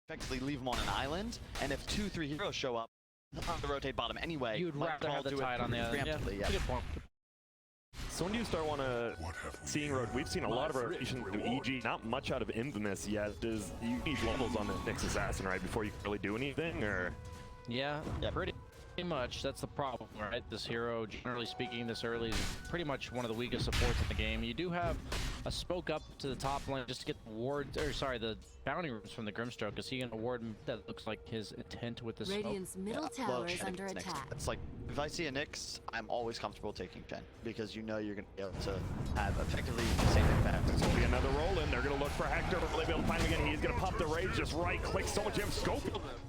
effectively leave him on an island, and if 2-3 heroes show up, to rotate bottom anyway. You'd rather have the tide on the other. Yeah, good point. So when do you start seeing we've seen a lot of rotations through EG, not much out of Infamous yet. You need levels on the Nyx Assassin, right, before you can really do anything, or? Yeah, pretty much. That's the problem, right? This hero, generally speaking, this early is pretty much one of the weakest supports in the game. You do have a spoke up to the top lane just to get the wards, or sorry, the bounty rooms from the Grimstroke. Is he an award that looks like his intent with the smoke? Radiant's middle tower is under attack. It's like, if I see a Nyx, I'm always comfortable taking Jen, because you know you're going to be able to have effectively the same impact. This will be another roll in. They're going to look for Hector, but will they be able to find him again? He's going to pop the rage, just right click, so much damage. Scope.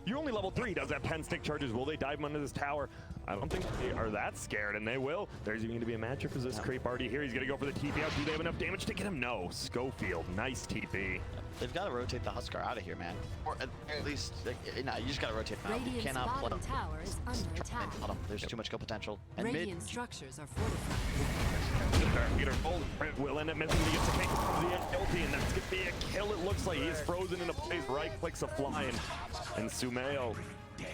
You're only level 3, does have 10 stick charges. Will they dive him under this tower? I don't think they are that scared, and they will. There's even going to be a matchup for this creep already here. He's going to go for the TP out. Do they have enough damage to get him? No. Schofield, nice TP. They've got to rotate the Huskar out of here, man. Or at least, no, you just got to rotate him out. You cannot bottom tower is under attack. There's too much kill potential. And Radiant structures are fortified. Get her will end up missing. He gets the cake from the ulti, and that's going to be a kill. It looks like he's frozen into place. Right clicks a flying, and Sumail.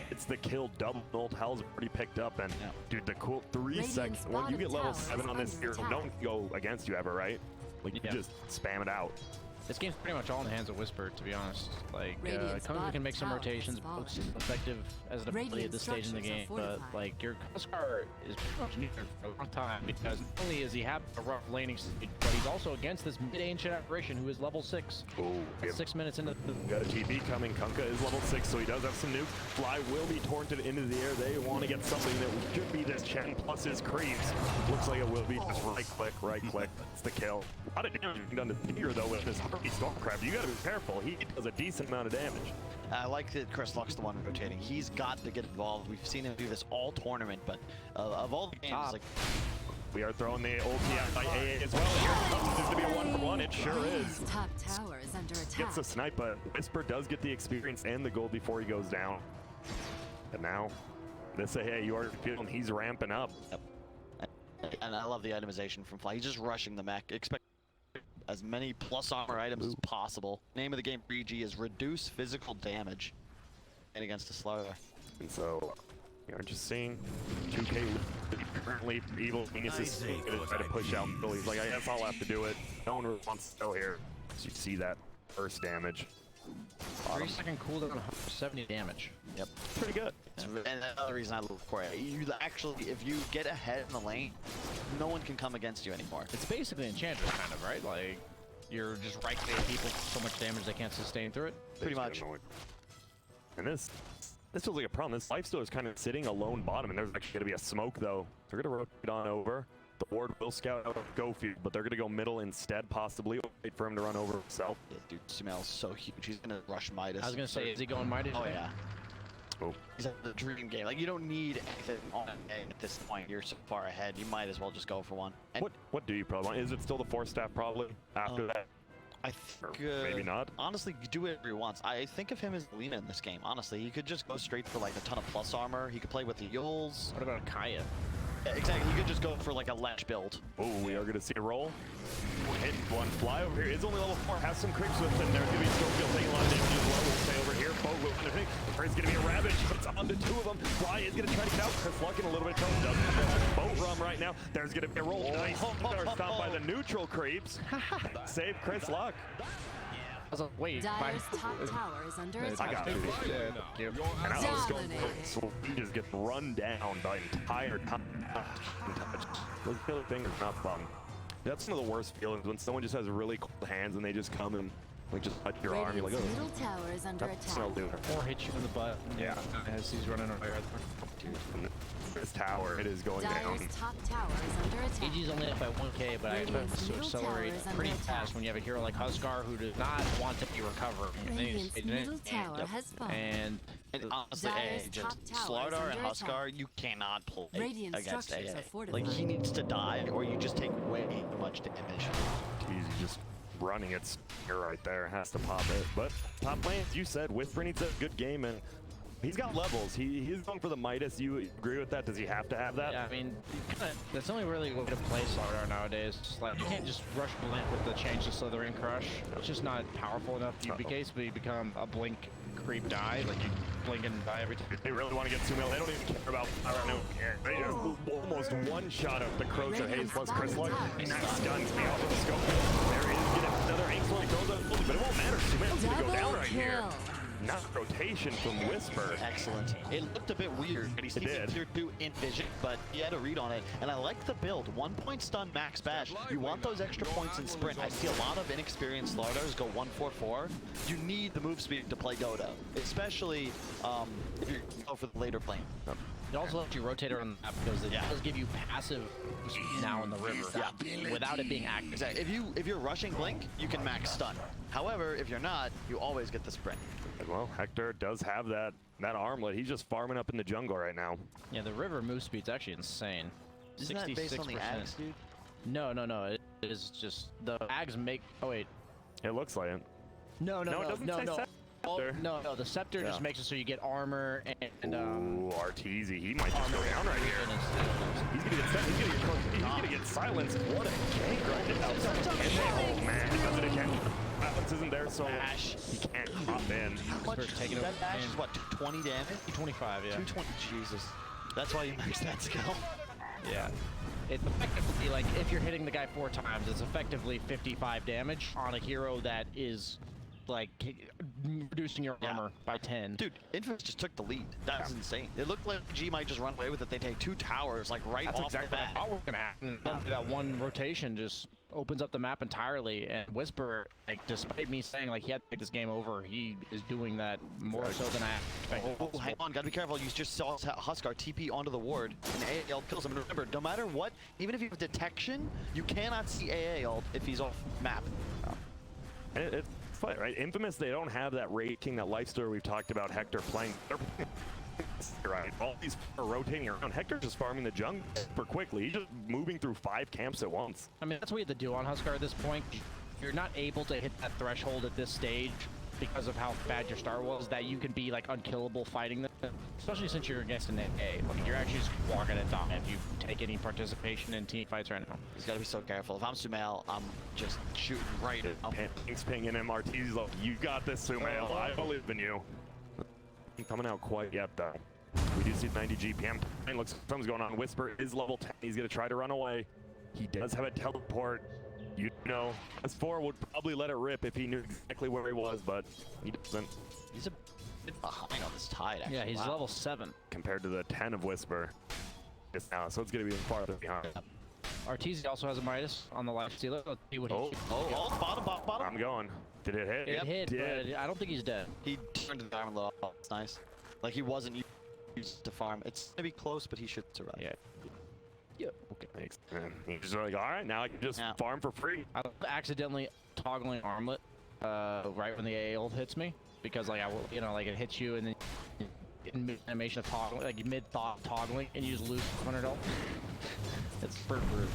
It's the kill double. Old Hal's already picked up, and dude, the cool 3 seconds. When you get level 7 on this hero, don't go against you ever, right? Like, you just spam it out. This game's pretty much all in the hands of Whisper, to be honest. Like, Kung can make some rotations, both effective as an ability at this stage in the game, but like, your Corsair is pretty much neutral for a long time, because not only is he having a rough laning stage, but he's also against this mid-ancient apparition who is level 6. Oh, 6 minutes into the... Got a TP coming. Kunkka is level 6, so he does have some nukes. Fly will be torrented into the air. They want to get something that should be this Chen plus his creeps. Looks like it will be just right click. It's the kill. A lot of damage being done to Fear, though, with this Harpy Stormcraft. You gotta be careful. He does a decent amount of damage. I like that Chris Luck's the one rotating. He's got to get involved. We've seen him do this all tournament, but of all the games, like... We are throwing the ulti out by AA as well. Here is going to be a 1-for-1. It sure is. Top tower is under attack. Gets a snipe, but Whisper does get the experience and the gold before he goes down. And now, they say, hey, you are feeling he's ramping up. Yep. And I love the itemization from Fly. He's just rushing the mech. Expect as many plus armor items as possible. Name of the game for EG is reduce physical damage and against the Slaughter. And so, we are just seeing 2K currently Evil Venus is going to try to push out. So he's like, I guess I'll have to do it. No one really wants to go here. So you see that first damage. 3-second cooldown, 70 damage. Yep. Pretty good. And another reason I look for it, you actually, if you get ahead in the lane, no one can come against you anymore. It's basically Enchantress, kind of, right? Like, you're just right-clicking people so much damage they can't sustain through it. Pretty much. And this feels like a problem. This lifesteal is kind of sitting alone bottom, and there's actually going to be a smoke, though. They're going to rotate on over. The ward will scout out Gofield, but they're going to go middle instead, possibly. Wait for him to run over himself. Yeah, dude, Sumail's so huge. He's going to rush Midas. I was going to say, is he going Midas? Oh, yeah. Oh. He's at the dream game. Like, you don't need anything on game at this point. You're so far ahead. You might as well just go for one. And what do you probably want? Is it still the 4-staff, probably, after that? I think, maybe not. Honestly, do whatever he wants. I think of him as Lena in this game, honestly. He could just go straight for, like, a ton of plus armor. He could play with the Yules. What about Kaya? Yeah, exactly. He could just go for, like, a ledge build. Oh, we are going to see a roll. Hit one fly over here. It's only level 4. Has some creeps with him. There's going to be Schofield taking a lot of damage as well. We'll stay over here. Boat will underneath. There's going to be a Ravage. Puts on to 2 of them. Fly is going to try to get out. Chris Luck in a little bit of trouble. Doesn't have boat rum right now. There's going to be a roll. Nice. They're stopped by the neutral creeps. Save Chris Luck. Wait, Dyer's top tower is under attack. I got it. And I was going so he just gets run down the entire time. Those killing things are not fun. That's one of the worst feelings when someone just has really cold hands and they just come and like just touch your arm. You're like, oh, middle tower is under attack. Or hit you in the butt. Yeah, as he's running away. This tower, it is going Dyer's down. top tower is under attack. AG's only up by 1k, but I expect him to accelerate pretty fast when you have a hero like Huskar who does not want to be recovered. Radiant's middle tower has fallen. And honestly, just Slardar and Huskar, you cannot play against AA. Like, he needs to die, or you just take way too much damage. He's just running it here right there. Has to pop it. But top lane, as you said, Whisper needs a good game, and he's got levels. He's going for the Midas. You agree with that? Does he have to have that? Yeah, I mean, that's only really a way to play Slardar nowadays. Just like, you can't just rush Blink with the change to Slithering Crush. It's just not powerful enough. You basically become a Blink creep die, like you blink and die every time. They really want to get Sumail. They don't even care about fire. No care. They just almost one shot of the Corsair Haze plus Crystal. And that stuns me off of the scope. There is another ankle. He throws out, but it won't matter. Sumail's going to go down right here. Not rotation from Whisper. Excellent. It looked a bit weird. He's taking tier 2 in vision, but he had a read on it. And I like the build. 1 point stun max bash. You want those extra points in sprint. I see a lot of inexperienced Lardars go 1-4-4. You need the move speed to play Dota, especially if you go for the later plane. It also lets you rotate around the map because it does give you passive now in the river without it being active. Exactly. If you're rushing Blink, you can max stun. However, if you're not, you always get the sprint. Well, Hector does have that armlet. He's just farming up in the jungle right now. Yeah, the river move speed's actually insane. Isn't that based on the Ags, dude? No. It is just the Ags make. Oh wait. It looks like it. No. Oh, no. The scepter just makes it so you get armor and Ooh, Arteezy, he might just go down right here. He's gonna get silenced. What a gank right now. Oh man, he does it again. Silence isn't there, so he can't hop in. That dash is what, 20 damage? 225, yeah. 220, Jesus. That's why you max that skill. Yeah. It's effectively, like, if you're hitting the guy 4 times, it's effectively 55 damage on a hero that is, like, reducing your armor by 10. Dude, Infamous just took the lead. That's insane. It looked like G might just run away with it. They take 2 towers, like, right off the bat. That's exactly what gonna happen. That one rotation just opens up the map entirely, and Whisper, like, despite me saying, like, he had to take this game over, he is doing that more so than I expected. Oh, hang on, gotta be careful. You just saw Huskar TP onto the ward, and AA ult kills him. And remember, no matter what, even if you have detection, you cannot see AA ult if he's off map. It's fun, right? Infamous, they don't have that Raid King, that life story we've talked about Hector playing. Right, all these are rotating around. Hector's just farming the jungle super quickly. He's just moving through 5 camps at once. I mean, that's what you have to do on Huskar at this point. You're not able to hit that threshold at this stage because of how bad your start was, that you can be, like, unkillable fighting them. Especially since you're against an AA. Like, you're actually just walking and dying if you take any participation in team fights right now. He's got to be so careful. If I'm Sumail, I'm just shooting right at him. He's pinging him. Arteezy's like, you got this, Sumail. I believe in you. Coming out quite yet, though. We do see 90 GPM. And looks like something's going on. Whisper is level 10. He's going to try to run away. He does have a teleport. You know, S4 would probably let it rip if he knew exactly where he was, but he doesn't. He's a bit behind on this tide, actually. Yeah, he's level 7. Compared to the 10 of Whisper. Just now, so it's going to be farther behind. Arteezy also has a Midas on the left. See, let's see what he bottom. I'm going. Did it hit? It hit, but I don't think he's dead. He turned the diamond low. It's nice. Like, he wasn't used to farm. It's going to be close, but he should survive. Yeah. Yep. Okay. Thanks. He's like, all right, now I can just farm for free. I was accidentally toggling armlet right when the AA ult hits me, because, like, I will, you know, like, it hits you and then in mid animation of toggling, like mid thought toggling, and you just lose 100 ult. It's pretty rude.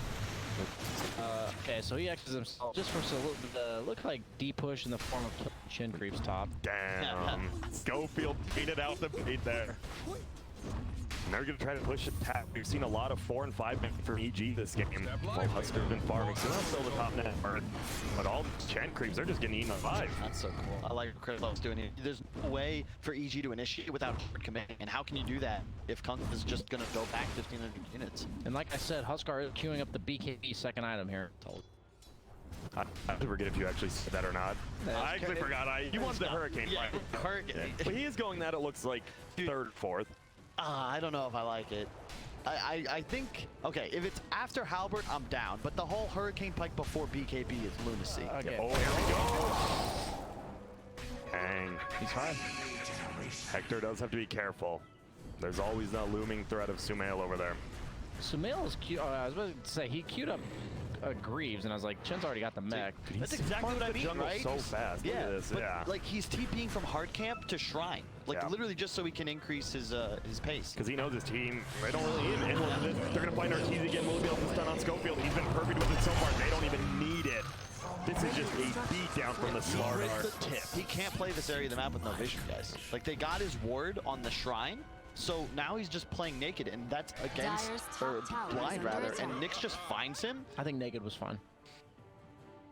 Okay, so he X's himself just for the look like D push in the form of chin creeps top. Damn. Schofield beat out the bait there. And they're going to try to push it tap. We've seen a lot of 4 and 5 from EG this game. Well, Huskar's been farming, so that's still the top net. But all these Chen creeps, they're just getting eaten alive. That's so cool. I like what Critical doing here. There's no way for EG to initiate without hard committing. And how can you do that if Kunk is just going to go back 1,500 units? And like I said, Huskar is queuing up the BKB second item here. I forget if you actually said that or not. I actually forgot. You wanted the Hurricane fight. Hurricane. But he is going that, it looks like, 3rd, 4th. I don't know if I like it. I think, okay, if it's after Halbert, I'm down. But the whole Hurricane Pike before BKB is lunacy. Okay. Oh, here we go. Dang. He's fine. Hector does have to be careful. There's always that looming threat of Sumail over there. Sumail is cute. I was about to say, he queued up Greaves, and I was like, Chen's already got the mech. That's exactly what I mean, right? So fast. Yeah, Look at this. but like he's TPing from hard camp to shrine, like literally just so he can increase his pace. Because he knows his team. They don't really need it. They're gonna find Arteezy again. We'll be able to stun on Schofield. He's been perfect with it so far. They don't even need it. This is just a beat down from the Slardar. He can't play this area of the map with no vision, guys. Like, they got his ward on the shrine, so now he's just playing naked, and that's against, or blind rather, and Nyx just finds him. I think naked was fine.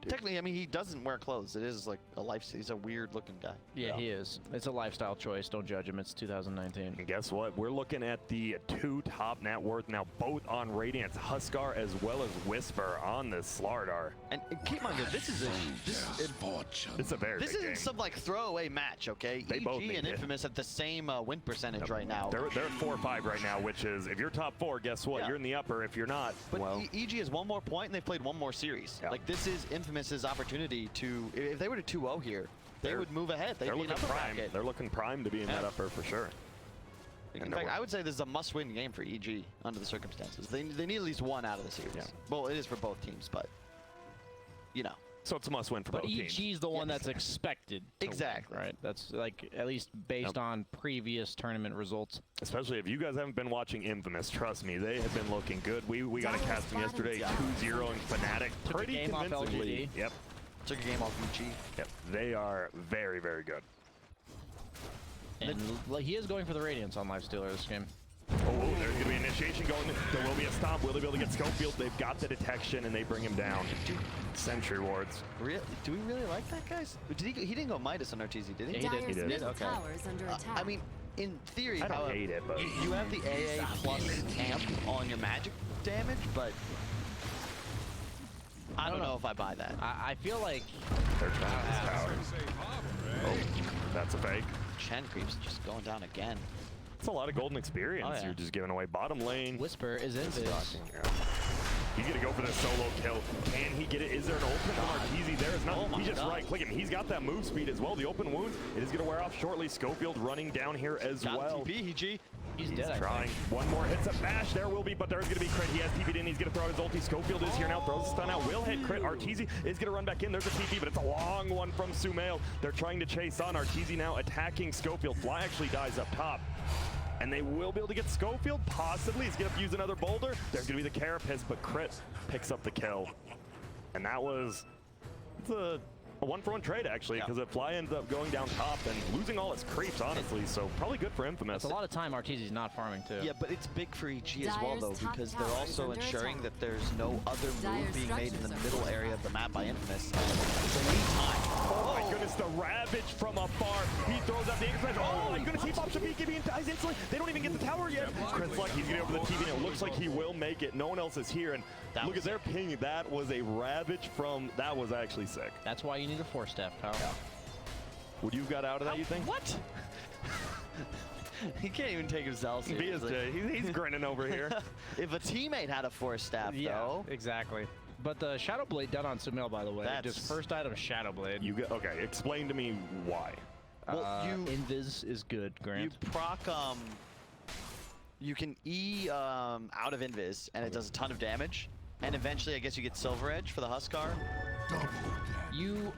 Technically, I mean, he doesn't wear clothes. It is like a life. He's a weird-looking guy. Yeah, he is. It's a lifestyle choice. Don't judge him. It's 2019. And guess what? We're looking at the 2 top net worth now, both on Radiance, Huskar as well as Whisper on the Slardar. And keep in mind, this is a It's a very this big isn't game. some like throwaway match, okay? They both EG need and it. Infamous have the same win percentage right now. They're at 4-5 right now, which is if you're top 4, guess what? Yeah. You're in the upper. If you're not, But well, EG has one more point and they've played one more series. Yeah. Like this is Infamous's opportunity to, if they were to 2-0 here, they They're- would move ahead. They'd they're be in looking upper prime. bracket. They're looking prime to be in that upper for sure. In fact, I would say this is a must-win game for EG under the circumstances. They need at least one out of the series. Yeah. Well, it is for both teams, but you know. So it's a must-win for But both EG's teams. the one that's expected to Exactly. win, right? That's like at least based on previous tournament results. Especially if you guys haven't been watching Infamous, trust me, they have been looking good. We got a cast them yesterday, 2-0 in Fnatic, Took a pretty game off convincingly. LGD. Yep, Took a game off EG. yep. They are very, very good. And he is going for the Radiance on Lifestealer this game. Oh, there's going to be initiation going. There will be a stomp. Will they be able to get Schofield? They've got the detection, and they bring him down. Sentry wards. Do we really like that, guys? He didn't go Midas on RTZ, did he? Yeah, he did. Dyer's did. middle Okay. tower is under attack. I mean, in theory, I don't hate it, but you have the AA plus amp on your magic damage, but I don't know if I buy that. I feel like they're trying this tower. Oh, that's a fake. Chen creeps just going down again. It's a lot of golden experience. Oh, yeah. You're just giving away bottom lane. Whisper is in this. Yeah. He's gonna go for the solo kill. Can he get it? Is there an open from Arteezy? There is not. Oh my He's just God. right-click him. He's got that move speed as well. The open wounds, it is gonna wear off shortly. Schofield running down here as Got well. TP, EG. He's He's dead, I trying. think. One more hits a bash. There will be, but there's gonna be crit. He has TP'd in. He's gonna throw out his ulti. Schofield is here now. Throws a stun out. Will hit crit. Arteezy is gonna run back in. There's a TP, but it's a long one from Sumail. They're trying to chase on. Arteezy now attacking Schofield. Fly actually dies up top. And they will be able to get Schofield, possibly. He's going to use another boulder. There's going to be the Carapace, but Crit picks up the kill. And that was a one-for-one trade, actually, because Fly ends up going down top and losing all his creeps, honestly. So probably good for Infamous. That's a lot of time Arteezy's not farming, too. Yeah, but it's big for EG as well, Dyer's though, top because tower they're is also under ensuring attack. that there's no other move Dyer's being made in the structures are middle area of the map by Infamous. They need time. Oh my goodness, the Ravage from afar. He throws out the Aegis Smash. Oh my goodness, he pops a BKB and dies instantly. They don't even get the tower yet. Chris Luck, he's getting over the TV, and it looks like he will make it. No one else is here, and look at their ping. That was a Ravage from, that was actually sick. That's why you need a 4-step, Kyle. Would you have got out of that, you think? What? He can't even take himself seriously. BSJ, he's grinning over here. If a teammate had a 4-staff, though. exactly. But the Shadow Blade done on Sumail, by the way. That's- Just first item, Shadow Blade. Okay, explain to me why. Well, Invis is good, Grant. you proc, you can E out of Invis, and it does a ton of damage. And eventually, I guess you get Silver Edge for the Huskar. You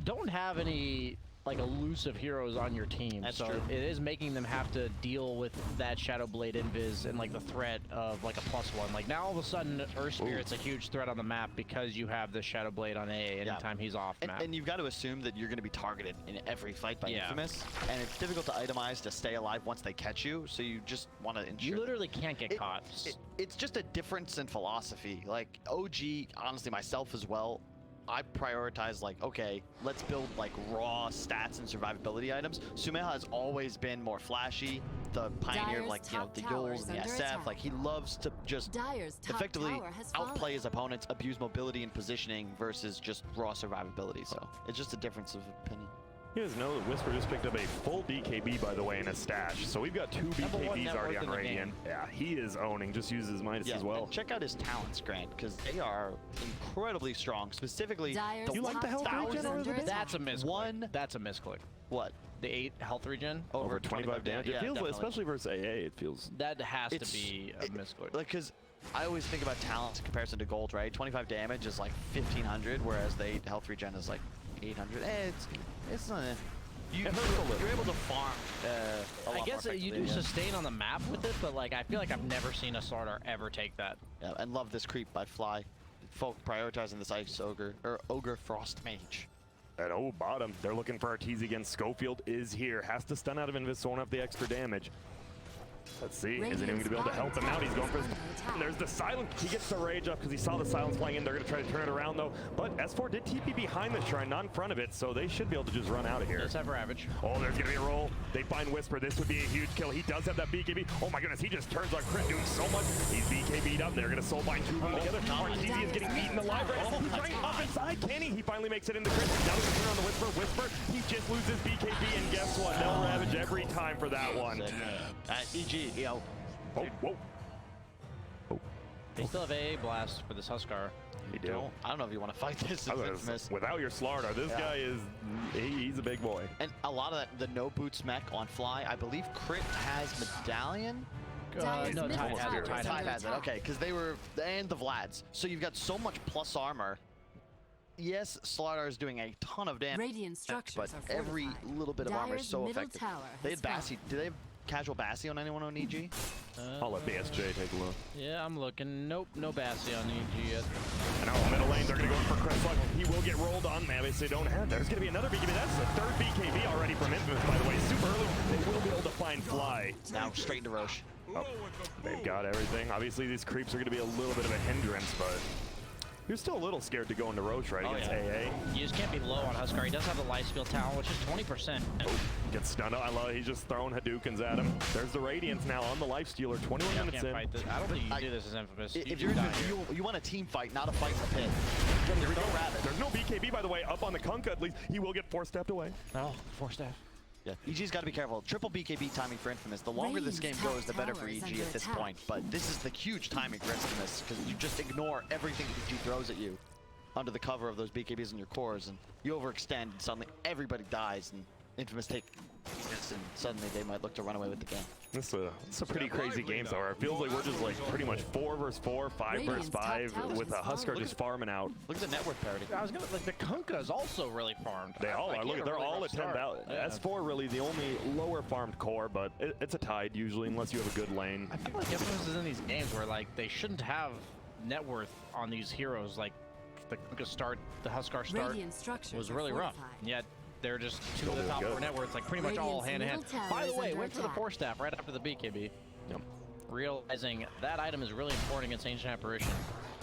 don't have any like elusive heroes on your team, That's so true. it is making them have to deal with that Shadow Blade invis and like the threat of like a +1. Like now all of a sudden Earth Spirit's a huge threat on the map because you have the Shadow Blade on AA anytime he's off map. And you've got to assume that you're going to be targeted in every fight by Yeah. Infamous, and it's difficult to itemize to stay alive once they catch you. So you just want to ensure. You literally can't get caught. It's just a difference in philosophy. Like OG, honestly, myself as well. I prioritize like, okay, let's build like raw stats and survivability items. Sumail has always been more flashy, the pioneer, Dyer's like, you know, top the tower Yules is and the under SF. attack. Like he loves to just Dyer's top effectively tower has outplay fallen. his opponents, abuse mobility and positioning versus just raw survivability. So it's just a difference of opinion. You guys know that Whisper just picked up a full BKB, by the way, in a stash. So we've got 2 Number one BKBs net already worth on in the Radiant. Yeah, he is owning, just uses Midas as well. And check out his talents, Grant, because they are incredibly strong. Specifically, Dyer's You like the top health tower regen is or under the- That's a attack. misclick. That's a misclick. what? The 8 health regen Over 25 damage. It Yeah, feels, definitely. especially versus AA, it feels... that has It's- to be a misclick. Like, because I always think about talents in comparison to gold, right? 25 damage is like 1,500, whereas the 8 health regen is like 800. It's not... You're able to farm a lot I guess more you effectively, do yeah. sustain on the map with it, but like I feel like I've never seen a Slardar ever take that. Yeah, and love this creep by Fly. Folk prioritizing this Ice Ogre, or Ogre Frost Mage. At bottom, they're looking for Arteezy again. Schofield is here. Has to stun out of Invis, so won't have the extra damage. Let's see, isn't even going to be able to help him out. He's going for his... And there's the silence. He gets the rage up because he saw the silence playing in. They're going to try to turn it around, though. But S4 did TP behind the shrine, not in front of it, so they should be able to just run out of here. Let's have Ravage. Oh, there's going to be a roll. They find Whisper. This would be a huge kill. He does have that BKB. Oh, my goodness. He just turns on Crit, doing so much. He's BKB'd up. They're going to soulbind two of them together. Arteezy is getting eaten alive right now. He's right up inside. Can he? He finally makes it into Crit. Now he's going to turn on the Whisper. Whisper, he just loses BKB, and guess what? No Ravage every time for that one. EG, yo. Oh, whoa. Oh. They still have AA Blast for this Huskar. You do. I don't know if you want to fight this Infamous. Without your Slardar, this guy is, he's a big boy. And a lot of that, the no boots mech on fly, I believe Crit has Medallion. No, Tide has it. Tide has it, okay, because they were, and the Vlads. So you've got so much plus armor. Yes, Slardar is doing a ton of damage, Radiant structures but are every fortified. little bit of armor is so Dyer's middle effective. tower They has had Bassi. Do they have casual Bassi on anyone on EG? I'll let BSJ take a look. Yeah, I'm looking. Nope, no Bassi on EG yet. And now middle lane, they're going to go in for Chris Luck. He will get rolled on. They obviously don't have. There's going to be another BKB. That's the third BKB already from Infamous, by the way. Super early. They will be able to find Fly. Now straight into Roche. Oh, they've got everything. Obviously, these creeps are going to be a little bit of a hindrance, but you're still a little scared to go into Roche, right, against AA. You just can't be low on Huskar. He does have the life steal talent, which is 20%. Oh, gets stunned. I love it. He's just throwing Hadoukens at him. There's the Radiance now on the lifestealer. 21 minutes in. Fight this. I don't think you can do this as Infamous. If you're you want a team fight, not a fight in the pit. There's no BKB, by the way, up on the Kunkka at least. He will get 4-stepped away. Oh, 4-staff. Yeah, EG's got to be careful. Triple BKB timing for Infamous. The longer this game goes, the better for EG at this point. But this is the huge timing for Infamous because you just ignore everything EG throws at you under the cover of those BKBs in your cores, and you overextend, and suddenly everybody dies, and Infamous take this, and suddenly they might look to run away with the game. It's a pretty crazy game so far. It feels like we're just like pretty much 4 versus 4, 5 versus 5 with a Huskar just farming out. Look at the net worth parity. I was gonna like the Kunkka is also really farmed. They all are. Look, they're really all at 10,000. Yeah. S4 really the only lower farmed core, but it's a Tide usually unless you have a good lane. I feel like Infamous is in these games where like they shouldn't have net worth on these heroes. Like the Kunkka start, the Huskar start was really rough. Yet they're just two of the top 4 net worths, like pretty much all hand in hand. By the way, went for the 4-staff right after the BKB. Yep. Realizing that item is really important against Ancient Apparition.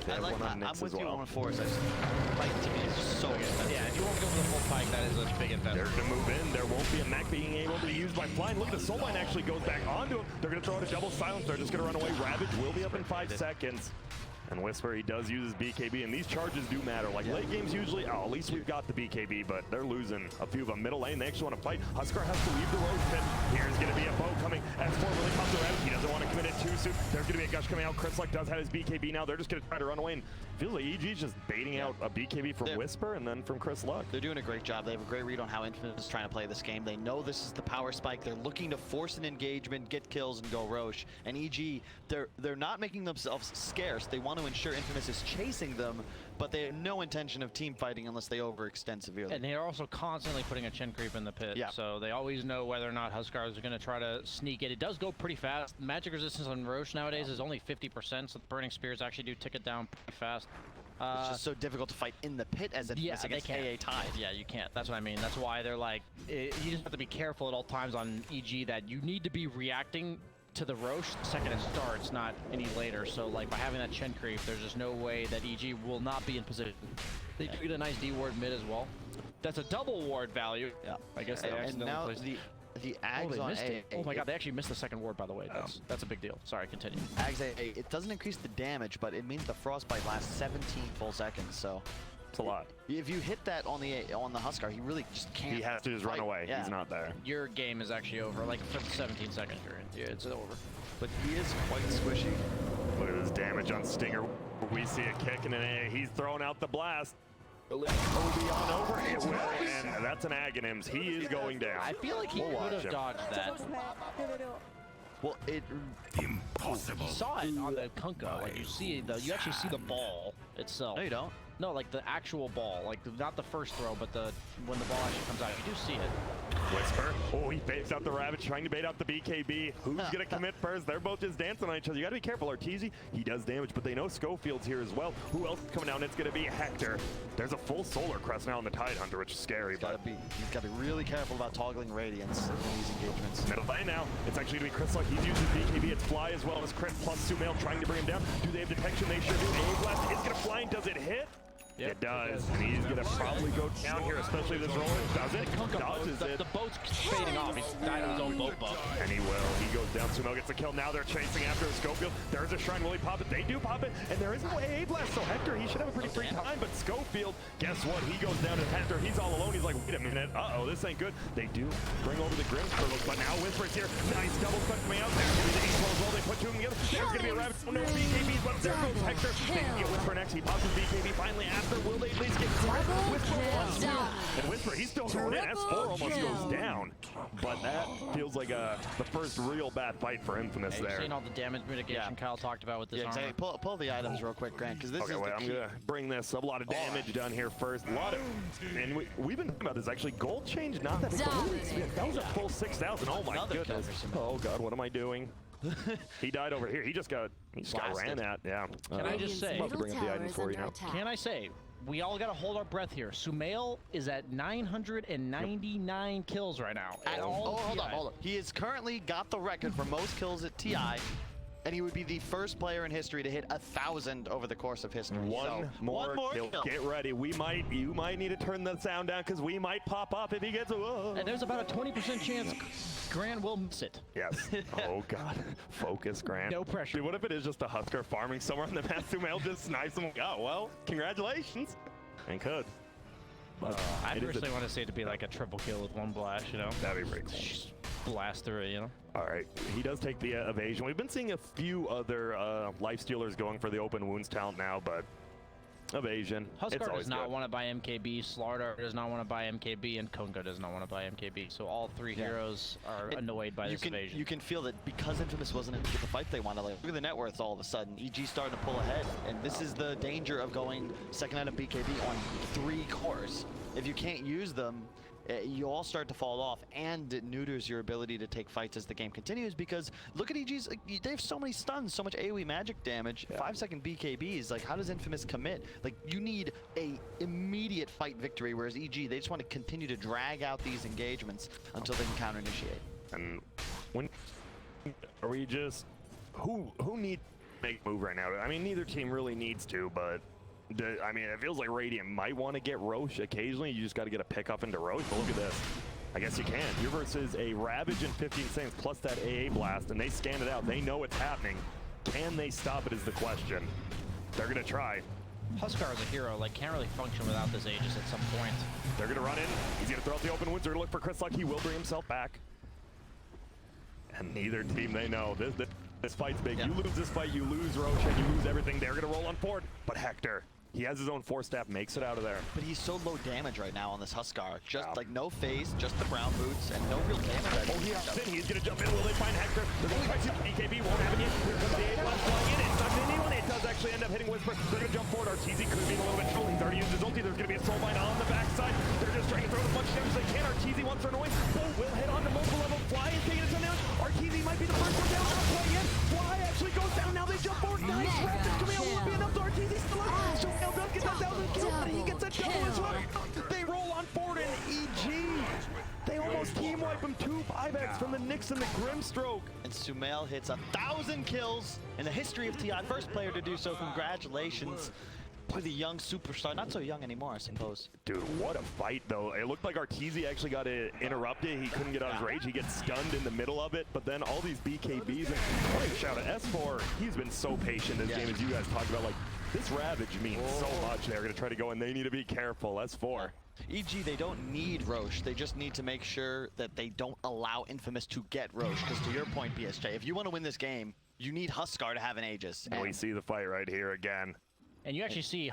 I like that. I'm with you on Force. Fight to me is just so good. Yeah, if you want to go for the full pike, that is a big investment. They're going to move in. There won't be a mech being able to be used by flying. Look, the Soulbind actually goes back onto him. They're going to throw out a double silence. They're just going to run away. Ravage will be up in 5 seconds. And Whisper, he does use his BKB, and these charges do matter. Like late games usually, at least we've got the BKB, but they're losing a few of them. Middle lane, they actually want to fight. Huskar has to leave the Roche pit. Here's going to be a bow coming. S4 really comes around. He doesn't want to commit it too soon. There's going to be a gush coming out. Chris Luck does have his BKB now. They're just going to try to run away. And it feels like EG's just baiting out a BKB from Whisper and then from Chris Luck. They're doing a great job. They have a great read on how Infamous is trying to play this game. They know this is the power spike. They're looking to force an engagement, get kills, and go Roche. And EG, they're not making themselves scarce. They want to ensure Infamous is chasing them, but they have no intention of team fighting unless they overextend severely. And they're also constantly putting a chin creep in the pit, so they always know whether or not Huskars are going to try to sneak it. It does go pretty fast. Magic resistance on Roche nowadays is only 50%, so the Burning Spears actually do tick it down pretty fast. It's just so difficult to fight in the pit as it is against AA Tide. Yeah, you can't. That's what I mean. That's why they're like, you just have to be careful at all times on EG that you need to be reacting to the Roche the second it starts, not any later. So like by having that chin creep, there's just no way that EG will not be in position. They do get a nice D ward mid as well. That's a double ward value. Yeah, I guess they accidentally placed. The Ags on AA. Oh my god, they actually missed the second ward, by the way. That's a big deal. Sorry, continue. Ags AA, it doesn't increase the damage, but it means the Frostbite lasts 17 full seconds, so it's a lot. If you hit that on the Huskar, he really just can't. He has to just run away. He's not there. Your game is actually over, like for the 17 seconds you're in. Yeah, it's over. But he is quite squishy. Look at this damage on Stinger. We see a kick and an A. He's throwing out the blast. Obi on over, and that's an Aghanims. He is going down. I feel like he could have dodged that. Well, impossible. You saw it on the Kunkka. Like you actually see the ball itself. No, you don't. No, like the actual ball, like not the first throw, but when the ball actually comes out, you do see it. Whisper. Oh, he baits out the Ravage, trying to bait out the BKB. Who's going to commit first? They're both just dancing on each other. You got to be careful. Arteezy, he does damage, but they know Schofield's here as well. Who else is coming down? It's going to be Hector. There's a full Solar Crest now on the Tide Hunter, which is scary. He's got to be really careful about toggling Radiance in these engagements. Middle lane now. It's actually going to be Chris Luck. He's using BKB. It's Fly as well as Chris plus Sumail trying to bring him down. Do they have detection? They sure do. A blast is going to fly, and does it hit? Yep, it does, and he's going to probably go down here, especially this roller. Does it? Dodges it. The boat's fading off. He's died on his own boat buff. And he will. He goes down. Sumo gets the kill. Now they're chasing after Schofield. There's a Shrine. Will he pop it? They do pop it, and there is no AA blast, so Hector, he should have a pretty free time, but Schofield, guess what? He goes down to Hector. He's all alone. He's like, wait a minute. Uh-oh, this ain't good. They do bring over the Grim Turtles, but now Whisper's here. Nice double cut coming out there. The East as well. They put two together. There's going to be a Rabbit. Oh, no BKBs, but there goes Hector. They can get Whisper next. He pops his BKB finally after. Will they at least get Whisper? And Whisper, he's still going in. S4 almost goes down. But that feels like the first real bad fight for Infamous there. You've seen all the damage mitigation Kyle talked about with this armor. Exactly. Pull the items real quick, Grant, because this is wait, I'm going to bring this. A lot of damage done here first. A lot of, and we've been talking about this actually. Gold change, not that big. That was a full 6,000. Oh my goodness. Oh God, what am I doing? He died over here. He just got ran at. Yeah. Can I just say? I'm about to bring up the items for you now. Can I say? We all got to hold our breath here. Sumail is at 999 kills right now. Hold on. He has currently got the record for most kills at TI, and he would be the first player in history to hit 1,000 over the course of history. One more kill. Get ready. You might need to turn the sound down because we might pop up if he gets And there's about a 20% chance Grant will miss it. Yes. Oh God. Focus, Grant. No pressure. Dude, what if it is just a Husker farming somewhere on the map? Sumail just snipes him. Oh well, congratulations. And could. I personally want to see it to be like a triple kill with one blast, you know? That'd be pretty cool. Blast through it, you know? All right, he does take the evasion. We've been seeing a few other life stealers going for the open wounds talent now, but evasion. Huskar does not want to buy MKB, Slardar does not want to buy MKB, and Konga does not want to buy MKB. So all three heroes are annoyed by this evasion. You can feel that because Infamous wasn't able to get the fight they wanted. Like, look at the net worths all of a sudden. EG starting to pull ahead, and this is the danger of going second item BKB on 3 cores. If you can't use them, you all start to fall off, and it neuters your ability to take fights as the game continues, because look at EG's, they have so many stuns, so much AoE magic damage, 5-second BKBs. Like, how does Infamous commit? Like, you need a immediate fight victory, whereas EG, they just want to continue to drag out these engagements until they can counter initiate. And when are we just who needs to make a move right now? I mean, neither team really needs to, but I mean, it feels like Radiant might want to get Roche occasionally. You just got to get a pick up into Roche. But look at this. I guess you can. You're versus a Ravage in 15 seconds plus that AA blast, and they scan it out. They know it's happening. Can they stop it is the question. They're going to try. Huskar is a hero, like, can't really function without this Aegis at some point. They're going to run in. He's going to throw out the open wounds. They're going to look for Chris Luck. He will bring himself back. And neither team, they know. This fight's big. You lose this fight, you lose Roche, and you lose everything. They're going to roll on forward. But Hector, he has his own 4-staff, makes it out of there. But he's so low damage right now on this Huskar. Just like no phase, just the brown boots, and no real damage. Oh, he's going to jump in. Will they find Hector? They're going to try to BKB, won't have it yet. Here comes the A-Blast flying in. It's not anyone. It does actually end up hitting Whisper. They're going to jump forward. Arteezy could be in a little bit trouble. He's already used his ulti. There's going to be a soul bind on the backside. They're just trying to throw as much damage as they can. Arteezy wants their noise. Bolt will hit on the multiple level. Fly is taking it down. Arteezy might be the first one down. Not quite yet. Fly actually goes down. Now they jump forward. Nice. Raptors coming out. Won't be enough to Arteezy still up. So L does get that 1,000 kills, but he gets a double as well. They roll on forward, and EG, they almost team wipe him 2 5x from the Nyx and the Grimstroke. And Sumail hits 1,000 kills in the history of TI. First player to do so. Congratulations to the young superstar. Not so young anymore, I suppose. Dude, what a fight, though. It looked like Arteezy actually got interrupted. He couldn't get on his rage. He gets stunned in the middle of it. But then all these BKBs. And what a shout out. S4, he's been so patient this game, as you guys talked about. Like, this Ravage means so much. They're going to try to go, and they need to be careful. S4. EG, they don't need Roche. They just need to make sure that they don't allow Infamous to get Roche. Because to your point, BSJ, if you want to win this game, you need Huskar to have an Aegis. We see the fight right here again. And you actually see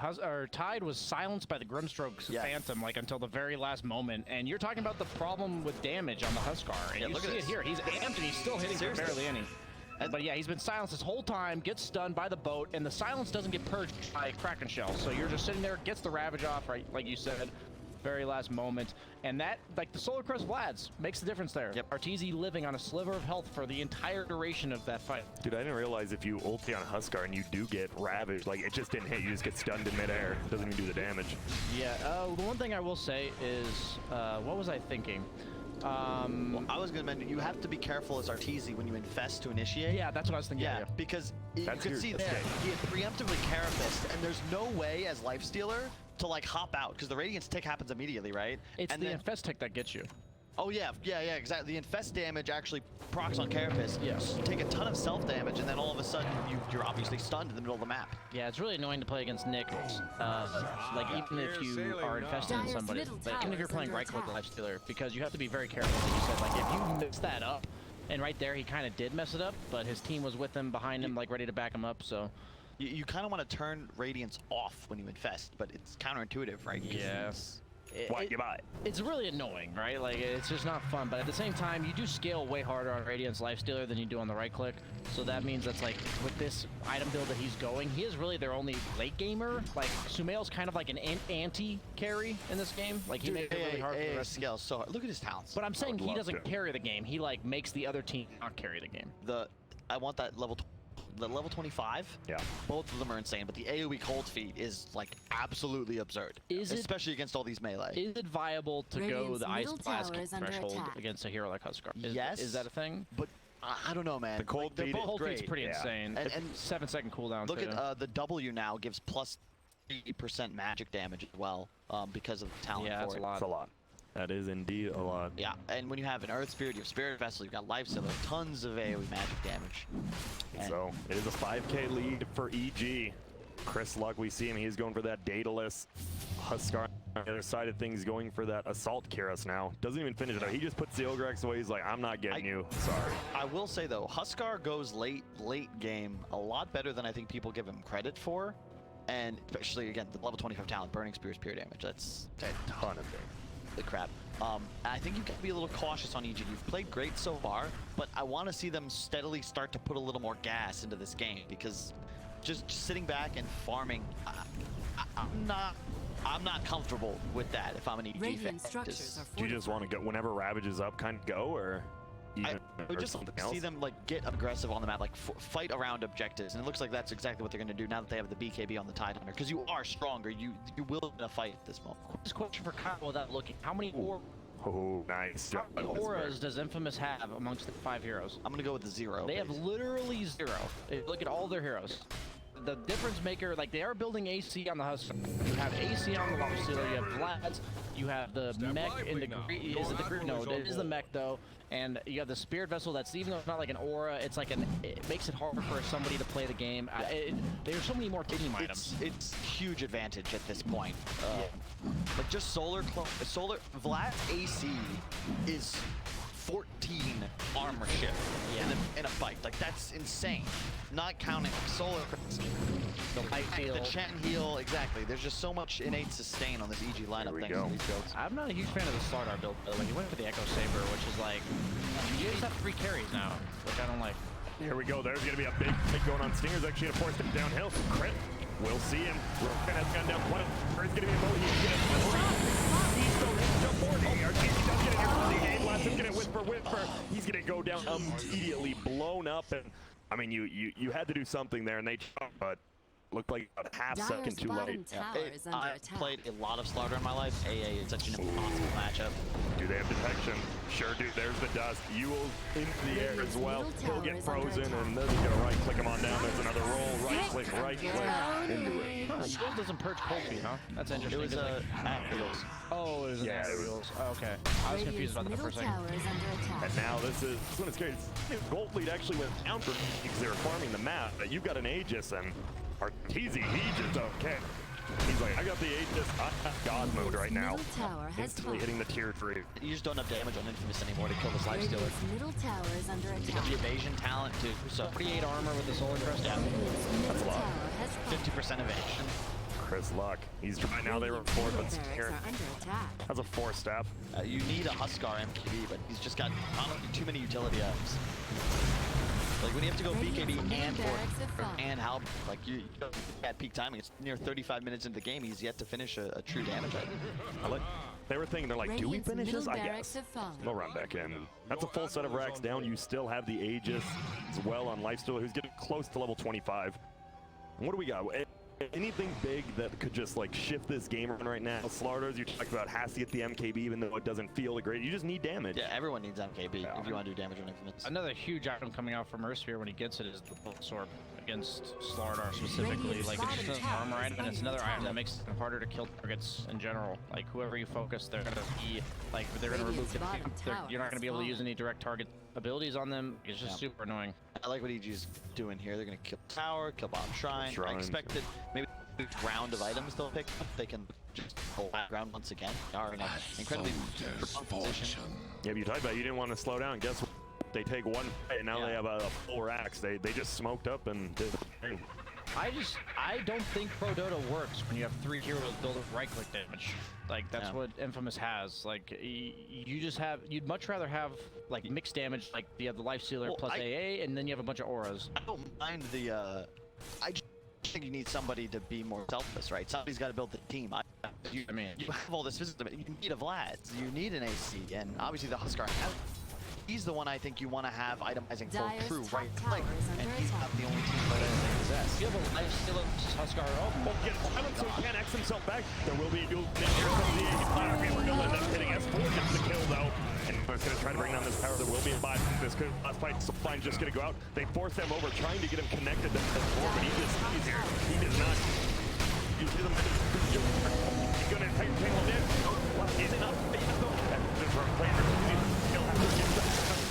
Tide was silenced by the Grimstroke's Phantom like until the very last moment. And you're talking about the problem with damage on the Huskar. And you see it here. He's amped and he's still hitting for barely any. But yeah, he's been silenced this whole time, gets stunned by the boat, and the silence doesn't get purged by Kraken Shell. So you're just sitting there, gets the Ravage off, right, like you said. very last moment. And that, like the Solar Crest Vlads, makes the difference there. Yep. Arteezy living on a sliver of health for the entire duration of that fight. Dude, I didn't realize if you ulti on Huskar and you do get ravaged, like it just didn't hit, you just get stunned in midair. It doesn't even do the damage. Yeah, the one thing I will say is, what was I thinking? Well, I was going to mention, you have to be careful as Arteezy when you infest to initiate. Yeah, that's what I was thinking. Yeah, because you can see there, he had preemptively Carafist, and there's no way as Lifestealer to like hop out, because the Radiance tick happens immediately, right? It's and the then, infest tick that gets you. Oh yeah, exactly. The infest damage actually procs on Carapace. Yes. You take a ton of self damage, and then all of a sudden you're obviously stunned in the middle of the map. Yeah, it's really annoying to play against Nick. Like even if you are invested in somebody, like even if you're playing right click Lifestealer, because you have to be very careful. Like you said, like if you mix that up, and right there he kind of did mess it up, but his team was with him, behind him, like ready to back him up. So. You kind of want to turn Radiance off when you infest, but it's counterintuitive, right? Yeah. Why you buy it? It's really annoying, right? Like, it's just not fun. But at the same time, you do scale way harder on Radiance Lifestealer than you do on the right click. So that means that's like, with this item build that he's going, he is really their only late gamer. Like, Sumail's kind of like an anti-carry in this game. Like, he makes it really hard for the rest. Scale so hard. Look at his talents. But I'm saying he doesn't carry the game. He, like, makes the other team not carry the game. I want that level 25, yeah, both of them are insane, but the AoE cold feet is like absolutely absurd, especially against all these melee. Is it viable to go the Ice Blast threshold against a hero like Huskar? Yes. Is that a thing? But I don't know, man. The cold feet is pretty insane. And 7-second cooldown. Look at the W now gives plus 80% magic damage as well, because of the talent. Yeah, that's a lot. That's a lot. That is indeed a lot. Yeah, and when you have an Earth Spirit, you have Spirit Vessel, you've got Lifestealer, tons of AoE magic damage. So it is a 5K lead for EG. Chris Luck, we see him. He's going for that dataless. Huskar on the other side of things going for that Assault Kyrus now. Doesn't even finish it out. He just puts the Ogrex away. He's like, I'm not getting you. Sorry. I will say though, Huskar goes late game a lot better than I think people give him credit for. And especially, again, the level 25 talent, Burning Spear's pure damage. That's a ton of damage. The crap. I think you can be a little cautious on EG. You've played great so far, but I want to see them steadily start to put a little more gas into this game, because just sitting back and farming, I'm not comfortable with that if I'm an EG fan. Do you just want to go whenever Ravage is up, kind of go, or? I would just see them like get aggressive on the map, like fight around objectives, and it looks like that's exactly what they're going to do now that they have the BKB on the Tidehunter, because you are stronger. You will win a fight at this moment. This question for Kyle without looking: how many nice. How many auras does Infamous have amongst the 5 heroes? I'm going to go with the 0. They have literally 0. Look at all their heroes. The difference maker, like they are building AC on the Huskar. You have AC on the Lifestealer, you have Vlads, you have the mech in the is it the group? No, it is the mech though. And you have the Spirit Vessel that's, even though it's not like an aura, it's like it makes it harder for somebody to play the game. There's so many more team items. It's huge advantage at this point. Like just Vlad's AC is 14 armor shift in a fight. Like that's insane. Not counting Solar Crest, the Chen heal, exactly. There's just so much innate sustain on this EG lineup thanks to these builds. I'm not a huge fan of the Slardar build, by the way. He went for the Echo Saber, which is like, you just have 3 carries now, which I don't like. Here we go. There's going to be a big hit going on. Stinger's actually going to force him downhill. So Crit, we'll see him. Rokan has gone down 1. There's going to be a Mo. He's going to he's still jump forward. Arteezy does get it here for the game. Last him going to Whisper. He's going to go down immediately, blown up. And I mean, you had to do something there, and they jumped, but looked like about a half second too late. I've played a lot of Slardar in my life. AA is such an impossible matchup. Do they have detection? Sure do. There's the dust. Ewell's into the air as well. He'll get frozen, and then he's going to right-click him on down. There's another roll. Right-click into it. Shield doesn't purge cold feet, huh? That's interesting. It was Wheels. Oh, it was Wheels. Oh, okay. I was confused about that for a second. And now this one is scary. Gold lead actually went down for because they were farming the map, but you've got an Aegis, and Arteezy, he just okay. He's like, I got the Aegis, I have God mode right now. Instantly hitting the tier 3. You just don't have damage on Infamous anymore to kill this Lifestealer. Middle tower is under attack. You have the evasion talent too, so 48 armor with the Solar Crest. Yeah. That's a lot. 50% evasion. Chris Luck. He's trying now, they were 4, but here. That's a 4-step. You need a Huskar MQB, but he's just got honestly too many utility items. Like when you have to go BKB and Halberd, like you at peak timing, it's near 35 minutes into the game, he's yet to finish a true damage item. They were thinking, they're like, do we Radiant's finish this? middle I barracks guess. have fallen. They'll run back in. That's a full set of racks down. You still have the Aegis as well on Lifestealer, who's getting close to level 25. And what do we got? Anything big that could just like shift this game around right now? Slaughters, you talked about has to get the MKB even though it doesn't feel great. You just need damage. Yeah, everyone needs MKB if you want to do damage on Infamous. Another huge item coming out from Mercier when he gets it is the Pulse Orb against Slardar specifically. Like, it's just an armor item, and it's another item that makes it harder to kill targets in general. Like, whoever you focus, they're gonna be like, they're gonna remove the you're not gonna be able to use any direct target abilities on them. It's just super annoying. I like what EG's doing here. They're gonna kill tower, kill bottom shrine. I expected maybe a round of items they'll pick up. They can just hold that ground once again. They are in an incredibly strong position. Yeah, but you talked about you didn't want to slow down. Guess what? They take one fight and now they have a full racks. They just smoked up and did the thing. I don't think Pro Dota works when you have 3 heroes build with right-click damage. Like, that's what Infamous has. Like, you'd much rather have, like, mixed damage, like, you have the Lifestealer plus AA, and then you have a bunch of auras. I don't mind the, I just think you need somebody to be more selfless, right? Somebody's got to build the team. You have all this physical, you need a Vlad, you need an AC, and obviously the Huskar has. He's the one I think you want to have itemizing full true right click, and he's not the only team player that possess. You have a Lifestealer Huskar. Oh, get silent so he can't X himself back. There will be a duel. Here comes the AG platter. We're going to end up hitting S4, gets the kill though. And it's going to try to bring down this tower. There will be a buy. This could last fight. Slime's just going to go out. They force them over, trying to get him connected to S4, but he's here. He does not. You see them. He's going to take him in. He's enough. Just for a player. He'll have to get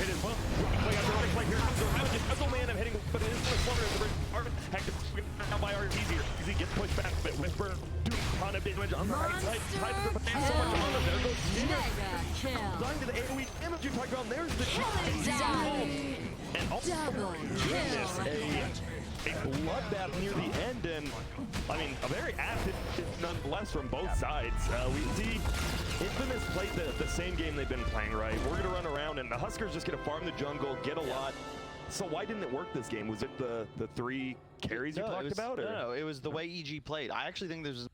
hit as well. Play after right play here. Comes around. It's only end up hitting, but it is the slaughter of the ring. Hector out by RTZ here. Easy gets pushed back a bit. Whisper doing a ton of damage on the right side. Tries to put so much on them. There goes Dying to the AoE damage you talked about. There's the and Double a bloodbath near the end, and I mean a very active nonetheless from both sides. We see Infamous played the same game they've been playing, right? We're gonna run around and the Huskers just gonna farm the jungle, get a lot. So why didn't it work this game? Was it the 3 carries you talked about? Or? No, it was the way EG played. I actually think there's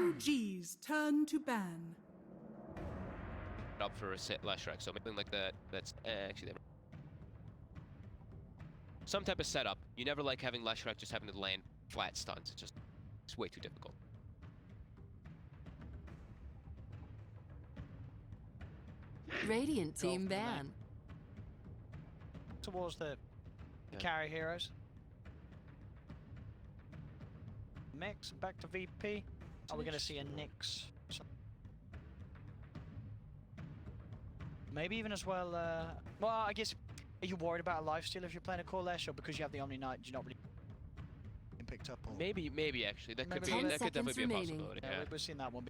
OG's turn to ban. Up for a set last track, so something like that. That's actually some type of setup. You never like having last track just having to land flat stuns. It's way too difficult. Radiant team ban. Towards the carry heroes. Mix back to VP. Are we going to see a Nyx? Maybe even as well. Well, I guess. Are you worried about a lifesteal if you're playing a Corsair, or because you have the Omni Knight, you're not really picked up? Or... Maybe actually that could be. 10 That could definitely be a remaining. possibility. Yeah, we've seen that one.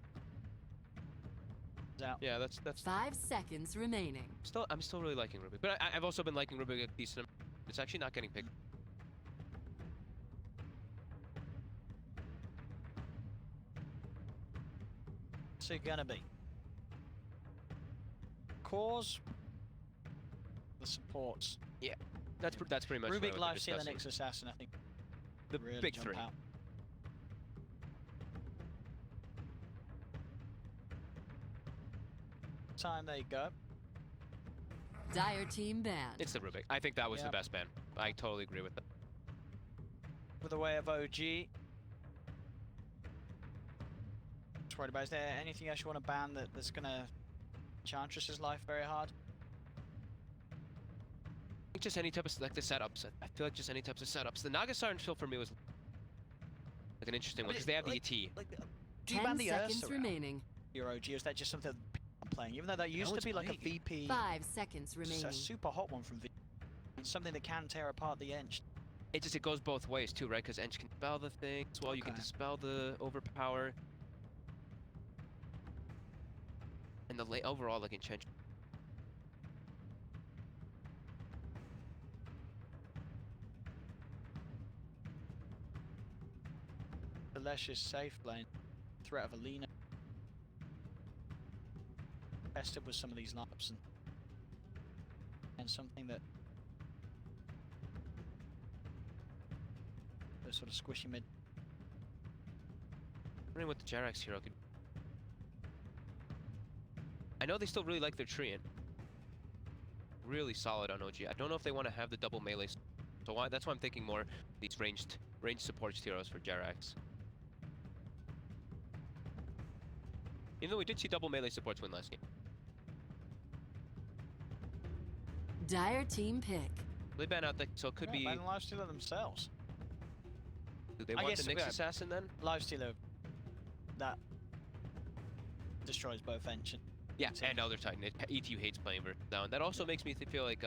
Out. Yeah, that's. 5 seconds remaining. I'm still really liking Rubik, but I've also been liking Rubik a decent amount. It's actually not getting picked. So you're gonna be cores, the supports. Yeah, that's pretty much. Rubik, what Lifesteal, and Nyx Assassin. I think the really big jump three. Out. Time they go. Dire team ban. It's the Rubik. I think that was the best ban. I totally agree with that. With the way of OG. Just worried about. Is there anything else you want to ban that's gonna Enchantress's life very hard? I think just any type of like the setups. I feel like just any types of setups. The Naga Siren Shield for me was like an interesting one because they have the ET. Do you ban 10 the seconds Ursa remaining. your OG, or is that just something I'm playing? Even though that used to be like a VP. 5 seconds It's remaining. a super hot one from VP. It's something that can tear apart the Ench. It goes both ways too, right? Because Ench can dispel the thing as well. You can dispel the overpower. And the overall like enchant. The Lesh is safe lane. Threat of Alina. Tested with some of these lineups and something that the sort of squishy mid. I'm wondering what the Jerax hero could. I know they still really like their Treant. Really solid on OG. I don't know if they want to have the double melee. So that's why I'm thinking more these ranged support heroes for Jerax. Even though we did see double melee supports win last game. Dire team pick. They ban out that, so it could be. Ban Lifestealer themselves. Do they want the Nyx Assassin then? Lifestealer that destroys both Ench and yeah, and Elder Titan. ETU hates playing versus down. That also makes me feel like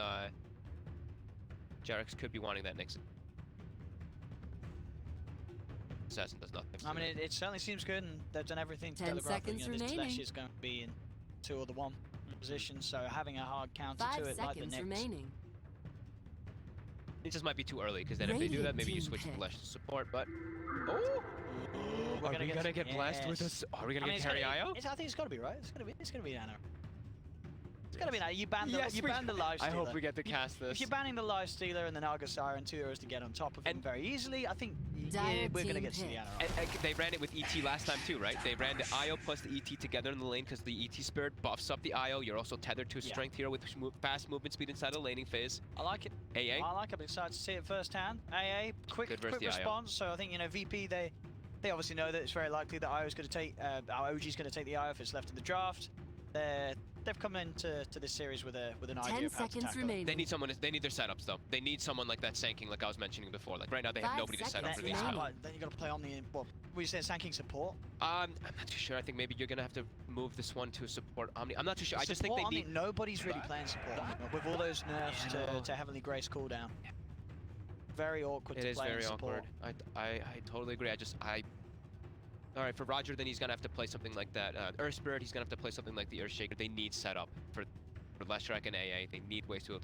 Jerax could be wanting that Nyx Assassin does nothing. I mean, it certainly seems good, and they've done everything to 10 telegraph that, seconds this remaining. Slash is going to be in 2 or the 1 position, so having a hard counter 5 to it like the seconds Nyx. remaining. It just might be too early, because then if they do that, maybe you switch to Flesh to support, but... Oh! We're Are we gonna get blessed with this? Are we gonna get carry IO? I think it's gotta be right. It's gonna be Nano. It's gonna be Nano. You ban the Lifestealer. I hope we get to cast this. If you're banning the Lifestealer and the Naga Siren, 2 heroes to get on top of him very easily, I think we're gonna get to the Nano. And they ran it with ET last time too, right? They ran the IO plus the ET together in the lane because the ET Spirit buffs up the IO. You're also tethered to a strength hero with fast movement speed inside the laning phase. I like it. AA? I like it. I'm excited to see it firsthand. AA, quick response. So I think, VP, they obviously know that it's very likely that IO is going to take, our OG is going to take the IO if it's left in the draft. They've come into this series with an idea 10 of how to seconds tackle remaining. They need someone. They need their setups though. They need someone like that Sanking, like I was mentioning before. Like right now, they have 5 nobody to set up for seconds these. remaining. Then you got to play on the you saying Sanking support? I'm not too sure. I think maybe you're gonna have to move this one to a support Omni. I'm not too sure. I just think they need. Nobody's really playing support with all those nerfs to Heavenly Grace cooldown. Very awkward to play in support. It is very awkward. I totally agree. All right, for Roger, then he's gonna have to play something like that. Earth Spirit, he's gonna have to play something like the Earth Shaker. They need setup for Leshrac and AA. They need ways to.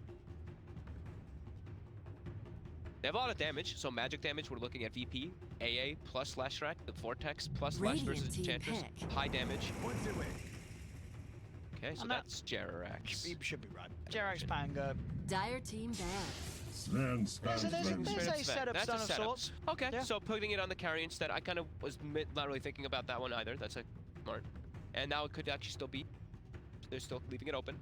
They have a lot of damage, so magic damage. We're looking at VP, AA plus Leshrac, the Vortex plus Lash versus Enchantress. High damage. Okay, so that's Jerax. He should be right. Jerax Pango. Dire team ban. There's Sven. a setup That's stun a of setup. sorts. Okay, Yeah. so putting it on the carry instead, I kind of was not really thinking about that one either. That's a smart. And now it could actually still be. They're still leaving it open.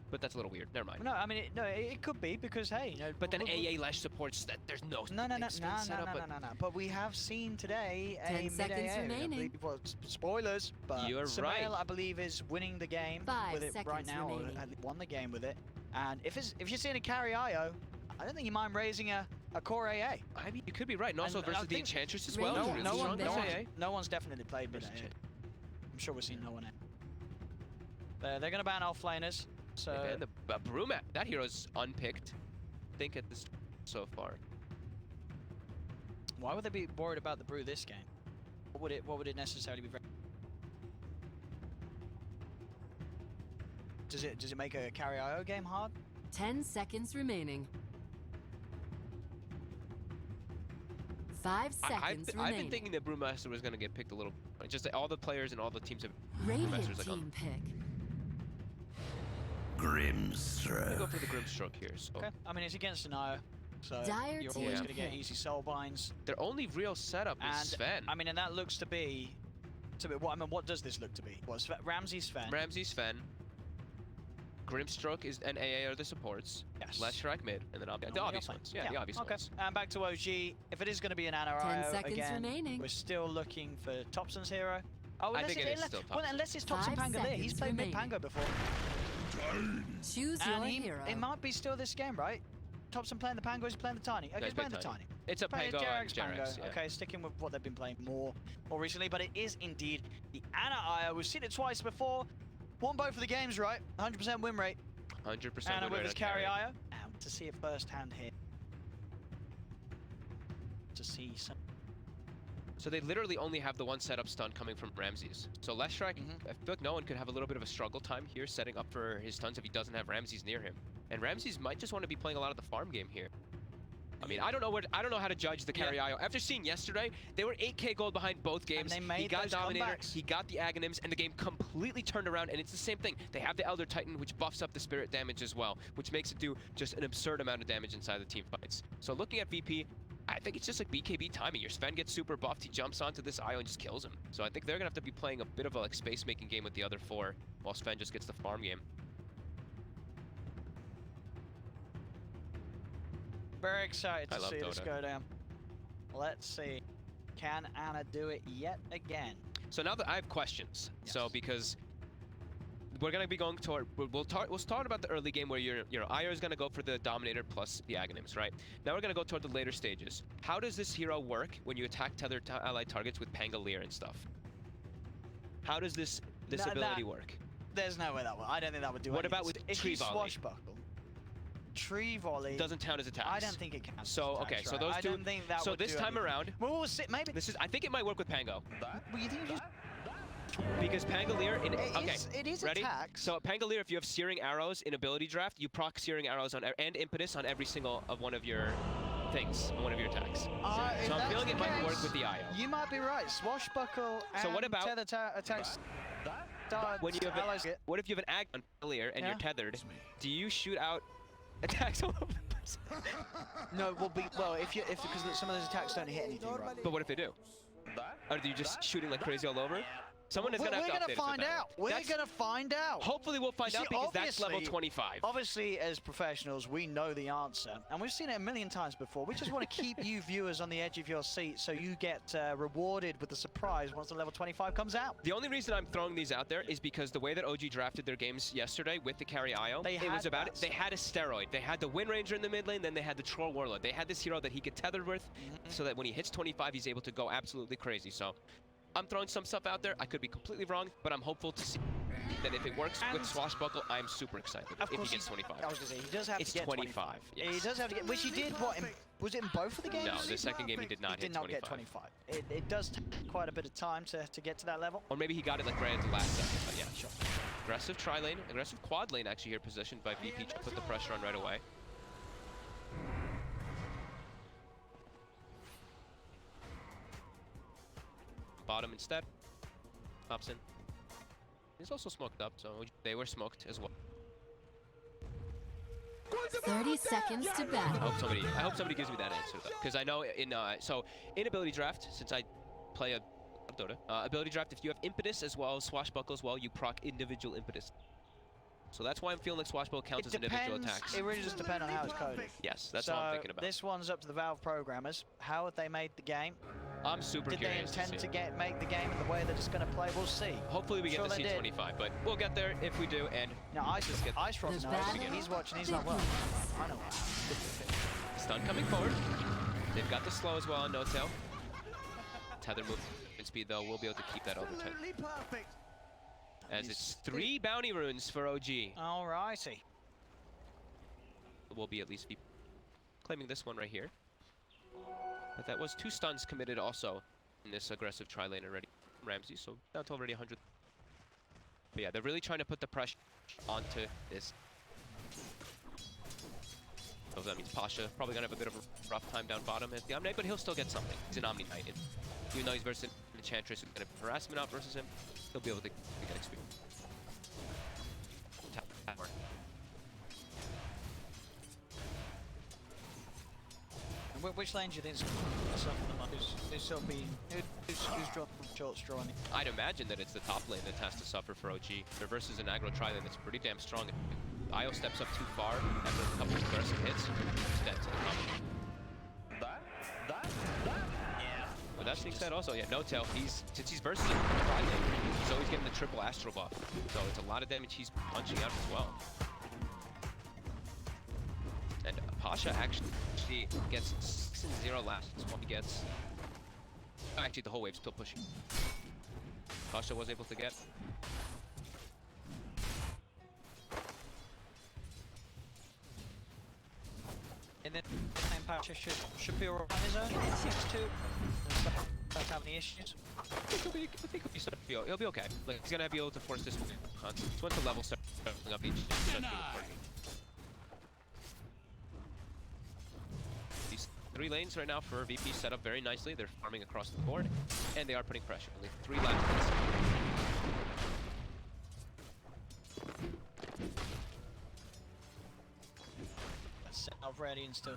But that's a little weird. Never mind. No, I mean, it could be because, hey, you know, But then AA Lash supports that. There's no No. setup. But we have seen today 10 a mid seconds AA. remaining. Well, spoilers, but You're Samael, right. I believe, is winning the game 5 with it right seconds now, or remaining. had won the game with it. And if you're seeing a carry IO, I don't think you mind raising a core AA. I mean, you could be right. And also And I versus the think Enchantress as Range well. No- Really no strong one- versus no AA. No one's definitely played mid Versus AA. Chan- I'm sure we've seen no one in. They're going to ban offlaners. So And the Brumat, that hero's unpicked. I think at this so far. why would they be worried about the brew this game? What would it necessarily be? Does it make a carry IO game hard? 10 seconds remaining. 5 seconds I've been remaining. thinking that Brewmaster was going to get picked a little. It's just that all the players and all the teams have. Radiant Brewmaster's like, team pick. I'm gonna go for the Grimstroke here. So Okay. I mean, it's against an IO, so Dire you're team always going to get pick. easy soul binds. their only real setup is And Sven. I mean, and that looks to be. What does this look to be? Well, Ramsey Sven. Ramsey, Sven. Grimstroke is and AA are the supports. Yes. Leshrac mid, and then the obvious ones. Yeah, the obvious okay. ones. And back to OG. If it is going to be an Ana 10 IO seconds again, remaining. we're still looking for Thompson's hero. Oh, I unless think it is still well, Thompson. unless it's Thompson 5 Pangolier. He's seconds played mid remaining. Pango before. Choose your And hero. it might be still this game, right? Thompson playing the Pango, he's playing the Tiny. Okay, Yeah, he's playing the Tiny. Tiny. It's a Playing Pango and Jarek's Pango. Jarek's, yeah. Okay, sticking with what they've been playing more recently, but it is indeed the Ana IO. We've seen it twice before. Won both of the games, right? 100% win rate. 100% Ana win with rate his on carry IO. And to see it firsthand here. To see some. So they literally only have the one setup stun coming from Ramses. So Leshrac, I feel like no one could have a little bit of a struggle time here setting up for his stuns if he doesn't have Ramses near him. And Ramses might just want to be playing a lot of the farm game here. I mean, I don't know how to judge the carry IO. After seeing yesterday, they were 8k gold behind both games. And they made he got those Dominator, comebacks. he got the Aghanims, and the game completely turned around, and it's the same thing. They have the Elder Titan, which buffs up the spirit damage as well, which makes it do just an absurd amount of damage inside the team fights. So looking at VP, I think it's just like BKB timing. Your Sven gets super buffed, he jumps onto this IO and just kills him. So I think they're gonna have to be playing a bit of a space-making game with the other four, while Sven just gets the farm game. Very excited I to love see this Dota. go down. Let's see. Can Ana do it yet again? So now that I have questions, so Yes. because we're gonna be going toward, we'll start about the early game where your IO is gonna go for the Dominator plus the Aghanims, right? Now we're gonna go toward the later stages. How does this hero work when you attack tethered allied targets with Pangolier and stuff? How does this ability work? There's no way that would. I don't think that would do What anything. about with if Tree you Volley? swashbuckle? Tree volley Doesn't count as attacks. I don't think it counts. So as okay, attacks, so right? those I two. don't think that So would this do time anything. around, Well, we'll see. Maybe. I think it might work with Pango. Well, you think you just Because Pangolier in it is ready? attacks. So Pangolier, if you have Searing Arrows in ability draft, you proc Searing Arrows on and Impetus on every single of one of your things, on one of your attacks. If So I'm that's feeling the it might work case, with the IO. You might be right. Swashbuckle and So what about- tether attacks? When you have allies get. what if you have an Ag on Pangolier and Yeah. you're tethered? Do you shoot out attacks all over the place? No, if because some of those attacks don't hit anything, right? But what if they do? Are you just shooting like crazy all over? Someone is We're gonna have to gonna update us with find that. out. We're That's- gonna find out. Hopefully we'll find You see, out because that's level obviously- 25. Obviously, as professionals, we know the answer, and we've seen it a million times before. We just want to keep you viewers on the edge of your seat so you get rewarded with the surprise once the level 25 comes out. The only reason I'm throwing these out there is because the way that OG drafted their games yesterday with the carry IO, They it had was about that it. They had a steroid. They had the Wind Ranger in the mid lane, then they had the Troll Warlord. They had this hero that he could tether with, so that when he hits 25, he's able to go absolutely crazy. So I'm throwing some stuff out there. I could be completely wrong, but I'm hopeful to see that if it works with And- Swashbuckle, I'm super excited Of if course, he gets 25. I was gonna say he does have It's to get 25, He yes. does have to get, which he did. What? Was it in both of the games? No, the second game he did not He hit did not 25. get 25. It does take quite a bit of time to get to that level. Or maybe he got it like right at the last second, but yeah. Sure. Aggressive tri-lane, aggressive quad lane actually here positioned by VP to put the pressure on right away. Bottom instead. Pops in. He's also smoked up, so they were smoked as well. 30 seconds to I battle. hope somebody gives me that answer though, because I know in in ability draft, since I play a Dota, ability draft, if you have impetus as well as swashbuckle as well, you proc individual impetus. So that's why I'm feeling like swashbuckle counts as individual attacks. It really just depends on how it's coded. Yes, that's all I'm thinking about. This one's up to the Valve programmers. How have they made the game? I'm super Did they curious intend to to make the game in the way that it's going to play? We'll see. Hopefully we get Sure to they see did. 25, but we'll get there if we do. And Now, Ice Rock knows. The battle He's watching. He's like, well, I know what happened. stun coming forward. They've got the slow as well on no tail. Tether movement speed though, we'll be able to keep that over time. As it's 3 bounty runes for OG. Alrighty. We'll be at least claiming this one right here. But that was 2 stuns committed also in this aggressive tri-lane already. Ramsey, so down to already 100. But yeah, they're really trying to put the pressure onto this. So that means Pasha probably gonna have a bit of a rough time down bottom at the Omni, but he'll still get something. He's an Omni Knight, and even though he's versus the Enchantress who's gonna harassment out versus him, he'll be able to get experience. Tap more. And which lane do you think is suffering the most? Who's still being who's dropping short straw? I'd imagine that it's the top lane that has to suffer for OG. They're versus an aggro tri-lane that's pretty damn strong. Io steps up too far after a couple of aggressive hits. He's dead to the combo. Yeah. With that being said, also, yeah, no tail. Since he's versus a tri-lane, he's always getting the triple astral buff. So it's a lot of damage he's punching out as well. And Pasha actually gets 6 and 0 last. That's what he gets. Actually, the whole wave's still pushing. Pasha was able to get. And then Pasha should be alright on his own. 6-2. Don't have any issues. I think he'll be okay. Like, he's gonna be able to force this move. Once the level starts up each, these 3 lanes right now for VP set up very nicely. They're farming across the board, and they are putting pressure. Only 3 left. Self ready and still.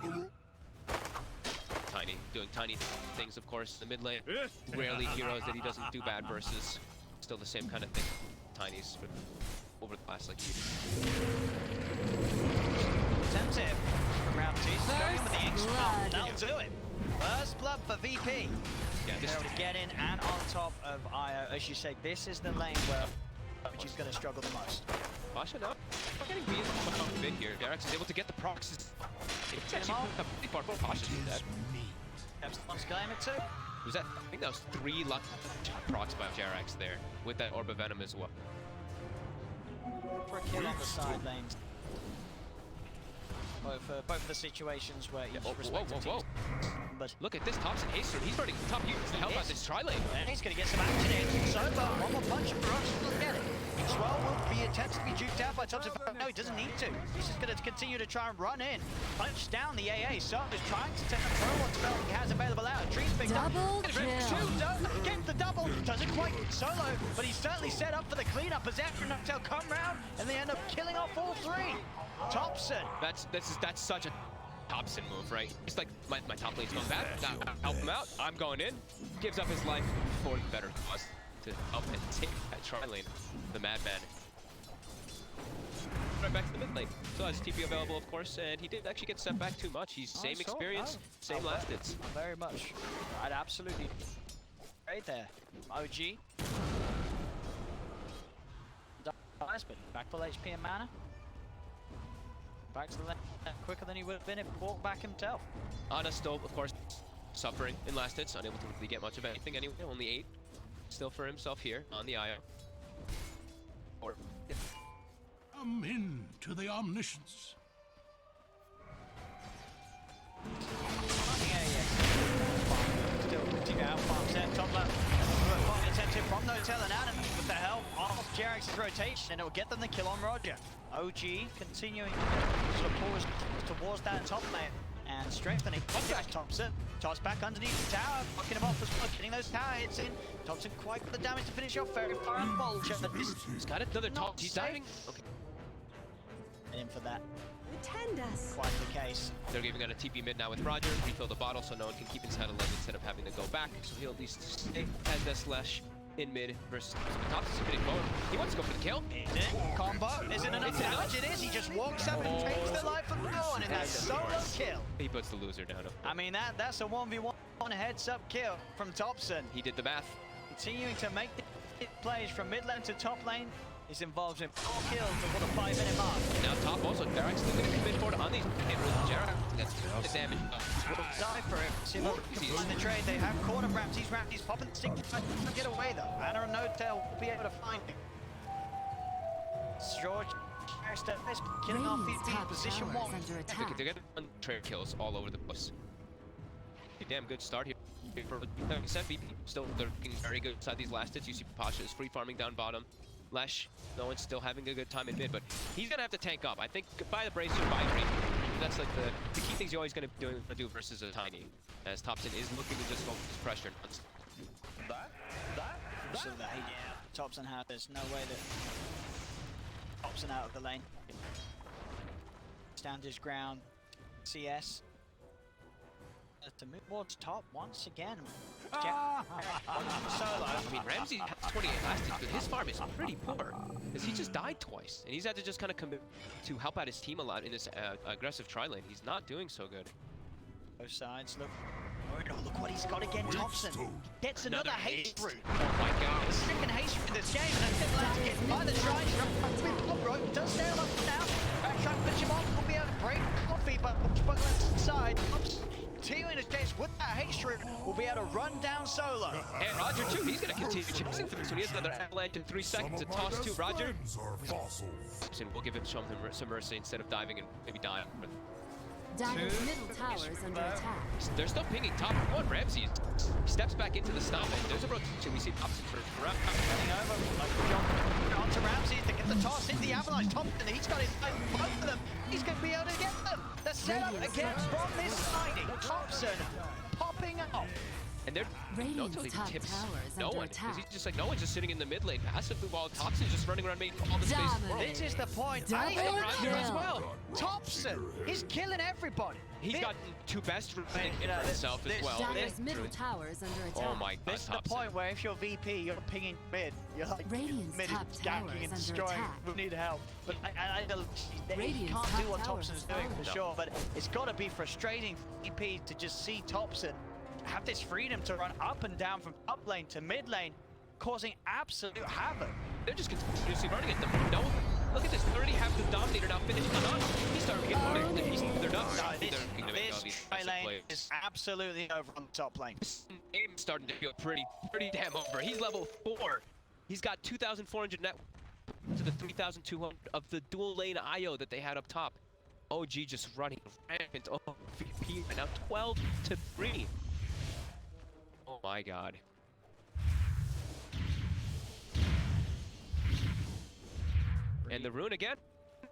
Tiny, doing tiny things, of course. The mid lane, rarely heroes that he doesn't do bad versus. Still the same kind of thing. Tiny's over the last like year. Tempted from round 2. Going with the First extra. blood. That'll do it. First blood for VP. Yeah, They're able to get in and on top of Io. As you say, this is the lane where which is going to struggle the most. Pasha now getting beat a bit here. Derek's is able to get the procs. It's actually a pretty far for Pasha to do that. Epsilon's claim it too. Was that? I think that was 3 luck procs by Jerax there with that Orb of Venom as well. For a kill on the side lanes. Both of the situations where each respective teams. But look at this Thompson Acer. He's running top units to help out this tri-lane. and he's going to get some action in. So far, one more punch and Brooks will get it. Swell will be attempted to be duped out by Thompson. No, he doesn't need to. He's just going to continue to try and run in. Punch down the AA. So is trying to take the throw what spell he has available out. Trees picked up. Double kill. Gets the double. Doesn't quite solo, but he's certainly set up for the cleanup as Zephyr and Noctel come round and they end up killing off all 3. Thompson. That's such a Thompson move, right? It's like my top lane's going bad. Now help him out. I'm going in. Gives up his life for the better cause to help and take that tri-lane. The madman. Right back to the mid lane. So has TP available, of course, and he didn't actually get sent back too much. He's same experience, same last hits. Very much. I'd absolutely right there. OG. Dies, but back full HP and mana. Back to the lane quicker than he would have been if he walked back himself. Ana still, of course, suffering in last hits, unable to really get much of anything anyway. Only 8 still for himself here on the IO. Or Come in to the omniscience. Still continue out farm set top left. Farming attention from Notel and Adam with the help of Jerax's rotation, and it will get them the kill on Roger. OG continuing to sort of pause towards that top lane and strengthening. Thompson toss back underneath the tower, knocking him off as well, getting those tower hits in. Thompson quite the damage to finish off very far out. Vulture, but this he's got another top. He's safe. diving. Okay. In for that. Attend us. Quite the case. They're giving out a TP mid now with Roger. Refill the bottle so no one can keep inside a leg instead of having to go back. So he'll at least stay as that slash in mid versus Thompson's getting forward. He wants to go for the kill. Is it? Combo? Is it enough damage? It is. He just walks up and takes the life of Kotion in that solo kill. He puts the loser down. I mean, that's a 1v1 heads-up kill from Thompson. He did the math. Continuing to make the plays from mid lane to top lane. He's involved in 4 kills before the 5-minute mark. Now top also, Derek's still going to commit forward on these cameras. Jared gets the damage. Die for it. See if they can find the trade. They have corner Ramsey's popping the stick to get away though. Anna and No-Tail will be able to find him. George killing off Radiant's VP top position tower 1. is under attack. They're getting trade kills all over the place. A damn good start here. For VP, still looking very good inside these last hits. You see Pasha is free farming down bottom. Lesh, no one's still having a good time in mid, but he's gonna have to tank up. I think by the bracer, by green. That's like the key things you're always gonna do versus a Tiny. As Thompson is looking to just focus pressure. So that, yeah, Thompson has. There's no way that Thompson out of the lane. Stand his ground. CS. To move towards top once again. Solo. I mean, Ramsey has 28 last hit, but his farm is pretty poor. Because he just died twice. And he's had to just kind of commit to help out his team a lot in this aggressive tri-lane. He's not doing so good. Both sides look. Oh no, look what he's got again, Thompson. Gets another haste route. Oh my god. The second haste route in this game, and that's allowed to get by the try. Rope does sail up now. Backtrack for Jamal will be able to break coffee, but inside. Continuing his case with that haste route, will be able to run down solo. And Roger too, he's going to continue chasing through. So he has another avalanche in 3 seconds. A toss to Roger. And we'll give him some mercy instead of diving and maybe dying. Dire's middle tower is under attack. They're still pinging top one. Ramsey steps back into the stop, and there's a rotation. We see Thompson for Heading over, on to Ramsey to get the toss in the avalanche. Thompson, he's got his both of them. He's going to be able to get them. The setup again from this siding. Thompson popping up. And they're Radiant's no top tips tower is no under one. 'Cause attack. he's just like, no one's just sitting in the mid lane passively while Thompson's just running around making all the space in the world. This is the point. Double And he's got kill. as well. Thompson, he's killing everybody. He's gotten 2 best running in for himself as well. Dire's middle tower is under attack. Oh my god, This is the Thompson. point where if you're VP, you're pinging mid. You're like, Radiant's mid top is tower ganking is and under destroying. attack. We need help. But I he Radiant's can't top do what tower Thompson's is doing for fallen. sure. But it's got to be frustrating for VP to just see Thompson have this freedom to run up and down from up lane to mid lane, causing absolute havoc. They're just continuously running at them. No, look at this. They already have the Dominator now finished. He's starting to get they're not. This tri lane is absolutely over on the top lane. This game's starting to feel pretty damn over. He's level 4. He's got 2,400 net to the 3,200 of the dual lane IO that they had up top. OG just running rampant. Oh, VP right now 12-3. Oh my god. And the rune again.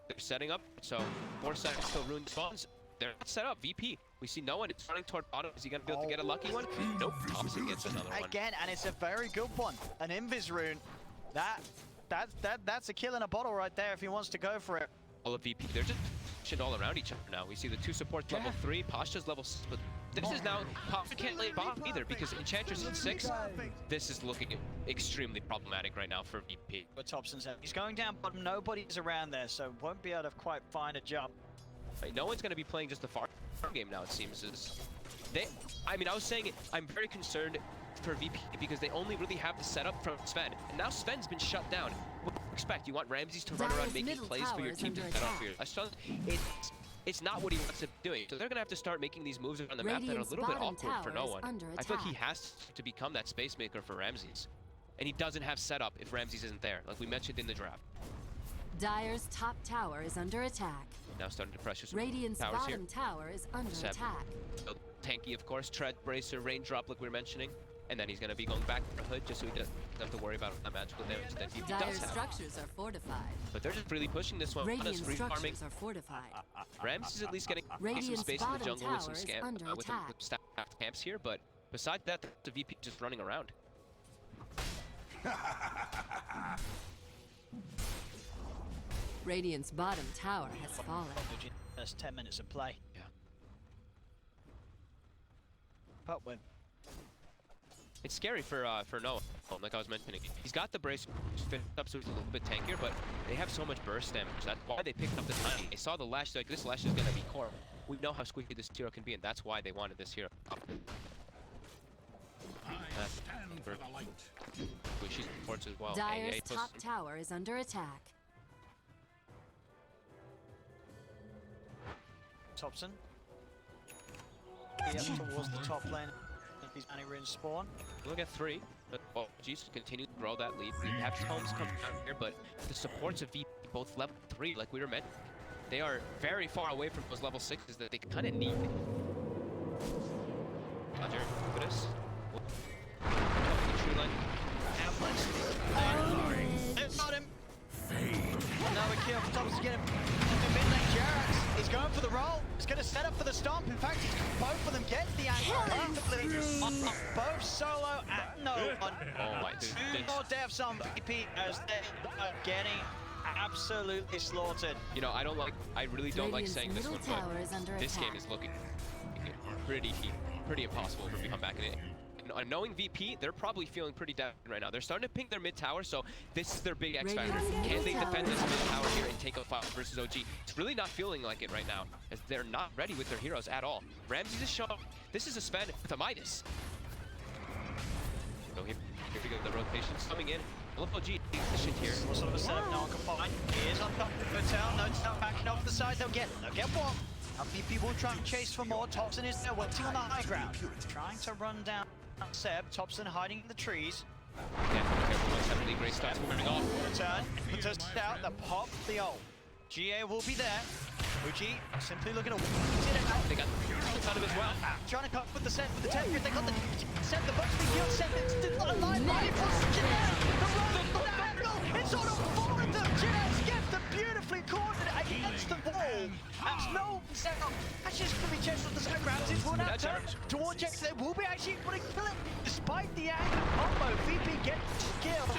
They're setting up. So CORSARI still rune spawns. They're not set up. VP. We see no one. It's running toward bottom. Is he gonna be able to get a lucky one? Nope. Thompson gets another one. Again, and it's a very good one. An Invis rune. That's a kill in a bottle right there if he wants to go for it. All of VP. They're just shit all around each other now. We see the 2 supports level 3. Pasha's level 6. But this is now Pasha can't lay bottom either because Enchantress at 6. This is looking extremely problematic right now for VP. But Thompson's out. He's going down bottom. Nobody's around there, so won't be able to quite find a jump. Right, no one's going to be playing just the farm game now, it seems. I mean, I was saying it, I'm very concerned for VP because they only really have the setup from Sven. And now Sven's been shut down. What do you expect? You want Ramses to run around making plays for your team to set up for your It's not what he wants to be doing. So they're going to have to start making these moves around the map that are a little bit awkward for no one. I feel like he has to become that space maker for Ramses. And he doesn't have setup if Ramses isn't there, like we mentioned in the draft. Dire's top tower is under attack. Now starting to pressure some Radiant's towers bottom here. tower is under attack. So tanky, of course, tread, bracer, raindrop, like we were mentioning. And then he's going to be going back for Hood just so he doesn't have to worry about that magical damage that he Dire's does have. structures are fortified. But they're just really pushing this one. Radiant Free farming. structures are fortified. Rams is at least getting some Radiant's space in the bottom jungle with some tower is scam, under with attack. stacked camps here. But besides that, the VP just running around. Radiant's bottom tower has fallen. first 10 minutes of play. Yeah. But win. It's scary for Noah, like I was mentioning. He's got the brace fit up, so he's a little bit tankier, but they have so much burst damage. That's why they picked up the timing. They saw the lash, like this lash is gonna be core. We know how squeaky this hero can be, and that's why they wanted this hero. I stand for the light. She supports as well. Dire's AA top tower is under attack. Thompson. Up towards the top lane. These many runes spawn. Look at 3. But Jesus continue to grow that lead. We have homes come down here, but the supports of VP both level 3, like we were meant. They are very far away from those level 6s that they kind of need. Roger, look at us. True line. They've got him. Another kill for Thompson to get him. In mid lane, Jerax. He's going for the roll. He's going to set up for the stomp. In fact, both of them get the angle. Both solo and no one. Oh my Two more deaths on VP as they are getting absolutely slaughtered. You know, I really don't like saying this one, but this game is looking pretty impossible for me to come back in it. Knowing VP, they're probably feeling pretty down right now. They're starting to ping their mid tower, so this is their big X factor. Can they defend this mid tower here and take a fight versus OG? It's really not feeling like it right now, as they're not ready with their heroes at all. Ramsey's is showing. This is a Sven with a Midas. So here we go. The rotation's coming in. Look OG efficient here. What sort of a setup no one can find? He is on top of the hotel. No stop backing off the side. They'll get one. VP will try and chase for more. Thompson is there waiting on the high ground. Trying to run down Seb. Thompson hiding in the trees. Yeah, careful. Great starts moving off. Return. Puts us out. The pop. The ult. GA will be there. OG simply looking to get it out. They got the ton of as well. Trying to cut with the set with the tech. They got the set. The box being killed. Set. It's not alive. Body plus Jeanette. The roll. The angle. It's on a forward. Jeanette gets the beautifully cornered against the wall. That's no set up. Actually, it's going to be chased with the background. It will now turn towards Jax. They will be actually able to kill it. Despite the angle combo, VP gets killed.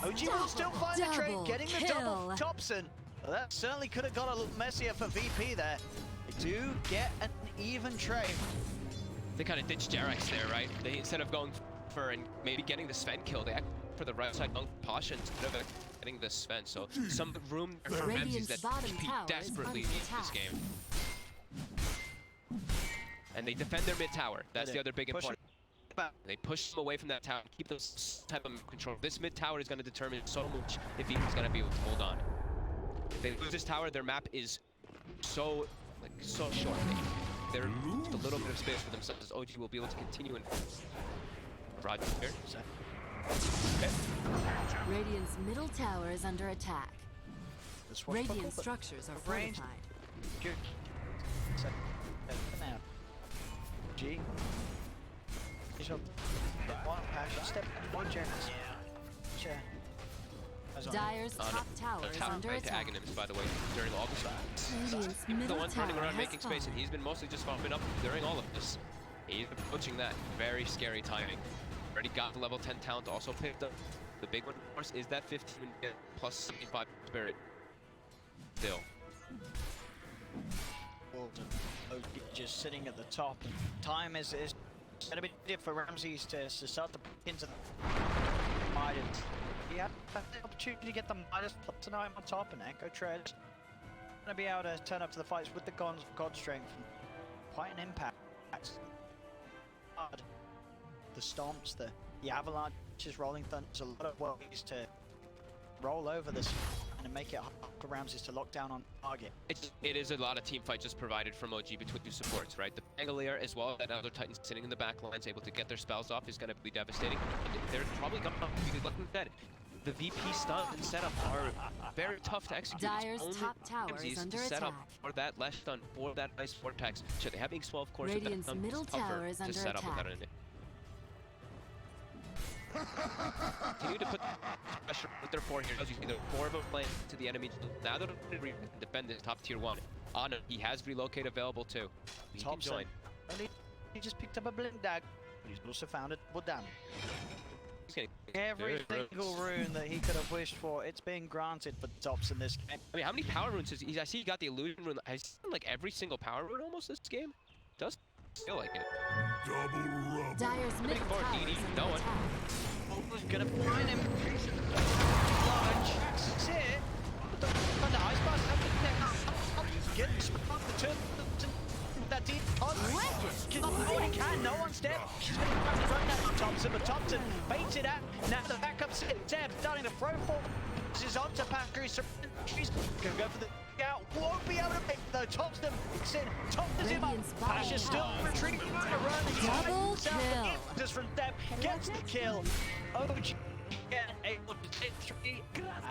OG will still find the trade, getting the double Thompson. Well, that certainly could have got a little messier for VP there. They do get an even trade. They kind of ditched Jerax there, right? They, instead of going for and maybe getting the Sven kill, they act for the right side Potion instead of getting the Sven. So some room for Ramses that VP desperately needs this game. And they defend their mid tower. That's the other big important. They push them away from that tower, keep those type of control. This mid tower is going to determine so much if VP's going to be able to hold on. If they lose this tower, their map is so short. They're just a little bit of space for themselves. OG will be able to continue and Roger here. Radiant's middle tower is under attack. Radiant structures are fortified. Good. Now, G. One passion step. One Jax. Yeah. Dire's top tower is under attack. Aghanim's, by the way, during all this. Radiant's He's the middle one running tower around has making space, and fallen. he's been mostly just following up during all of this. He's approaching that. Very scary timing. Already got the level 10 talent, also picked up. The big one, of course, is that 15 plus 75 spirit. Still. Just sitting at the top. Time is going to be different for Ramses to start to put into the Midas. He had the opportunity to get the Midas plus tonight on top, and Echo Treads going to be able to turn up to the fights with the God Strength. Quite an impact. The stomps, the avalanches, rolling thunders, a lot of ways to roll over this and make it hard for Ramses to lock down on target. It is a lot of team fight just provided from OG between two supports, right? The Pangolier as well, that other Titan sitting in the back lines able to get their spells off is going to be devastating. And they're probably going to be looking at it. The VP stun and setup are very tough to execute. Dire's top tower is under set up attack. for that last stun, for that ice vortex. So they have X12, of course, Radiant's that middle tower is under set up attack. without continue to put pressure with their 4 heroes. You see the 4 of them playing to the enemy. Now they're going to defend this top tier 1. Anna, he has relocate available too. He can join. He just picked up a blink dag. He's also found it. Well done. Every single rune that he could have wished for, it's been granted for Tops in this game. I mean, how many power runes has he? I see he got the illusion rune. I've seen like every single power rune almost this game. Does feel like it. Dyer's middle forward, tower DD, is no under one. attack. Who's gonna find him? That's it. But the ice bus getting spot the turn. That deep on he can. No one's dead. She's gonna run that to Thompson, but Thompson baits it out. Now the backup Zeb starting to throw for. This is onto Packer. She's gonna go for the out. Won't be able to make though. Thompson is in. Thompson's him up. Pasha's still retreating. Double kill. Just from Zeb gets the kill. OG able to take 3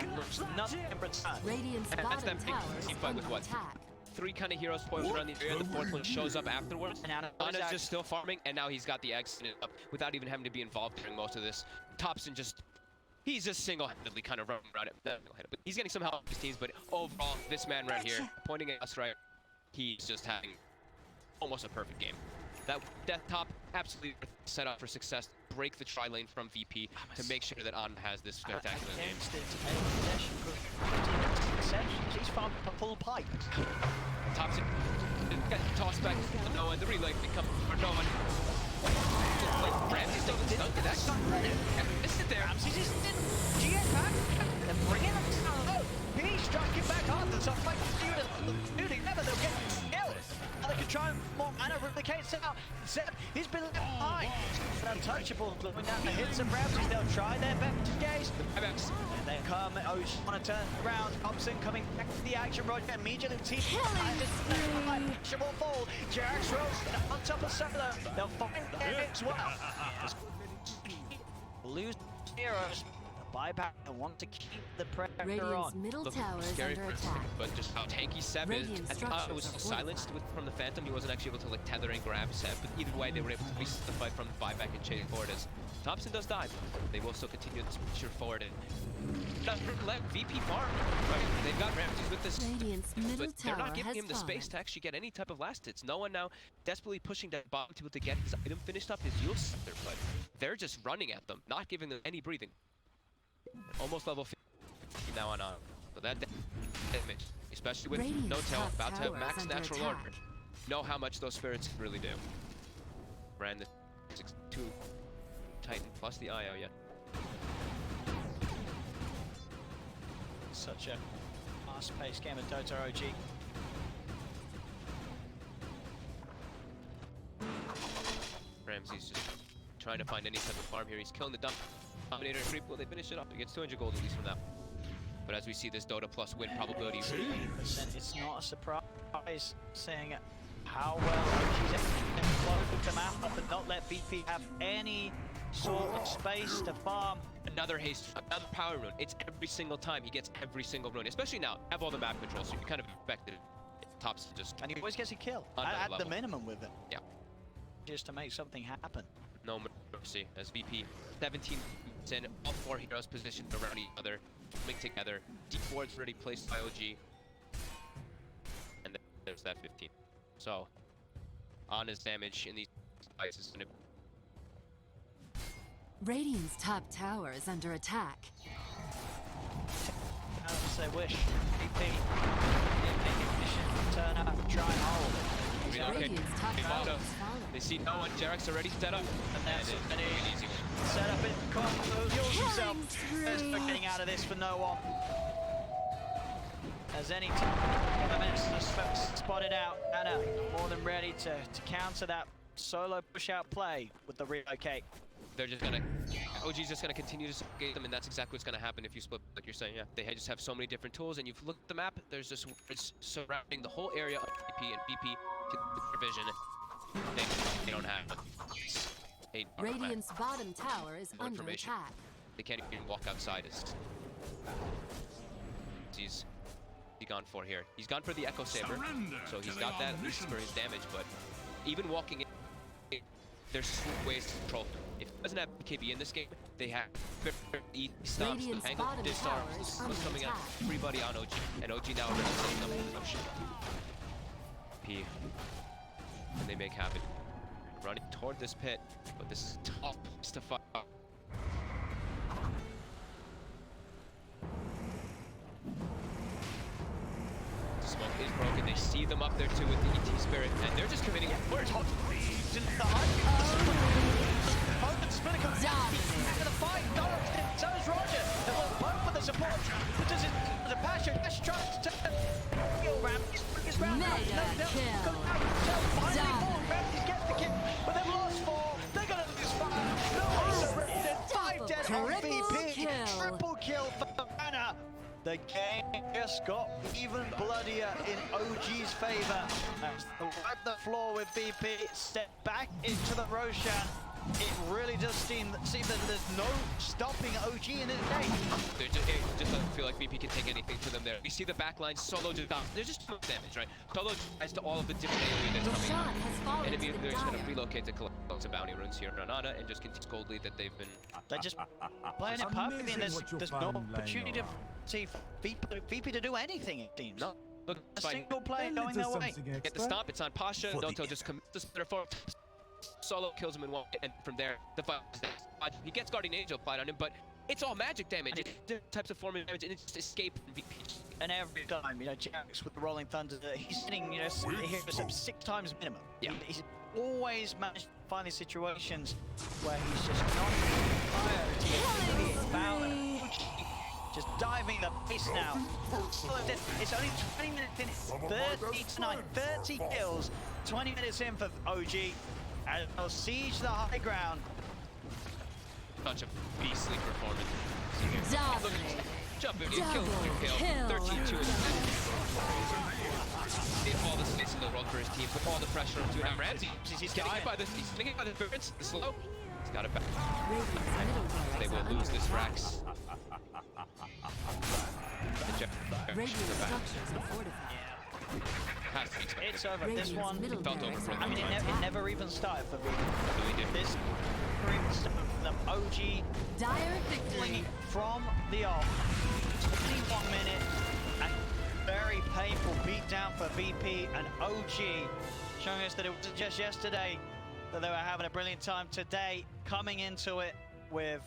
and looks nothing in return. Radiant's That's bottom them big tower is team fight with under what? attack. 3 kind of heroes spoils around the area. The 4th one shows up afterwards. And Ana's just still farming, and now he's got the X up without even having to be involved during most of this. Thompson he's just single-handedly kind of running around it. But he's getting some help from his teams, but overall, this man right here, pointing at us right, he's just having almost a perfect game. That death top absolutely set up for success. Break the tri-lane from VP to make sure that Ana has this spectacular game. She's found a full pipe. Thompson got tossed back to Noah. The relay becomes for Noah. Ramsey's still stuck to that. Missed it there. Ramsey just didn't get back. They're bringing him down. He's striking back hard. There's a fight shooting. Never they'll get killed. They can try and more mana replicates out. Zeb, he's been left behind. But untouchable. Looking down the hits of Ramsey. They'll try their best to gaze. And they come. Oh, want to turn around. Thompson coming back to the action. Roger immediately team. Will fall. Jarek's rolls on top of Solo. They'll find him as well. Lose heroes. Buyback and want to keep the pressure Radiant's on. middle Look, tower is scary under for attack. but just how tanky Seb is. Radiant I think Ana was structures are silenced from the Phantom. He wasn't actually able to like tether and grab Seb, but either way they were able to reset the fight from the buyback and chase forward as Thompson does die. They will still continue this push forward and not let VP farm. Right? They've got Ramses with this, Radiant's middle but they're tower not giving has him the space to actually get any type of last hits. No one now desperately pushing that bottom to get his item finished up, his use, but they're just running at them, not giving them any breathing. Almost level 50 now on so that damage, especially with Radiant's no tail, top about to have tower max is under natural attack. order. Know how much those spirits can really do. Ran the 6-2 Titan plus the IO yet. Such a fast-paced game of Dota OG. Ramsey's just trying to find any type of farm here. He's killing the Dominator and Creep. Will they finish it off? He gets 200 gold at least from that. But as we see this Dota plus win probability, It's not a surprise seeing how well OG's able to close them out and not let BP have any sort of space to farm. another haste, another power rune. It's every single time he gets every single rune, especially now. Have all the map control, so you kind of expect it. Tops to just. And he always gets a kill at the minimum with it. Yeah. Just to make something happen. No mercy as VP 17 in, all 4 heroes positioned around each other, coming together. Deep wards already placed by OG, and then there's that 15. So, on his damage in these fights is going to. Radiant's top tower is under attack. As they wish. VP turn up, try and hold. Radiant's top tower is falling. They see no one. Jarek's already set up. And that's it. an Easy win. set up in combo. Yours himself. Killing There's no spree. getting out of this for no one. As any team spotted out, Ana more than ready to counter that solo push-out play with the relocate. They're just gonna, OG's just gonna continue to get them, and that's exactly what's gonna happen if you split, like you're saying. Yeah, they just have so many different tools, and you've looked at the map. There's just it's surrounding the whole area of VP and VP to the provision. They don't have. Radiant's bottom tower is More under information. attack. They can't even walk outside. He's gone for here. He's gone for the Echo Saber, so he's got that at least for his damage. But even walking in, there's ways to control. If he doesn't have KB in this game, they have he stops the Radiant's angle, bottom disarms, tower is what's under coming out. attack. Everybody on OG, and OG now already setting up the motion. P, and they make happen. Running toward this pit, but this is tough to fight. They see them up there too with the ET Spirit, and they're just committing. Where's Hot? Spinner comes down. Back of the fight. So is Roger. They will both for the support. But does it the passion? Ash tries to kill Ramses. Mega kill. Ramses gets the kill, but they've lost 4. They're gonna lose 5. No one's surrendered. 5 dead on VP. Triple kill for Savannah. The game just got even bloodier in OG's favor. As they wipe the floor with VP, step back into the Roshan. It really does seem that there's no stopping OG in this game. It just doesn't feel like VP can take anything to them there. We see the backline, Solo just down. There's just too much damage, right? Solo tries to all of the different units coming in. And if they're just going to relocate to collect lots of bounty runes here in Granada and just continue coldly that they've been... They're just playing it perfectly, and there's no opportunity to see VP to do anything, it seems. No. Look, a single player going their way. Get the stomp, it's on Pasha. Noto just commits the spitter forward. Solo kills him in 1, and from there, the fight is next. He gets Guardian Angel applied on him, but it's all magic damage. It's different types of form of damage, and it's just escape from VP. And every time, you know, Jax with the Rolling Thunder, he's hitting, you know, here 6 times minimum. Yeah. He's always managed to find these situations where he's just not tired. Just diving the base now. It's only 20 minutes in. 30-9, 30 kills. 20 minutes in for OG. And they'll siege the high ground. Such a beastly performance. Dominating. Jump in, kill. 13-2 in the They all the space in the world for his team, put all the pressure onto him. Ramsey, he's getting hit by this. He's getting hit by the birds. The slow. He's got it back. They will lose this Rax. Radiant structures are fortified. It's over. This one, it felt over for I mean, it never even started for me. Really did. This never started for them. OG Dire victory from the off. 21 minutes and very painful beatdown for VP and OG, showing us that it wasn't just yesterday that they were having a brilliant time. Today, coming into it with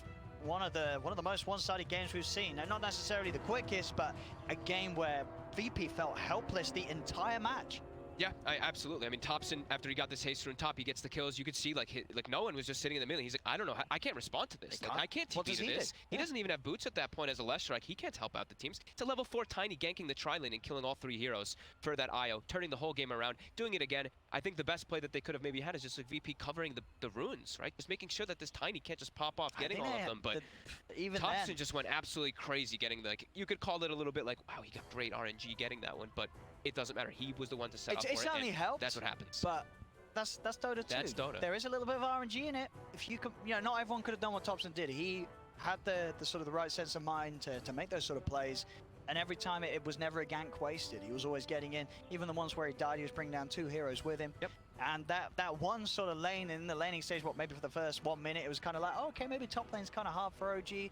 one of the most one-sided games we've seen. Now, not necessarily the quickest, but a game where VP felt helpless the entire match. Yeah, absolutely. I mean, Thompson, after he got this haste rune top, he gets the kills. You could see, like no one was just sitting in the middle. He's like, I don't know, I can't respond to this. Like, I can't TP to this. He doesn't even have boots at that point as a left strike. He can't help out the teams. It's a level 4 Tiny ganking the tri-lane and killing all 3 heroes for that IO, turning the whole game around, doing it again. I think the best play that they could have maybe had is just like VP covering the runes, right? Just making sure that this Tiny can't just pop off getting all of them. But even Thompson just went absolutely crazy getting like, you could call it a little bit like, wow, he got great RNG getting that one, but it doesn't matter. He was the one to set up for it. It certainly helps. That's what happens. But that's Dota too. That's Dota. There is a little bit of RNG in it. If you can, you know, not everyone could have done what Thompson did. He had the sort of the right sense of mind to make those sort of plays. And every time it was never a gank wasted. He was always getting in. Even the ones where he died, he was bringing down 2 heroes with him. Yep. And that one sort of lane in the laning stage, what maybe for the first 1 minute, it was kind of like, oh, okay, maybe top lane's kind of hard for OG.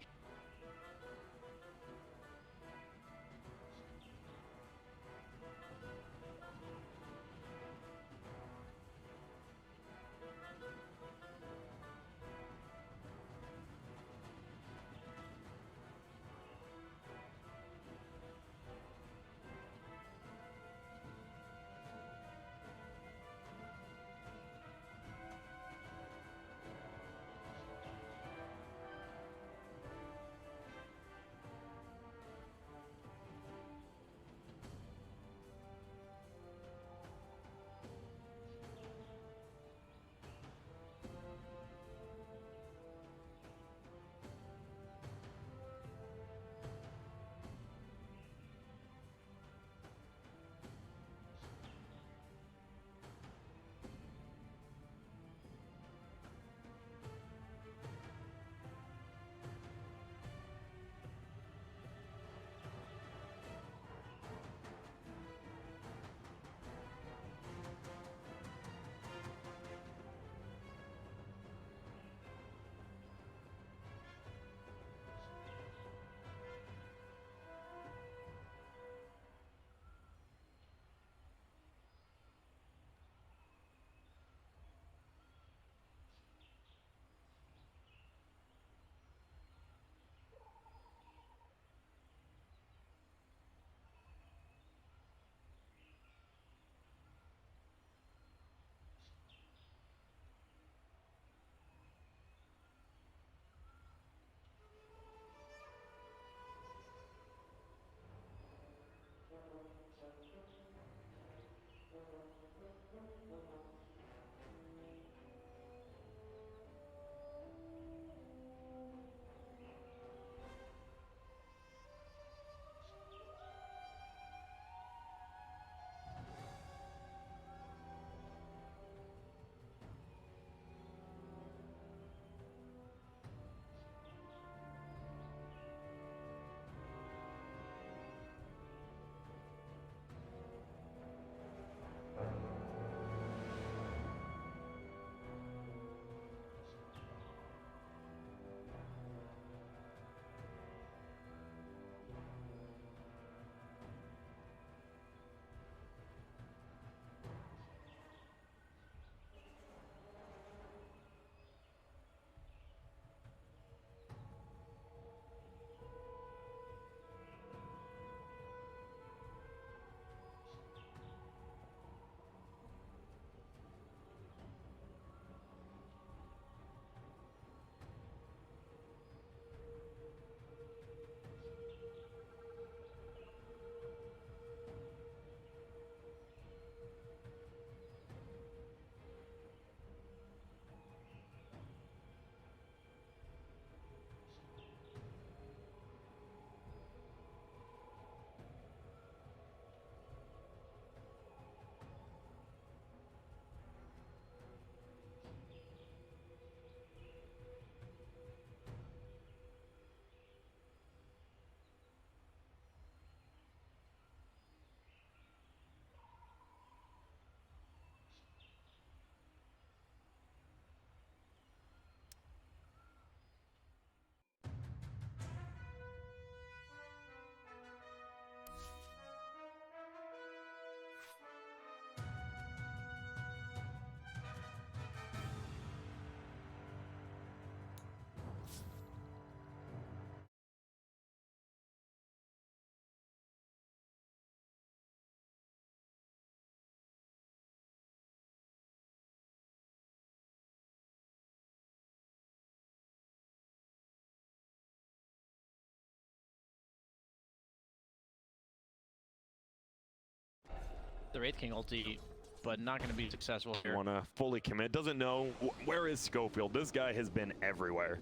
the Wraith King ulti, but not going to be successful here. Want to fully commit. Doesn't know where is Schofield. This guy has been everywhere.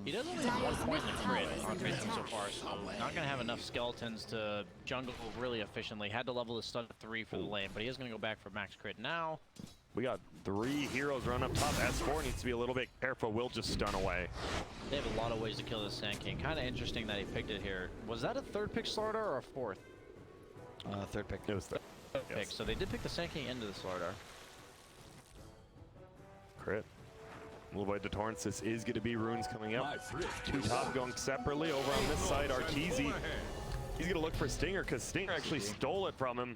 He does only have 1 point in the crit on Phantom so far, so not going to have enough skeletons to jungle really efficiently. Had to level his stun to 3 for the lane, but he is going to go back for max crit now. We got 3 heroes run up top. S4 needs to be a little bit careful. Will just stun away. They have a lot of ways to kill this Sand King. Kind of interesting that he picked it here. Was that a 3rd pick Slardar or a 4th? 3rd pick. It was 3rd pick. yes. So they did pick the Sand King into the Slardar. Crit. We'll avoid the Torrents. This is going to be runes coming up. 2 top going separately. Over on this side, Arteezy. He's going to look for Stinger because Stinger actually stole it from him.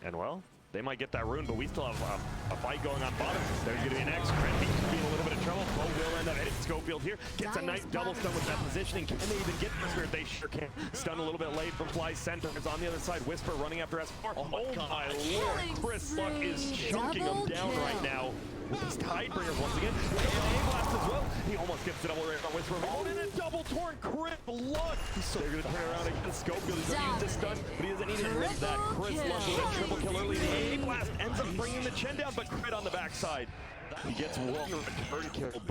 And well, they might get that rune, but we still have a fight going on bottom. There's going to be an X crit. He's going to be in a little bit of trouble. Bo will end up hitting Schofield here. Gets a nice double stun with that positioning. Can they even get this spirit? They sure can. Stun a little bit late from Fly Center. It's on the other side. Whisper running after S4. Oh my lord. Chris Luck is chunking him down right now. With these Tidebringers once again. A blast as well. He almost gets the double rate on Whisper. Oh, and a double torn crit. Luck. They're going to turn around against Schofield. He's going to use this stun, but he doesn't need it with that. Chris Luck with a triple kill early. The A blast ends up bringing the Chen down, but crit on the backside. He gets one return kill.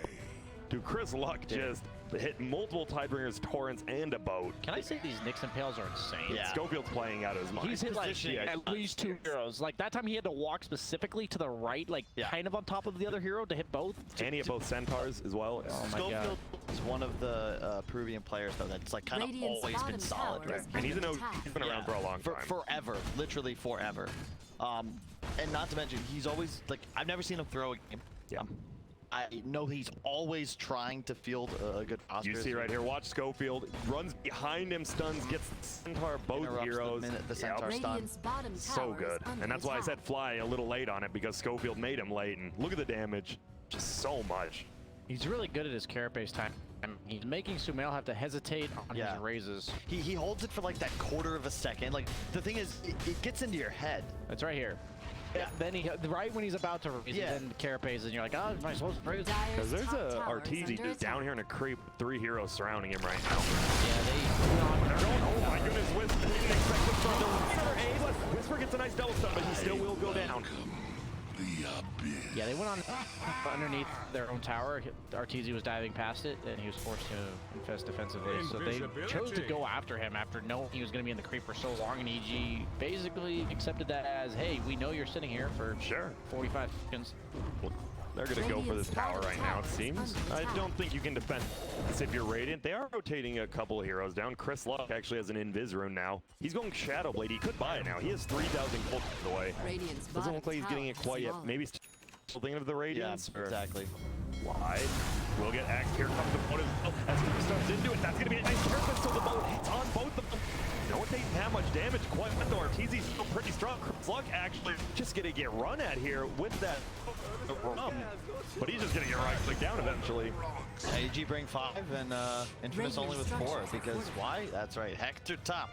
Dude, Chris Luck just hit multiple Tidebringers, Torrents, and a boat. Can I say these Nixon Pales are insane? Yeah. Schofield's playing out of his mind. He's hit like at least 2 heroes. Like that time he had to walk specifically to the right, like kind of on top of the other hero to hit both. And he hit both Centaurs as well. Oh my Schofield god. is one of the Peruvian players though that's like kind of always been solid. Right? And he's been around for a long time. Forever, literally forever. And not to mention, he's always like, I've never seen him throw a game. Yeah. I know he's always trying to field a good roster. You see right here, watch Schofield, runs behind him, stuns, gets the Centaur, both heroes. The Centaur stun. So good. And that's why I said Fly a little late on it, because Schofield made him late. And look at the damage. Just so much. He's really good at his carapace time. He's making Sumail have to hesitate on his raises. He holds it for like that quarter of a second. Like, the thing is, it gets into your head. It's right here. Yeah. Then he, right when he's about to raise, then carapace, and you're like, oh, am I supposed to raise? Because there's a Arteezy just down here in a creep, 3 heroes surrounding him right now. Yeah, they're going, oh my goodness, Whisper didn't expect this from another A. Whisper gets a nice double stun, but he still will go down. Yeah, they went on underneath their own tower. Arteezy was diving past it, and he was forced to infest defensively. So they chose to go after him after knowing he was going to be in the creep for so long, and EG basically accepted that as, hey, we know you're sitting here for 45 seconds. They're going to go for this tower right now, it seems. I don't think you can defend this if you're Radiant. They are rotating a couple of heroes down. Chris Luck actually has an Invis rune now. He's going Shadow Blade. He could buy it now. He has 3,000 gold by the way. Doesn't look like he's getting it quite yet. Maybe still thinking of the Radiance. Yeah, exactly. Wide. We'll get axed. Here comes the boat as well. As he starts into it, that's going to be a nice purpose. So the boat hits on both of them. No one taking that much damage quite yet, though. Arteezy's still pretty strong. Chris Luck actually just going to get run at here with that but he's just going to get right click down eventually. AG bring 5 and Infamous only with 4 because why? That's right, Hector top.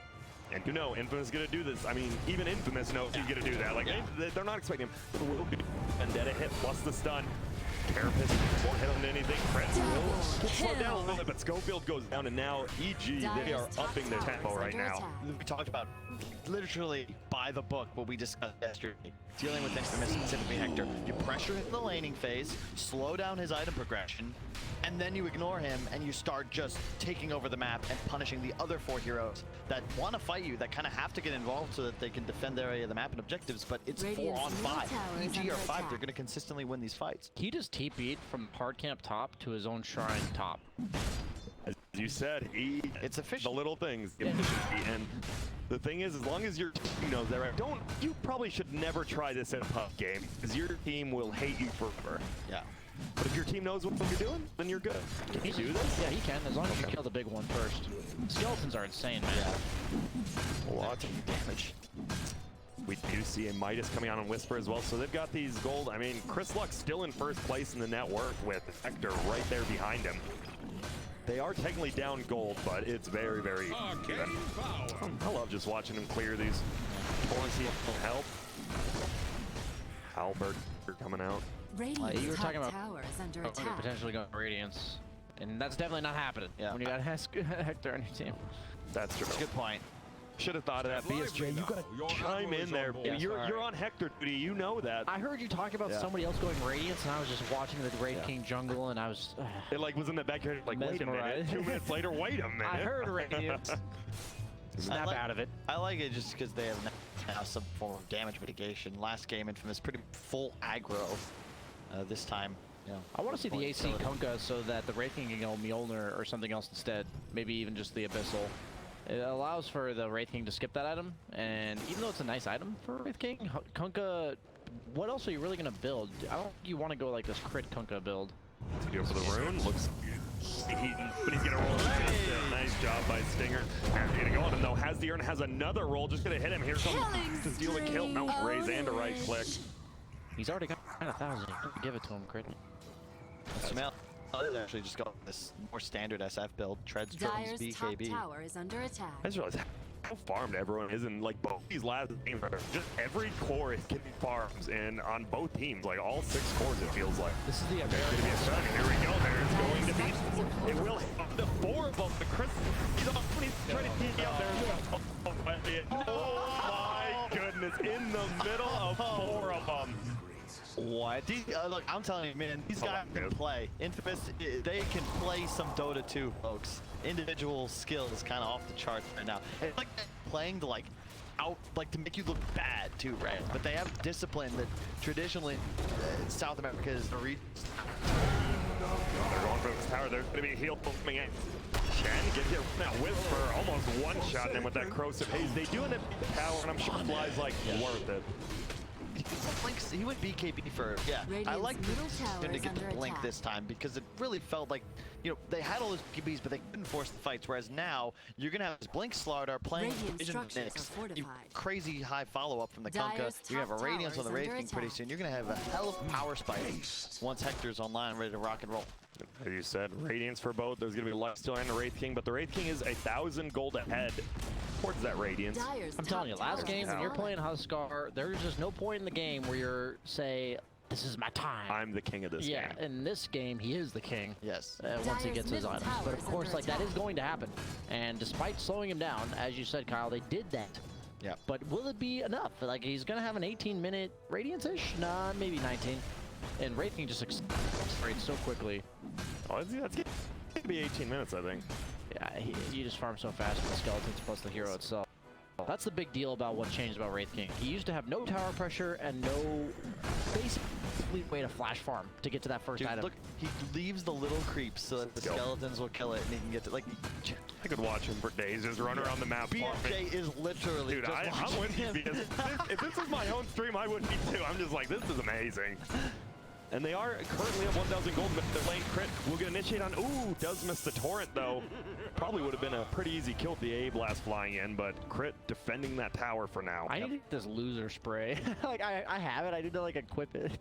And you know, Infamous is going to do this. I mean, even Infamous knows he's going to do that. Like, they're not expecting him. The will be Vendetta hit plus the stun. Carapace won't hit him to anything. Fred will slow down a little bit, but Schofield goes down, and now EG, they are upping their tempo right now. We talked about literally by the book what we discussed yesterday. Dealing with Infamous, specifically Hector. You pressure him in the laning phase, slow down his item progression, and then you ignore him and you start just taking over the map and punishing the other 4 heroes that want to fight you, that kind of have to get involved so that they can defend their area of the map and objectives, but it's 4 on 5. EG are 5, they're going to consistently win these fights. He just TP'd from hard camp top to his own shrine top. As you said, it's efficient. The little things. And the thing is, as long as your team knows that, right? You probably should never try this in a pub game, because your team will hate you forever. Yeah. But if your team knows what you're doing, then you're good. Can he do this? Yeah, he can, as long as you kill the big one first. Skeletons are insane, man. Yeah. Lots of damage. We do see a Midas coming out on Whisper as well, so they've got these gold. I mean, Chris Luck's still in first place in the net worth with Hector right there behind him. They are technically down gold, but it's very, very even. I love just watching him clear these. Corsair will help. Halbert coming out. You were talking about potentially going Radiance, and that's definitely not happening when you got Hector on your team. That's true. That's a good point. Should have thought of that. BSJ, you gotta chime in there. You're on Hector duty, you know that. I heard you talking about somebody else going Radiance, and I was just watching the Wraith King jungle, and I was... it like was in the backyard, like, wait a minute. 2 minutes later, wait a minute. I heard Radiance. Snap out of it. I like it just because they have now some form of damage mitigation. Last game, Infamous, pretty full aggro. This time, I want to see the AC Kunkka so that the Wraith King can go Mjolnir or something else instead. Maybe even just the Abyssal. It allows for the Wraith King to skip that item, and even though it's a nice item for Wraith King, Kunkka, what else are you really going to build? I don't think you want to go like this crit Kunkka build. To go for the rune, looks... but he's going to roll it. Nice job by Stinger. And he's going to go on him, though. Has the urn, has another roll, just going to hit him. Here comes to steal the kill. No, raise and a right click. He's already got 1,000. Give it to him, crit. Smell. They actually just got this more standard SF build. Treads, drones, BKB. Top tower is under attack. I just realized how farmed everyone is in like both these last games. Just every core is getting farms, and on both teams, like all 6 cores, it feels like. This is the There's going to be a stun. Here we go. There's going to be. It will hit up to 4 of them. The Chris, he's on. He's trying to take out there. Oh my goodness! In the middle of 4 of them. What? Look, I'm telling you, man, these guys can play. Infamous, they can play some Dota 2, folks. Individual skill is kind of off the charts right now. It's like playing to to make you look bad too, right? But they have discipline that traditionally South America is the region. They're going for this tower. There's going to be a heal coming in. Shen gets hit now. Whisper almost one-shot him with that corrosive haze. They do end up beating the tower, and I'm sure Fly's like worth it. He went BKB for, I like him to get the blink this time because it really felt like, they had all those BKBs, but they couldn't force the fights. Whereas now, you're going to have this Blink Slardar playing Vision Mix. Crazy high follow-up from the Kunkka. You have a Radiance on the Wraith King pretty soon. You're going to have a hell of a power spike once Hector's online, ready to rock and roll. As you said, Radiance for both. There's going to be Lifesteal and the Wraith King, but the Wraith King is 1,000 gold ahead towards that Radiance. I'm telling you, last game when you're playing Huskar, there's just no point in the game where you're say, this is my time. I'm the king of this game. Yeah, in this game, he is the king. Yes. Once he gets his items. But of course, that is going to happen. And despite slowing him down, as you said, Kyle, they did that. Yeah. But will it be enough? Like, he's going to have an 18-minute Radiance-ish? Nah, maybe 19. And Wraith King just accelerates so quickly. Oh, that's going to be 18 minutes, I think. Yeah, you just farm so fast with the skeletons plus the hero itself. That's the big deal about what changed about Wraith King. He used to have no tower pressure and no basically way to flash farm to get to that first item. Look, he leaves the little creeps so that the skeletons will kill it and he can get to, like... I could watch him for days, just run around the map. BJ is literally Dude, I'm with you. If this was my own stream, I would be too. I'm just like, this is amazing. And they are currently at 1,000 gold. They're playing crit. We'll get initiate on. Ooh, does miss the torrent though. Probably would have been a pretty easy kill with the A blast flying in, but crit defending that tower for now. I need to get this loser spray. Like I have it. I need to like equip it.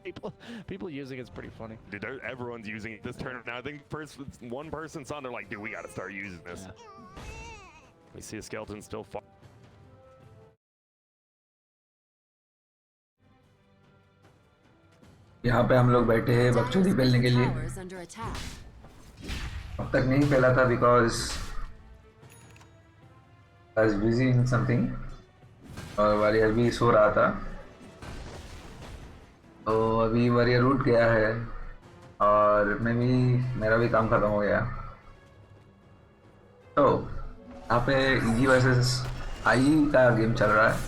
People using it's pretty funny. Dude, everyone's using it this tournament now. I think one person saw. They're like, dude, we got to start using this. Yeah. We see a skeleton still far. यहाँ पे हम लोग बैठे हैं बकचोदी खेलने के लिए। अब तक नहीं खेला था because I was busy in something और वॉरियर भी सो रहा था, तो अभी वॉरियर रूट गया है और मेरा भी काम खत्म हो गया। तो यहाँ पे EG वर्सेस आई का गेम चल रहा है,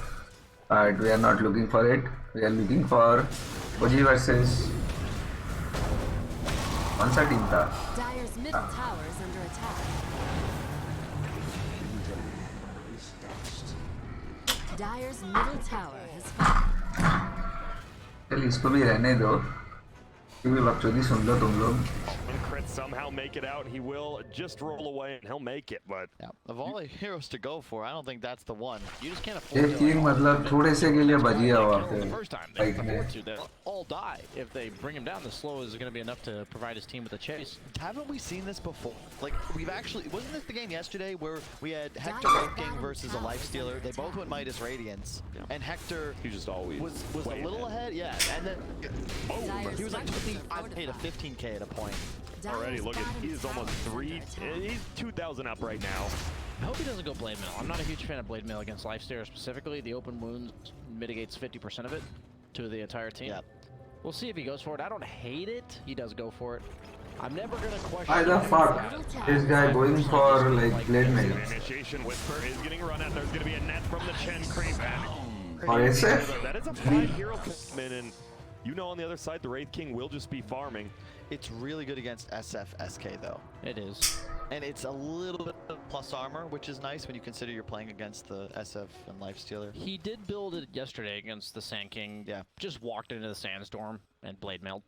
but we are not looking for it. We are looking for OG versus कौन सा टीम था? चल इसको भी रहने दो, क्योंकि बकचोदी सुन लो तुम लोग। Somehow make it out. He will just roll away and he'll make it, but of all the heroes to go for, I don't think that's the one. You just can't afford to. एक मतलब थोड़े से के लिए बच गया वहाँ पे। The first time they afford to, they'll all die if they bring him down. The slow is going to be enough to provide his team with a chase. Haven't we seen this before? Like we've actually, wasn't this the game yesterday where we had Hector Wraith King versus a Lifestealer? They both went Midas Radiance, and Hector he just always was a little ahead, yeah, and then boom, he was like 25k to 15k at a point. already. Look at, he's almost he's 2,000 up right now. I hope he doesn't go Blade Mail. I'm not a huge fan of Blade Mail against Lifestealer specifically. The open wounds mitigates 50% of it to the entire team. Yeah. We'll see if he goes for it. I don't hate it. He does go for it. I'm never gonna question. Why the fuck this guy going for like Blade Mail? Initiation Whisper is getting run at. There's gonna be a net from the Chen creep. Or acer? That is a 5 hero commitment, and you know on the other side the Wraith King will just be farming. It's really good against SF/SK though. It is. And it's a little bit of plus armor, which is nice when you consider you're playing against the SF and Lifestealer. He did build it yesterday against the Sand King. Yeah. Just walked into the Sandstorm and Blade Mailed.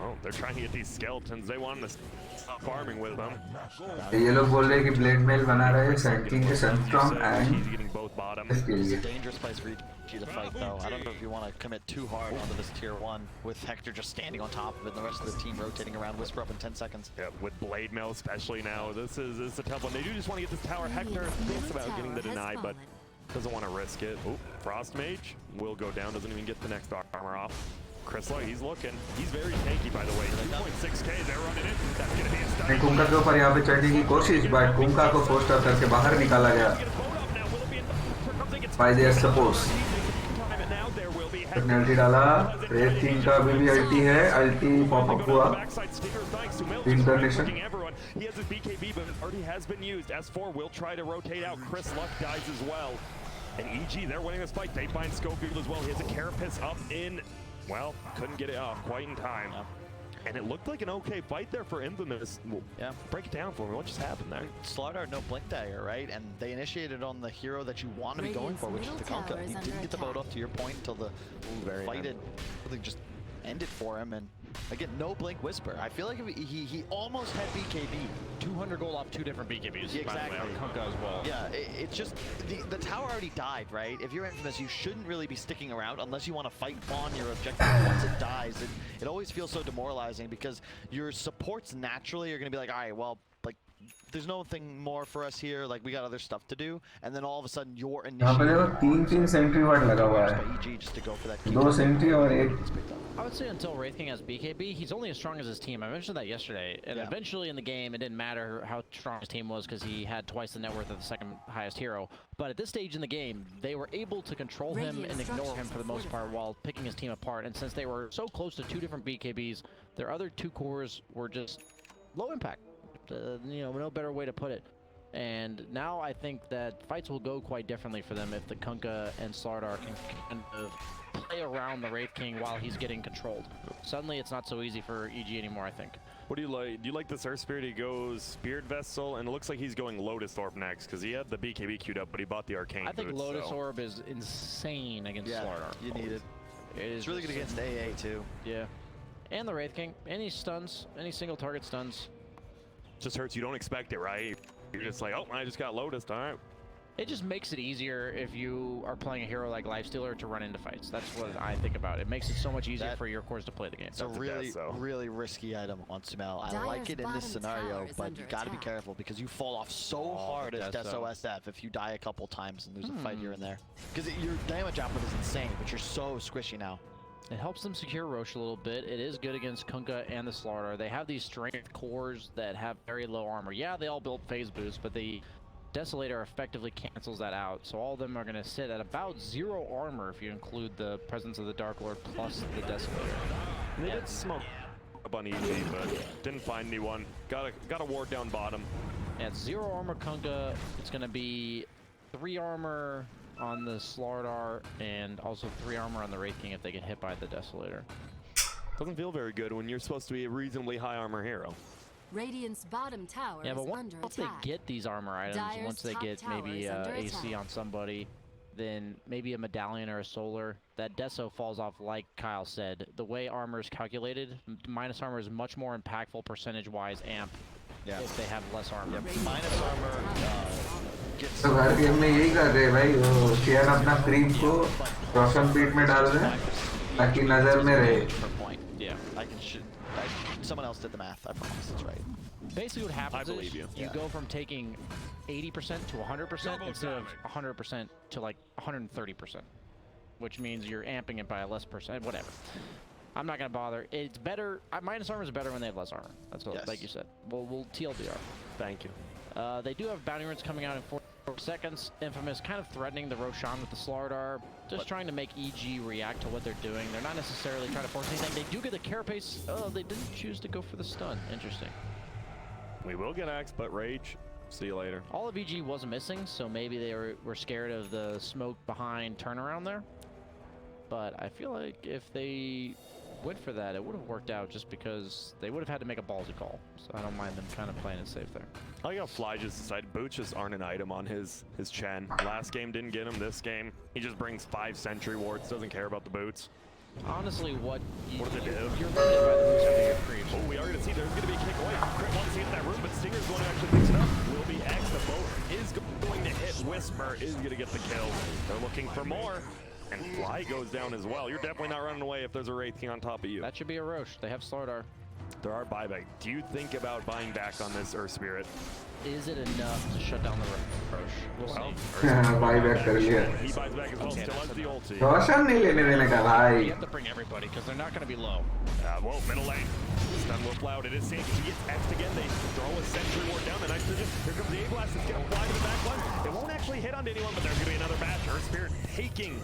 Oh, they're trying to get these skeletons. They want him to stop farming with them. ये लोग बोल रहे हैं कि Blade Mail बना रहे हैं Sand King के Sunstorm and he's getting both bottom. इसके It's a लिए. dangerous place for EG to fight though. I don't know if you want to commit too hard onto this tier 1 with Hector just standing on top of it and the rest of the team rotating around. Whisper up in 10 seconds. Yeah, with Blade Mail especially now. This is a tough one. They do just want to get this tower. Hector thinks about getting the deny, but doesn't want to risk it. Oh, Frost Mage will go down. Doesn't even get the next armor off. Chrysler, he's looking. He's very tanky, by the way. 2.6k, they're running it. That's going to be a stun. कुंका के ऊपर यहाँ पे चढ़ने की कोशिश, but कुंका को poster करके बाहर निकाला गया. By their support. पेनल्टी डाला. रेड किंग का भी अल्टी है. अल्टी पॉप अप हुआ. Incarnation. He has his BKB, but it already has been used. S4 will try to rotate out. Chris Luck dies as well. And EG, they're winning this fight. They find Schofield as well. He has a Carapace up in. Well, couldn't get it off quite in time. And it looked like an okay fight there for Infamous. Well, yeah. Break it down for me. What just happened there? Slaughter no blink dagger, right? And they initiated on the hero that you want to be going for, which is the Kunkka. He didn't get the boat up to your point until the fight had really just ended for him. And again, no blink Whisper. I feel like if he almost had BKB. 200 gold off 2 different BKBs. Yeah, exactly. By the way, on Kunkka as well. Yeah, it's just the tower already died, right? If you're Infamous, you shouldn't really be sticking around unless you want to fight on your objective. Once it dies, it always feels so demoralizing because your supports naturally are going to be like, all right, well, like, there's nothing more for us here. Like, we got other stuff to do. And then all of a sudden, you're यहाँ पे देखो 3 sentry ward लगा हुआ है. EG just to go for that. 2 sentry और 1. I would say until Wraith King has BKB, he's only as strong as his team. I mentioned that yesterday, and eventually in the game, it didn't matter how strong his team was because he had twice the net worth of the second highest hero. But at this stage in the game, they were able to control him and ignore him for the most part while picking his team apart. And since they were so close to 2 different BKBs, their other 2 cores were just low impact. You know, no better way to put it. And now I think that fights will go quite differently for them if the Kunkka and Slardar can kind of play around the Wraith King while he's getting controlled. Suddenly it's not so easy for EG anymore, I think. What do you like? Do you like this Earth Spirit? He goes Spirit Vessel, and it looks like he's going Lotus Orb next because he had the BKB queued up, but he bought the Arcane I think boots, Lotus so. Orb is insane against Slardar. You need it. It's really good against AA too. Yeah. And the Wraith King. Any stuns, any single target stuns. Just hurts. You don't expect it, right? You're just like, oh, I just got Lotus. All right. It just makes it easier if you are playing a hero like Lifestealer to run into fights. That's what I think about it. It makes it so much easier for your cores to play the game. It's a really risky item on Sumail. I like it in this scenario, but you got to be careful because you fall off so hard as Deso SF if you die a couple times and there's a fight here and there. Because your damage output is insane, but you're so squishy now. It helps them secure Roche a little bit. It is good against Kunkka and the Slardar. They have these strength cores that have very low armor. Yeah, they all build phase boost, but the Desolator effectively cancels that out. So all of them are going to sit at about 0 armor if you include the presence of the Dark Lord plus the Desolator. They did smoke up on EG, but didn't find anyone. Got a ward down bottom. Yeah, it's 0 armor Kunkka. It's going to be 3 armor on the Slardar and also 3 armor on the Wraith King if they get hit by the Desolator. Doesn't feel very good when you're supposed to be a reasonably high armor hero. Radiant's bottom tower yeah, but is once under they attack. get these armor items, Dire's once they top get tower maybe is under AC attack. on somebody, then maybe a medallion or a solar, that Deso falls off like Kyle said. The way armor is calculated, minus armor is much more impactful percentage-wise amp if they have less armor. Minus armor तो हर game में यही कर रहे हैं भाई. वो share अपना cream को रोशन बीट में डाल दें ताकि नजर में रहे. Yeah, someone else did the math. I promise it's right. Basically what happens is you go from taking 80% to 100% instead of 100% to like 130%, which means you're amping it by a less percent, whatever. I'm not gonna bother. It's better. Minus armor is better when they have less armor. That's what, like you said. We'll TLDR. Thank you. They do have bounty runs coming out in 4 seconds. Infamous kind of threatening the Roshan with the Slardar, just trying to make EG react to what they're doing. They're not necessarily trying to force anything. They do get the carapace. Oh, they didn't choose to go for the stun. Interesting. We will get X, but Rage. See you later. All of EG wasn't missing, so maybe they were scared of the smoke behind turnaround there. But I feel like if they went for that, it would have worked out just because they would have had to make a ballsy call. So I don't mind them kind of playing it safe there. I like how Fly just decided boots just aren't an item on his Chen. Last game didn't get him. This game, he just brings 5 sentry wards, doesn't care about the boots. Honestly, what does it do? You're limited by the boots for your creeps. Oh, we are going to see there's going to be a kick away. Crit wants to get in that room, but Stinger's going to actually mix it up. Will be X. The boat is going to hit. Whisper is going to get the kill. They're looking for more. And Fly goes down as well. You're definitely not running away if there's a Wraith King on top of you. That should be a Roche. They have Slardar. There are buyback. Do you think about buying back on this Earth Spirit? Is it enough to shut down the Roche? We'll see. Buyback कर लिया. He buys back as well. Still has the ulti. रोशन नहीं लेने देने का भाई. You have to bring everybody because they're not going to be low. Whoa, middle lane. Stun Wolf Loud. It is Sandy. He gets X'd again. They throw a sentry ward down. The nice position. Here comes the A-Blast. It's going to fly to the back line. It won't actually hit onto anyone, but there's going to be another batch. Earth Spirit taking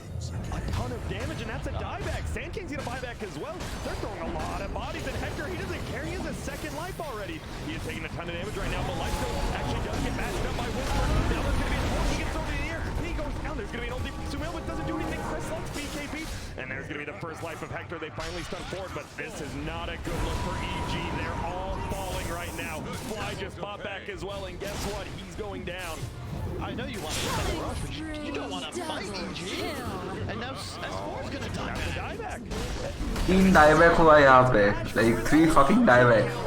a ton of damage, and that's a dieback. Sand King's going to buy back as well. They're throwing a lot of bodies, and Hector, he doesn't care. He has a second life already. He is taking a ton of damage right now, but life still actually does get matched up by Whisper. Now there's going to be a smoke. He gets over the air. He goes down. There's going to be an ulti from Sumail, but doesn't do anything. Chris likes BKB. And there's going to be the first life of Hector. They finally stun forward, but this is not a good look for EG. They're all falling right now. Fly just popped back as well, and guess what? He's going down. I know you want to get the rush, but you don't want to fight EG. And now S4's going to die. That's a dieback. 3 dieback हुआ यहाँ पे. Like 3 fucking dieback.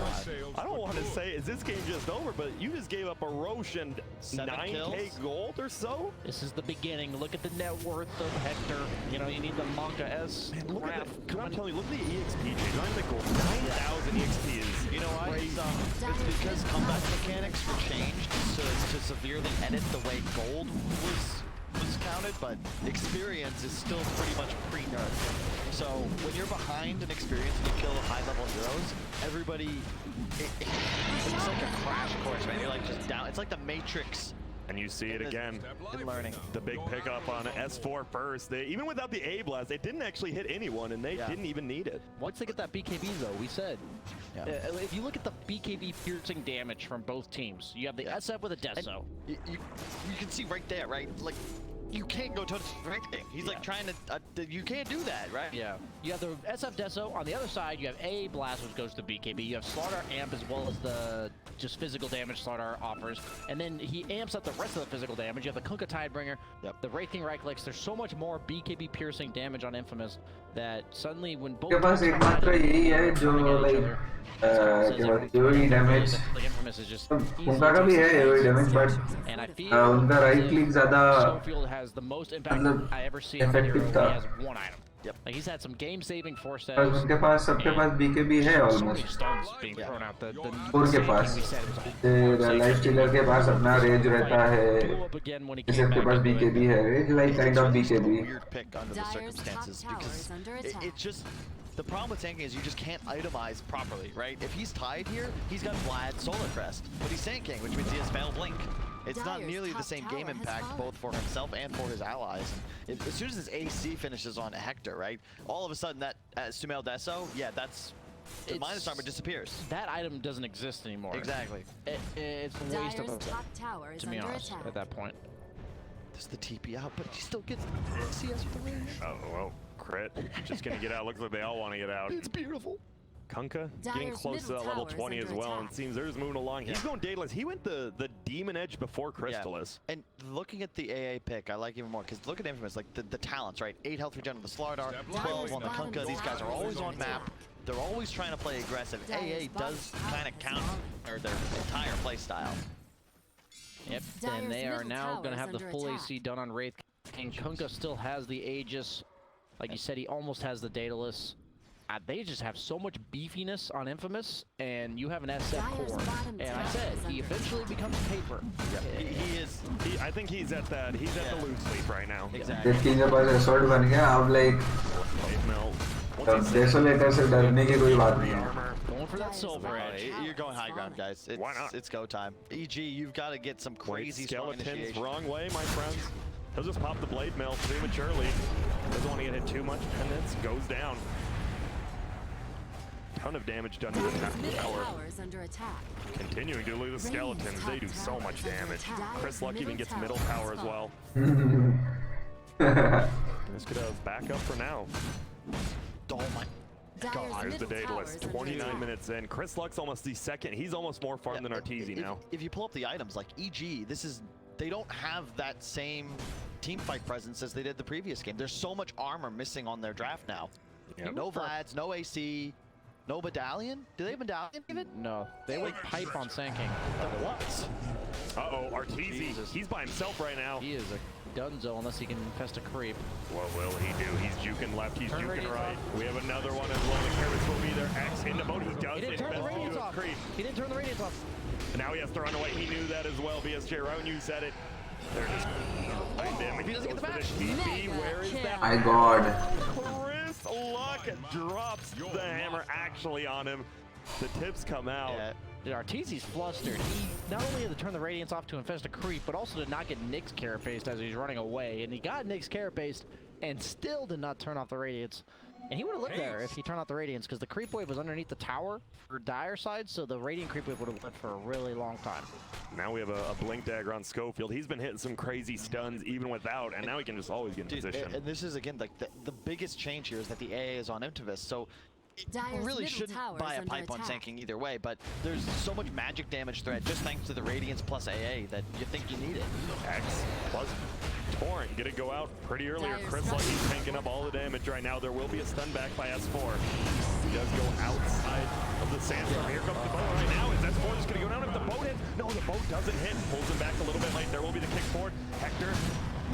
I don't want to say, is this game just over, but you just gave up a Roche and 9k gold or so? This is the beginning. Look at the net worth of Hector. You know, you need the Monka S. Man, look at that. I'm telling you, look at the EXP change. Not even the gold. 9,000 EXP is, you know why? It's because combat mechanics were changed to severely edit the way gold was counted, but experience is still pretty much pre-nerf. So when you're behind an experience and you kill high-level heroes, everybody, it's like a crash course, man. You're like just down. It's like the Matrix. And you see it again in learning. The big pickup on S4 first. Even without the A-Blast, they didn't actually hit anyone, and they didn't even need it. Once they get that BKB, though, we said. If you look at the BKB piercing damage from both teams, you have the SF with a Deso. You can see right there, right? Like, you can't go to right there. He's like trying to, you can't do that, right? Yeah. You have the SF Deso. On the other side, you have A Blast, which goes to BKB. You have Slardar Amp as well as the just physical damage Slardar offers. And then he amps up the rest of the physical damage. You have the Kunkka Tidebringer, the Wraith King right clicks. There's so much more BKB piercing damage on Infamous that suddenly when both पास एकमात्र यही है जो like AOE damage. Infamous is just उनका का भी है AOE damage, but उनका right click ज़्यादा Snowfield has the most impact I ever see. effective He था. has one item. Yep. Like he's had some game-saving force पर saves. उनके पास सबके पास BKB है almost. Stuns being thrown out. The के पास life stealer के पास अपना range रहता है. जैसे के पास BKB है. Range like kind of BKB. Weird pick under the circumstances because it's just. The problem with tanking is you just can't itemize properly, right? If he's tied here, he's got Vlad Solar Crest, but he's tanking, which means he has Fail Blink. It's not nearly the same game impact both for himself and for his allies. As soon as his AC finishes on Hector, right? All of a sudden that Sumail Deso, that's the minus armor disappears. That item doesn't exist anymore. Exactly. It's a waste of a to be honest at that point. There's the TP out, but he still gets CS with the range. Oh, well, crit. Just gonna get out. Looks like they all want to get out. It's beautiful. Kunkka getting close to that level 20 as well, and it seems they're just moving along. He's going Daedalus. He went the Demon Edge before Crystallis. Yeah. And looking at the AA pick, I like even more, because look at Infamous, like the talents, right? 8 health regen on the Slardar, 12 on the Kunkka. These guys are always on map. They're always trying to play aggressive. AA does kind of counter their entire play style. Yep, and they are now going to have the full AC done on Wraith King. Kunkka still has the Aegis. Like you said, he almost has the Daedalus. They just have so much beefiness on Infamous, and you have an SF core. And I said, he eventually becomes paper. Yeah. He is. I think he's at that. He's at the loot sleep right now. Exactly. King के पास assault बन गया. अब like डेसोलेटर से डरने की कोई बात नहीं है. Going for that silver edge. You're going high ground, guys. Why not? It's go time. EG, you've got to get some crazy strong Skeletons initiation. wrong way, my friends. He'll just pop the blade mail prematurely. Doesn't want to get hit too much, and it goes down. Ton of damage done to the tower. Towers under attack. Continuing to lose the skeletons, they do so much damage. Chris Luck even gets middle tower as well. This could have back up for now. Oh my Dyer's Here's the middle Daedalus, towers under 29 attack. minutes in. Chris Luck's almost the second. He's almost more farm than Arteezy now. If you pull up the items, like EG, they don't have that same team fight presence as they did the previous game. There's so much armor missing on their draft now. Yep. No Vlads, no AC, no medallion. Do they have medallion even? No, they went pipe on Sand King. What? Uh-oh, Arteezy, he's by himself right now. He is a dunzo unless he can infest a creep. What will he do? He's juking left, he's Turn juking radiance right. off. We have another one as well. The carrots will be there. X into mode. He does He didn't turn the invest radiance into a off. creep. He didn't turn the radiance off. And now he has to run away. He knew that as well. BSJ, right when you said it. There it is. Behind him. If he doesn't get the Goes for match. TP. Where is that? My God. Chris Luck drops the hammer actually on him. The tips come out. Yeah. Dude, Arteezy's flustered. He not only had to turn the radiance off to infest a creep, but also to not get Nick's carapaced as he's running away. And he got Nick's carapaced and still did not turn off the radiance. And he would have lived there if he turned off the radiance, because the creep wave was underneath the tower for Dire side, so the radiant creep wave would have lived for a really long time. Now we have a blink dagger on Schofield. He's been hitting some crazy stuns even without, and now he can just always get in position. And this is, again, like the biggest change here is that the AA is on Intivis, so you Dyer's really middle shouldn't tower buy is a under pipe on attack. Sand King either way, but there's so much magic damage threat just thanks to the Radiance plus AA that you think you need it. X plus Torrent gonna go out pretty earlier. Dyer's Chris top Luck, he's tower tanking up all the damage right now. There will be a stun back by S4. He does go outside of the sandstorm. Here comes the boat right now. Is S4 just gonna go down if the boat hits? No, the boat doesn't hit. Pulls him back a little bit late. There will be the kick forward. Hector,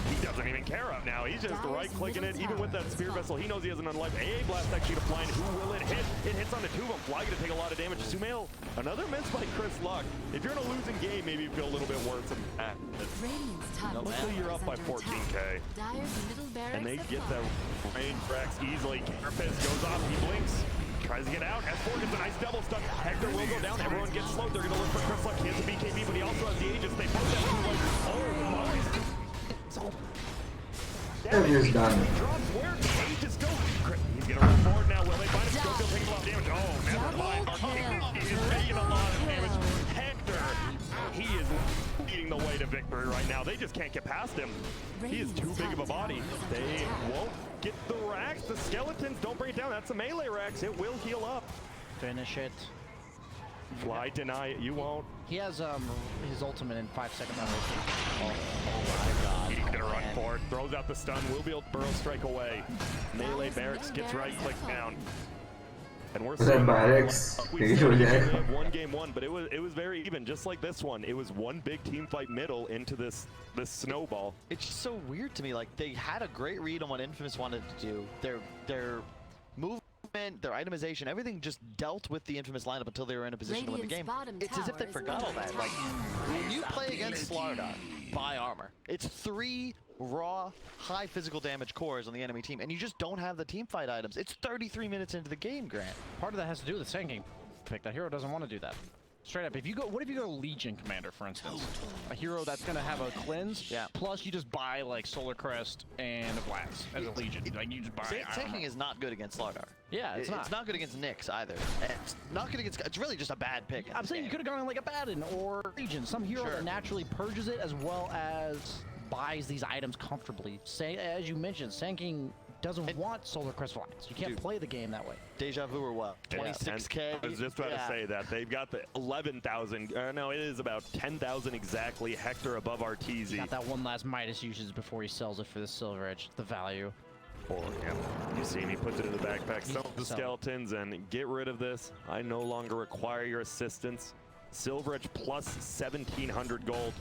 he doesn't even care up now. He's just right-clicking it. Even with that spear vessel, he knows he has an unlife. AA blast actually to fly, and who will it hit? It hits on the two of them. Fly gonna take a lot of damage. Sumail, another miss by Chris Luck. If you're in a losing game, maybe you feel a little bit worse than that. Radiant's top Luckily, you're up by 14K. Dyer's middle barracks And they have get the fallen. range racks easily. Carapace goes off, he blinks, tries to get out. S4 gets a nice double stun. Hector will go down, everyone gets slowed. They're gonna look for Chris Luck. He has the BKB, but he also has the Aegis. They both have two lasers. Oh my. So It is done. he drops where the Aegis go. He's gonna run forward now. Will they find him? Schofield taking a lot of damage. Oh, never mind. Arteezy is taking a lot of damage. Hector, he is leading the way to victory right now. They just can't get past him. He is too big of a body. They won't get the racks. The skeletons don't bring it down. That's the melee racks. It will heal up. Finish it. Fly, deny it. You won't. He has his ultimate in 5 seconds. Oh my God. He's gonna run for it. Throws out the stun. Will be able to burrow strike away. Melee barracks gets right click down. And we're That barracks, we ठीक said हो we जाए. have one game one, but it was very even, just like this one. It was one big team fight middle into this snowball. It's just so weird to me. Like, they had a great read on what Infamous wanted to do. Their movement, their itemization, everything just dealt with the Infamous lineup until they were in a position to win the Radiant's game. bottom It's as if they tower is forgot all under that. attack. Like, when you play against Slardar, buy armor. It's 3 raw, high physical damage cores on the enemy team, and you just don't have the team fight items. It's 33 minutes into the game, Grant. Part of that has to do with the Sand King pick. That hero doesn't want to do that. Straight up, what if you go Legion Commander, for instance? A hero that's gonna have a cleanse, Yeah. plus you just buy like Solar Crest and a Blast as a Legion. Like you just buy. Sand King is not good against Slardar. Yeah, it's not. It's not good against Nyx either. And it's not good against. It's really just a bad pick. I'm saying you could have gone like a Baden or Legion, some hero Sure. that naturally purges it as well as buys these items comfortably. Say, as you mentioned, Sand King doesn't want Solar Crest Flights. You can't play the game that way. Deja vu or what? 26K. I was just about to say that. They've got the 11,000, no, it is about 10,000 exactly. Hector above Arteezy. Got that one last Midas usage before he sells it for the Silver Edge. The value. Oh, yeah. You see him, he puts it in the backpack. He's Some of the selling. skeletons, and get rid of this. I no longer require your assistance. Silver Edge plus 1,700 gold.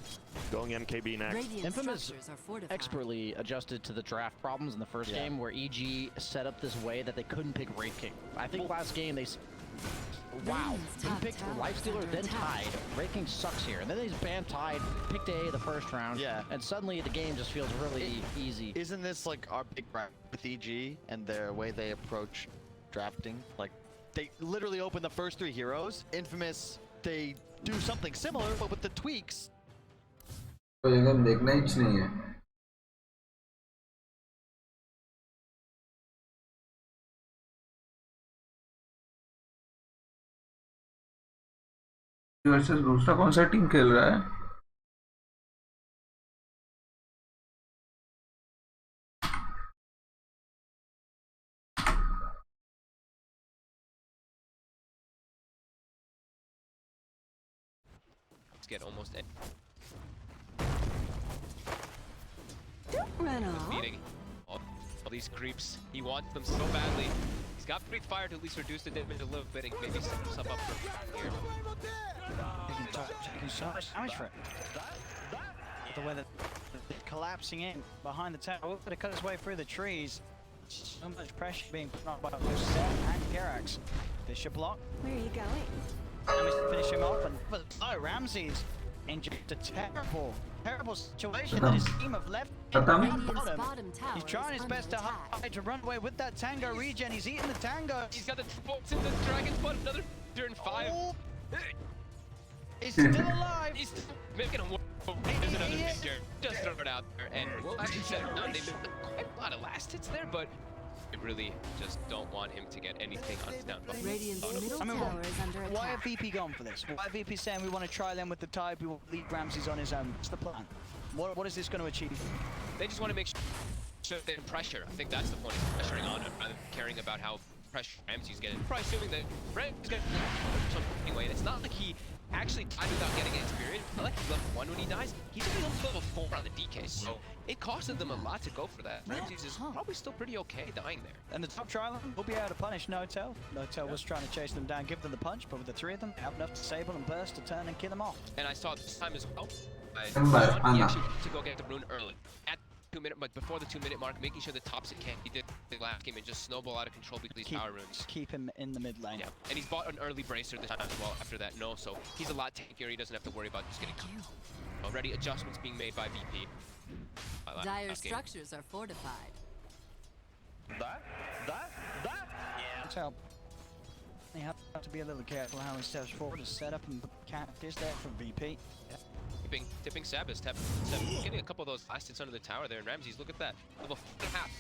Going MKB next. Radiant Infamous structures are fortified. expertly adjusted to the draft problems in the first game where EG set up this way that they couldn't pick Wraith King. I think last game they... Wow. Radiant's He top picked tower is Lifestealer, under then attack. Tide. Wraith King sucks here. And then they just banned Tide, picked AA the first round. Yeah. And suddenly the game just feels really easy. Isn't this like our big gripe with EG and their way they approach drafting. Like, they literally open the first 3 heroes. Infamous, they do something similar, but with the tweaks. तो ये game देखना ही नहीं है. Versus दूसरा कौन सा team खेल रहा है? Let's get almost in. Don't run off. Beating all these creeps. He wants them so badly. He's got free fire to at least reduce the damage a little bit and maybe set himself up for here. Taking so much damage for it. The way that they're collapsing in behind the tower. We're going to cut his way through the trees. So much pressure being put on by both Seth and Gerax. Bishop block. Where are you going? Damage to finish him off, but no, Ramsey's in just a terrible situation that his team have left in the Radiant's bottom. bottom tower He's trying is his best to under attack. hide to run away with that tango regen. He's eating the tango. He's got the bolts in the dragon's butt, another turn 5. Oh. He's still alive. He's making him. There's another picture. Just throw it out there, and we'll actually set it down. They did quite a lot of last hits there, but we really just don't want him to get anything on his down. Radiant's middle tower is under attack. Why have VP gone for this? Why have VP saying we want to try them with the tide, we will leave Ramses on his own? What's the plan? What is this going to achieve? They just want to make sure they're in pressure. I think that's the point, is pressuring on him, rather than caring about how pressure Ramsey's getting. Probably assuming that Ramsey's getting something anyway, and it's not like he actually died without getting an experience. I like he's level 1 when he dies. He's only level 4 on the DK, so it costed them a lot to go for that. Ramses is probably still pretty okay dying there. And the top trial will be able to punish No-Tail. No-Tail was trying to chase them down, give them the punch, but with the 3 of them, have enough to Sable and Burst to turn and kill them off. And I saw this time as well. He Anna. actually wanted to go get the rune early. At 2 minute, but before the 2-minute mark, making sure the tops it can. He did the last game and just snowball out of control because these power runes. Keep him in the mid lane. Yeah, and he's bought an early bracer this time as well after that no, so he's a lot tankier. He doesn't have to worry about just getting killed. Already adjustments being made by VP. Dire structures are fortified. Yeah. So you have to be a little careful how he steps forward to set up and is there for VP. Yeah. Tipping Sabbath, getting a couple of those last hits under the tower there, and Ramses, look at that. Level 4.5.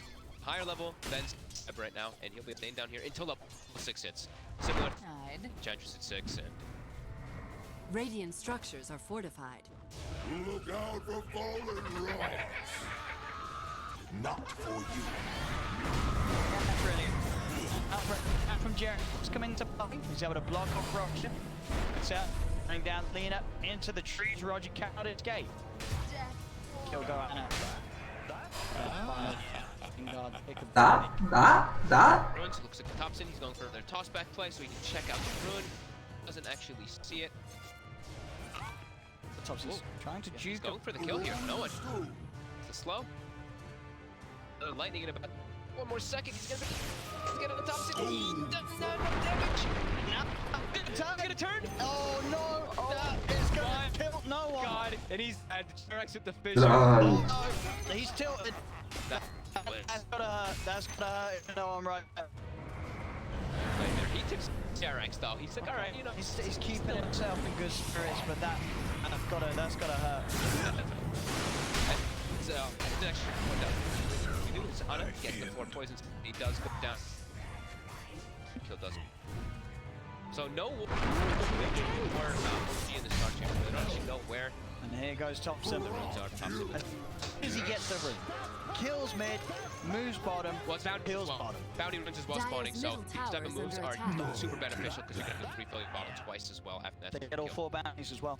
Higher level than Seb right now, and he'll be staying down here until level 6 hits. Similar to Enchantress at 6, and Radiant structures are fortified. Look out for fallen rocks. Not for you. Yeah, that's really out from Jared. He's coming to play. He's able to block off Roger. It's out. Running down Lena into the trees. Roger cannot escape. He'll go out now. Ruins looks like Thompson. He's going for their toss back play so he can check out the rune. Doesn't actually see it. Thompson's trying to He's going for the kill here. No one. It's a slow. Another lightning in about 1 more second. He's gonna get on Thompson. He doesn't have enough damage. He's gonna turn. Oh no! Oh, it's gonna tilt no one. God, and he's at Jerax with the fish. Oh no! He's tilted. That's gotta hurt. That's gotta hurt. No, I'm right. He tips Jerax though. He's like, all right, you know. He's keeping himself in good spirits, but that's gotta hurt. So it's actually we do this on getting the 4 poisons. He does go down. Kill doesn't. So no where in the structure. They don't actually know where. And here goes Thompson. The runes are Thompson. As soon as he gets the rune, kills mid, moves bottom, well, it's bounty kills as well. bottom. Bounty runes as well spawning, so these type of moves are super beneficial because you're gonna refill your bottle twice as well after that. They get all 4 bounties as well.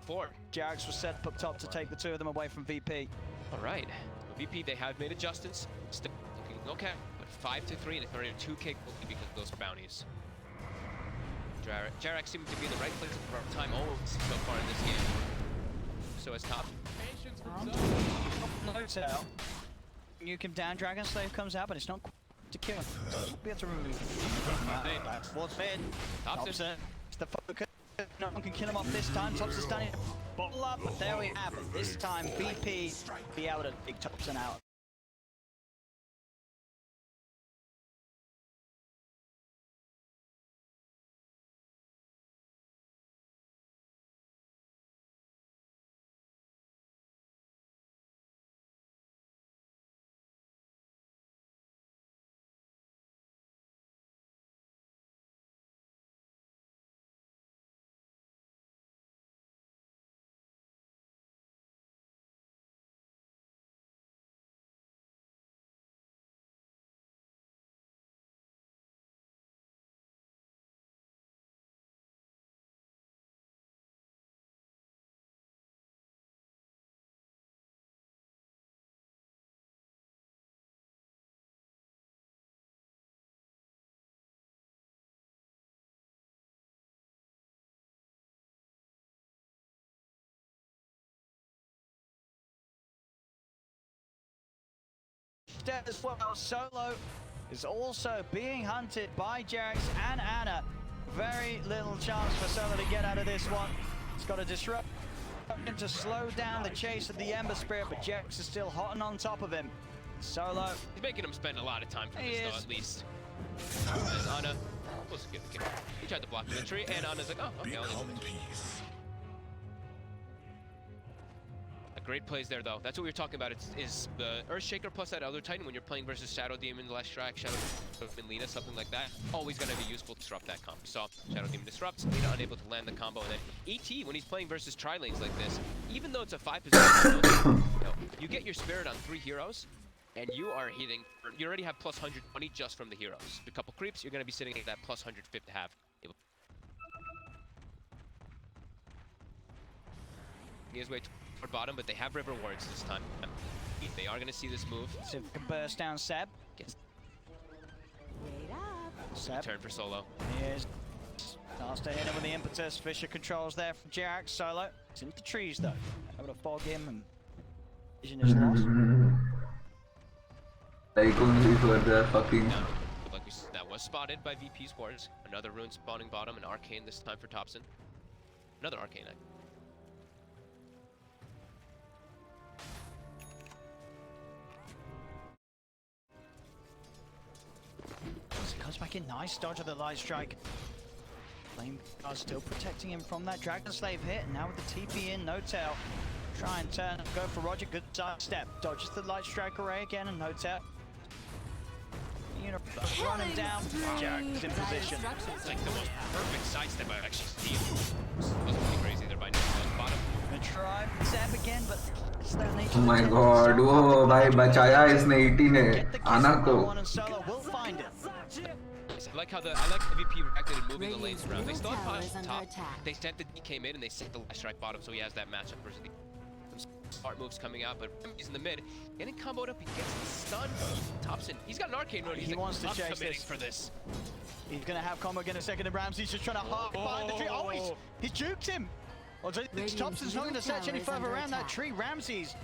4. Jax was set up top to take the 2 of them away from VP. All right, VP they have made adjustments. Still looking okay, but 5-3 and it's already 2K because of those bounties. Jerax seems to be in the right place at the right time almost so far in this game. So as top. No-Tail. You can down, Dragon Slave comes out, but it's not to kill him. Be able to remove him. That's what's mid. Thompson. It's the focus. No one can kill him off this time. Thompson's standing bottle up, but there we have it. This time, VP be able to take Thompson out. dead as well. Solo is also being hunted by Jerix and Ana. Very little chance for Solo to get out of this one. He's got to disrupt him to slow down the chase of the Ember Spirit, but Jerix is still hot and on top of him. Solo. He's making him spend a lot of time for this, though, at least. And Ana was good. He tried to block the tree, and Ana's like, oh, okay, I'll leave him. Great plays there, though. That's what we were talking about. Is the Earthshaker plus that other Titan when you're playing versus Shadow Demon, Last Strike, Shadow Demon, Lina, something like that. Always gonna be useful to disrupt that combo. We saw Shadow Demon disrupts, Lina unable to land the combo, and then ET when he's playing versus tri-lanes like this, even though it's a 5 position, you get your Spirit on 3 heroes, and you are hitting. You already have plus 120 just from the heroes. A couple creeps, you're gonna be sitting at that plus 150 to have. His way toward bottom, but they have river wards this time. They are going to see this move. So if we can burst down Seb. Seb. Turn for Solo. He is. Starts to hit him with the impetus. Fisher controls there from Jirax. Solo. It's into the trees though. Able to fog him and vision is lost. Like only for the fucking. No, like we said, that was spotted by VP's wards. Another rune spawning bottom, an arcane this time for Thompson. Another arcane. Comes back in, nice dodge of the light strike. Flame are still protecting him from that Dragon Slave hit, and now with the TP in, no tail. Try and turn and go for Roger, good side step. Dodges the light strike array again, and no tail. Run him down, Jack's in position. It's like the most perfect sidestep I've actually seen. It wasn't pretty crazy there by bottom. Gonna try Zeb again, but it's that nature. Oh my god, वो भाई बचाया इसने 80 ने आना को. I like how the VP reacted in moving the lanes around. They still have Pasha top. They sent the DK mid and they sent the last strike bottom, so he has that matchup versus the smart moves coming out. But he's in the mid, getting comboed up. He gets the stun. Thompson, he's got an arcane rune. He wants to chase this for this. He's gonna have combo again in a second. And Ramsey's just trying to hard find the tree. Oh, he's juked him. Well, Thompson's not going to search any further around that tree. Ramsey's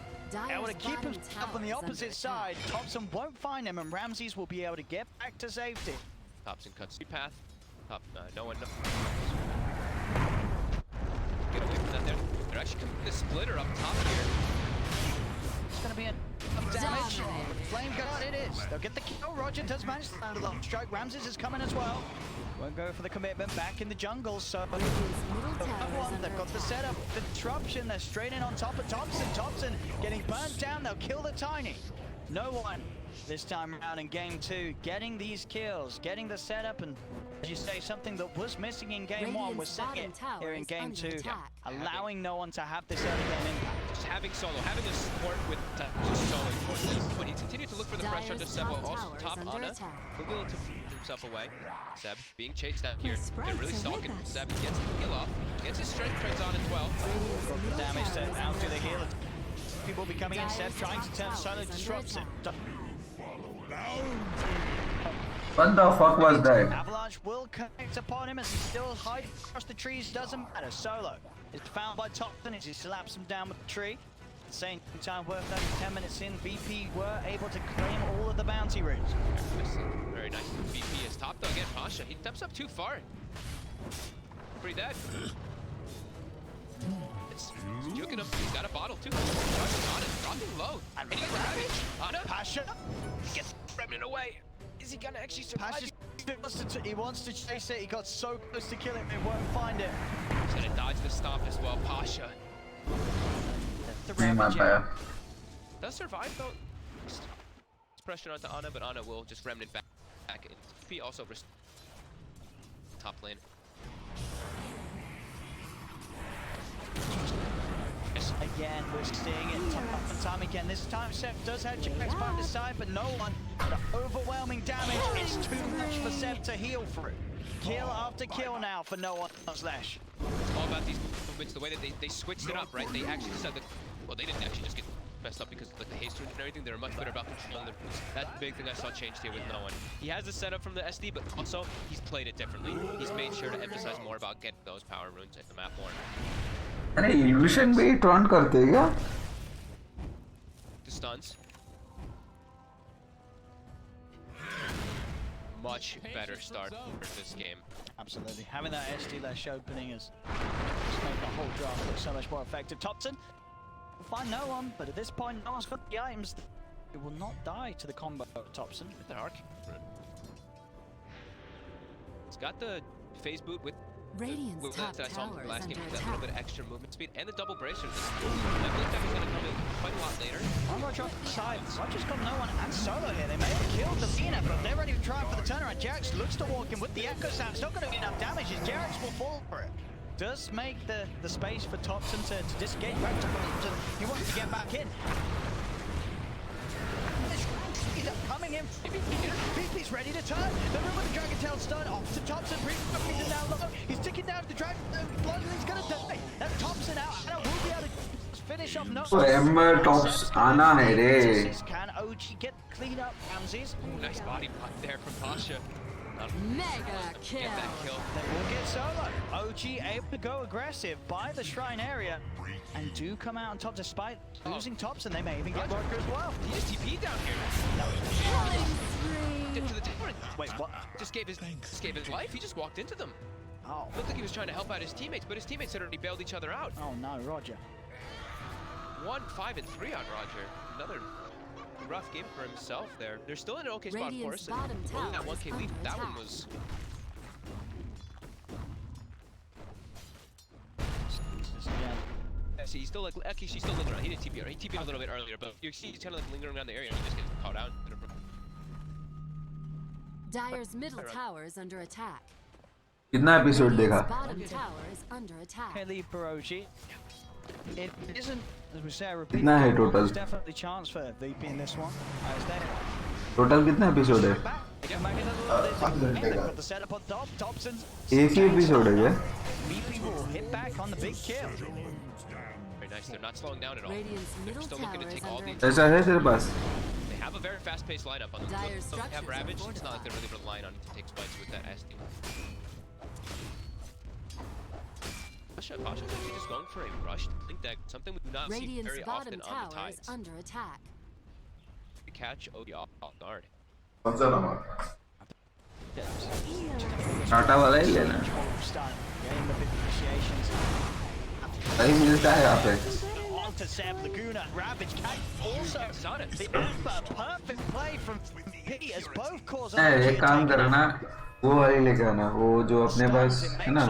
able to keep him up on the opposite side. Thompson won't find him, and Ramsey's will be able to get back to safety. Thompson cuts the path. No one. Get away from that there. They're actually coming the splitter up top here. It's going to be a damage. Flame guard it is. They'll get the kill. Roger does manage to land a long strike. Ramses is coming as well. Won't go for the commitment back in the jungle, so they've got the setup, the disruption, they're straight in on top of Thompson. Thompson getting burnt down, they'll kill the Tiny. No one this time around in game 2, getting these kills, getting the setup, and as you say, something that was missing in game 1, we're seeing it here in game 2, allowing no one to have this early game impact. Just having Solo, having the support with just so important. When he continued to look for the pressure under Seb, also top Ana, he'll be able to move himself away. Seb being chased out here, they're really stalking. Seb gets the kill off, gets his strength trades on as well. The damage to outdo the healer. People will be coming in, Seb trying to turn Solo, disrupts it. What the fuck was that? Avalanche will connect upon him as he still hides across the trees, doesn't matter. Solo is found by Thompson as he slaps him down with the tree. At the same time, worth noting, 10 minutes in, VP were able to claim all of the bounty runes. Very nice. VP is top though again. Pasha, he steps up too far. Pretty dead. It's juking him. He's got a bottle too. Dropping low. And he gets damage. Ana. Pasha gets remnant away. Is he gonna actually survive? He wants to chase it. He got so close to killing him, he won't find it. He's gonna dodge the stomp as well. Pasha. Does survive though. It's pressure onto Ana, but Ana will just remnant back in. P also top lane. Again, we're seeing it time and time again. This time, Seb does have GeForce by his side, but no one. The overwhelming damage is too much for Seb to heal through. Kill after kill now for no one Slash. It's all about these movements, the way that they switched it up, right? They actually said that, well, they didn't actually just get messed up because of like the haste and everything. They were much better about controlling their boost. That's the big thing I saw changed here with no one. He has the setup from the SD, but also he's played it differently. He's made sure to emphasize more about getting those power runes at the map more. अरे illusion भी taunt करते हैं क्या? The stuns. much better start for this game. Absolutely. Having that SD lash opening has just made the whole draft look so much more effective. Topson will find no one, but at this point, no one's got the items. It will not die to the combo of Topson. With the arc. It's got the phase boot with Radiant's top that I saw tower in the is last under game with that attack. little bit of extra movement speed and the double bracers. I believe that is going to come in quite a lot later. On Roger off the side, Roger's got no one and solo here. They may have killed the Lina, but they're ready to try for the turnaround. Jerax looks to walk in with the Echo Sound. It's not going to be enough damage as Jerax will fall for it. Does make the space for Topson to disengage back to Roger. He wants to get back in. He's coming in. VP's ready to turn. The room with the Dragon Tail stun off to Topson. He's down low. He's ticking down to the Dragon. He's going to die. That Topson out. And will be able to finish off. No. So Ember tops आना है रे. Can OG get clean up? Ramses. Nice body block there from Pasha. Mega kill. Get that kill. They will get solo. OG able to go aggressive by the shrine area and do come out on top despite losing tops, and they may even get Roger as well. He just TP'd down here. Get to the tower. Wait, what? Just gave his life. He just walked into them. Oh. Looked like he was trying to help out his teammates, but his teammates had already bailed each other out. Oh no, Roger. 1, 5, and 3 on Roger. Another rough game for himself there. They're still in an okay spot, of course. And only that 1K lead. That one was. Yeah, see, he's still like, actually, she's still lingering around. He didn't TP her. He TP'd a little bit earlier, but you see he's kind of like lingering around the area and he just gets caught out. Dire's middle tower is under attack. कितना episode देखा? Bottom tower is under attack. Okay, lead for OG. It isn't, as we say, I repeat, कितना है total? there's definitely chance for VP in this one. As they total कितना episode है? get back into the they've got the setup on top. Topson's एक ही episode है क्या? VP will hit back on the big kill. Very nice. They're not slowing down at all. Radiant's They're middle still looking tower to is take all under these. ऐसा है तेरे पास? They have a very fast-paced lineup on them. Dire They have structures Ravage. are It's not like they're really relying on it to take spikes with that SD. Pasha actually just going for a rush link deck, something we do not see Radiant's very bottom often on the tower is Tides. under attack. To catch OD off guard. कौन सा number? Tata वाला ही लेना. सही मिलता है यहाँ पे. To Sam Laguna, Ravage can also the Ember, perfect play from P as both cause एक काम करना, वो वाली लेके आना, वो जो अपने पास है ना,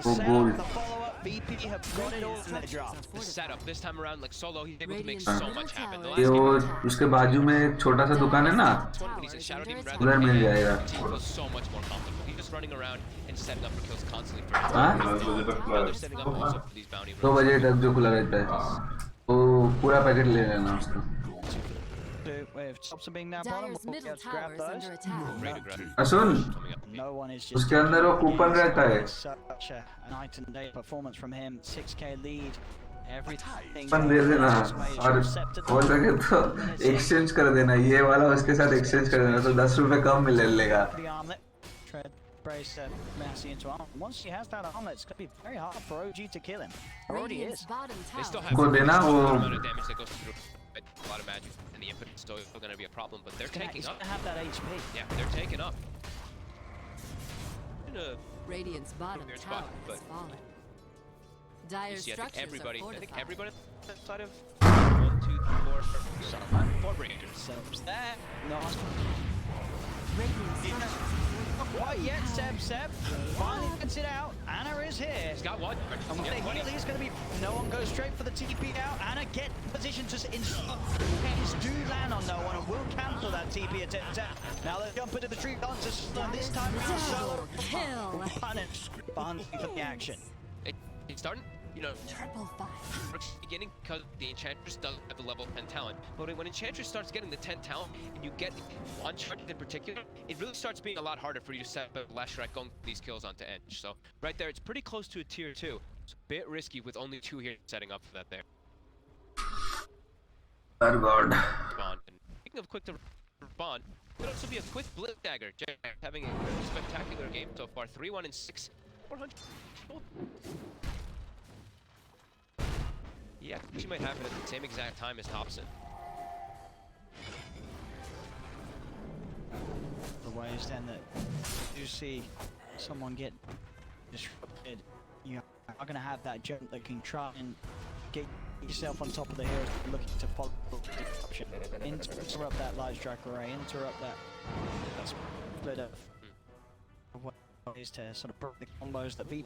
वो gold. VP have got it all in their draft. The setup this time around, like solo, he's able to make so much happen. The ये last वो game, उसके बाजू में एक छोटा सा दुकान है ना, when he's in Shadow Demon rather उधर than मिल PA, जाएगा. the team feels so much more comfortable. He's just running around and setting up for kills constantly for his हाँ? now they're setting up also for these bounty 2 runs. बजे तक जो खुला रहता है, वो पूरा पैकेट ले लेना उसका. With Topson being now bottom, Dire's we'll be middle able to grab tower is under those. attack. Ready to grab. Soon, Coming up. No one is just. उसके अंदर वो कूपन रहता है. Such a night and day performance from him. 6K lead. Everything. Coupon दे देना और हो सके तो एक्सचेंज कर देना. ये वाला उसके साथ एक्सचेंज कर देना तो 10 रुपए कम मिल लेगा. The armlet. Tread. Brace Massey into arm. Once he has that armlet, it's going to be very hard for OG to kill him. Already Radiant's is. bottom They still tower have को a देना वो. amount of damage that goes through a lot of magic, and the input is still going to be a problem, but they're taking He's up. going to have that HP. Yeah, they're taking up. In a, Radiant's bottom weird tower spot, has but fallen. you Dire's see, I think structures everybody, are I think fortified. everybody outside of 1, 2, 3, 4 breakers. Seb's there. No. Radiant's structures are What yet, Seb? Finally gets it out. Anna is here. He's got one. And with the heal, he's going to be. No one goes straight for the TP now. Anna get position to his do land on no one and will cancel that TP attempt. Now they jump into the tree dancers. And this time, Solo kill. punish Barnsley for the action. It's starting, you know, Triple five. it's beginning because the Enchantress doesn't have the level 10 talent. But when Enchantress starts getting the 10 talent and you get Uncharted in particular, it really starts being a lot harder for you to set up a last strike going these kills onto Edge. So right there, it's pretty close to a tier 2. It's a bit risky with only 2 here setting up for that there. Oh God. Spawn. And speaking of quick to spawn, it could also be a quick blitz dagger. Jack having a really spectacular game so far. 3-1 and 6. 400. Yeah, she might have it at the same exact time as Topson. The ways then that you see someone get disrupted, you are going to have that jump that can try and get yourself on top of the heroes looking to follow the disruption. Interrupt that light strike array, interrupt that split of ways to sort of break the combos that beat.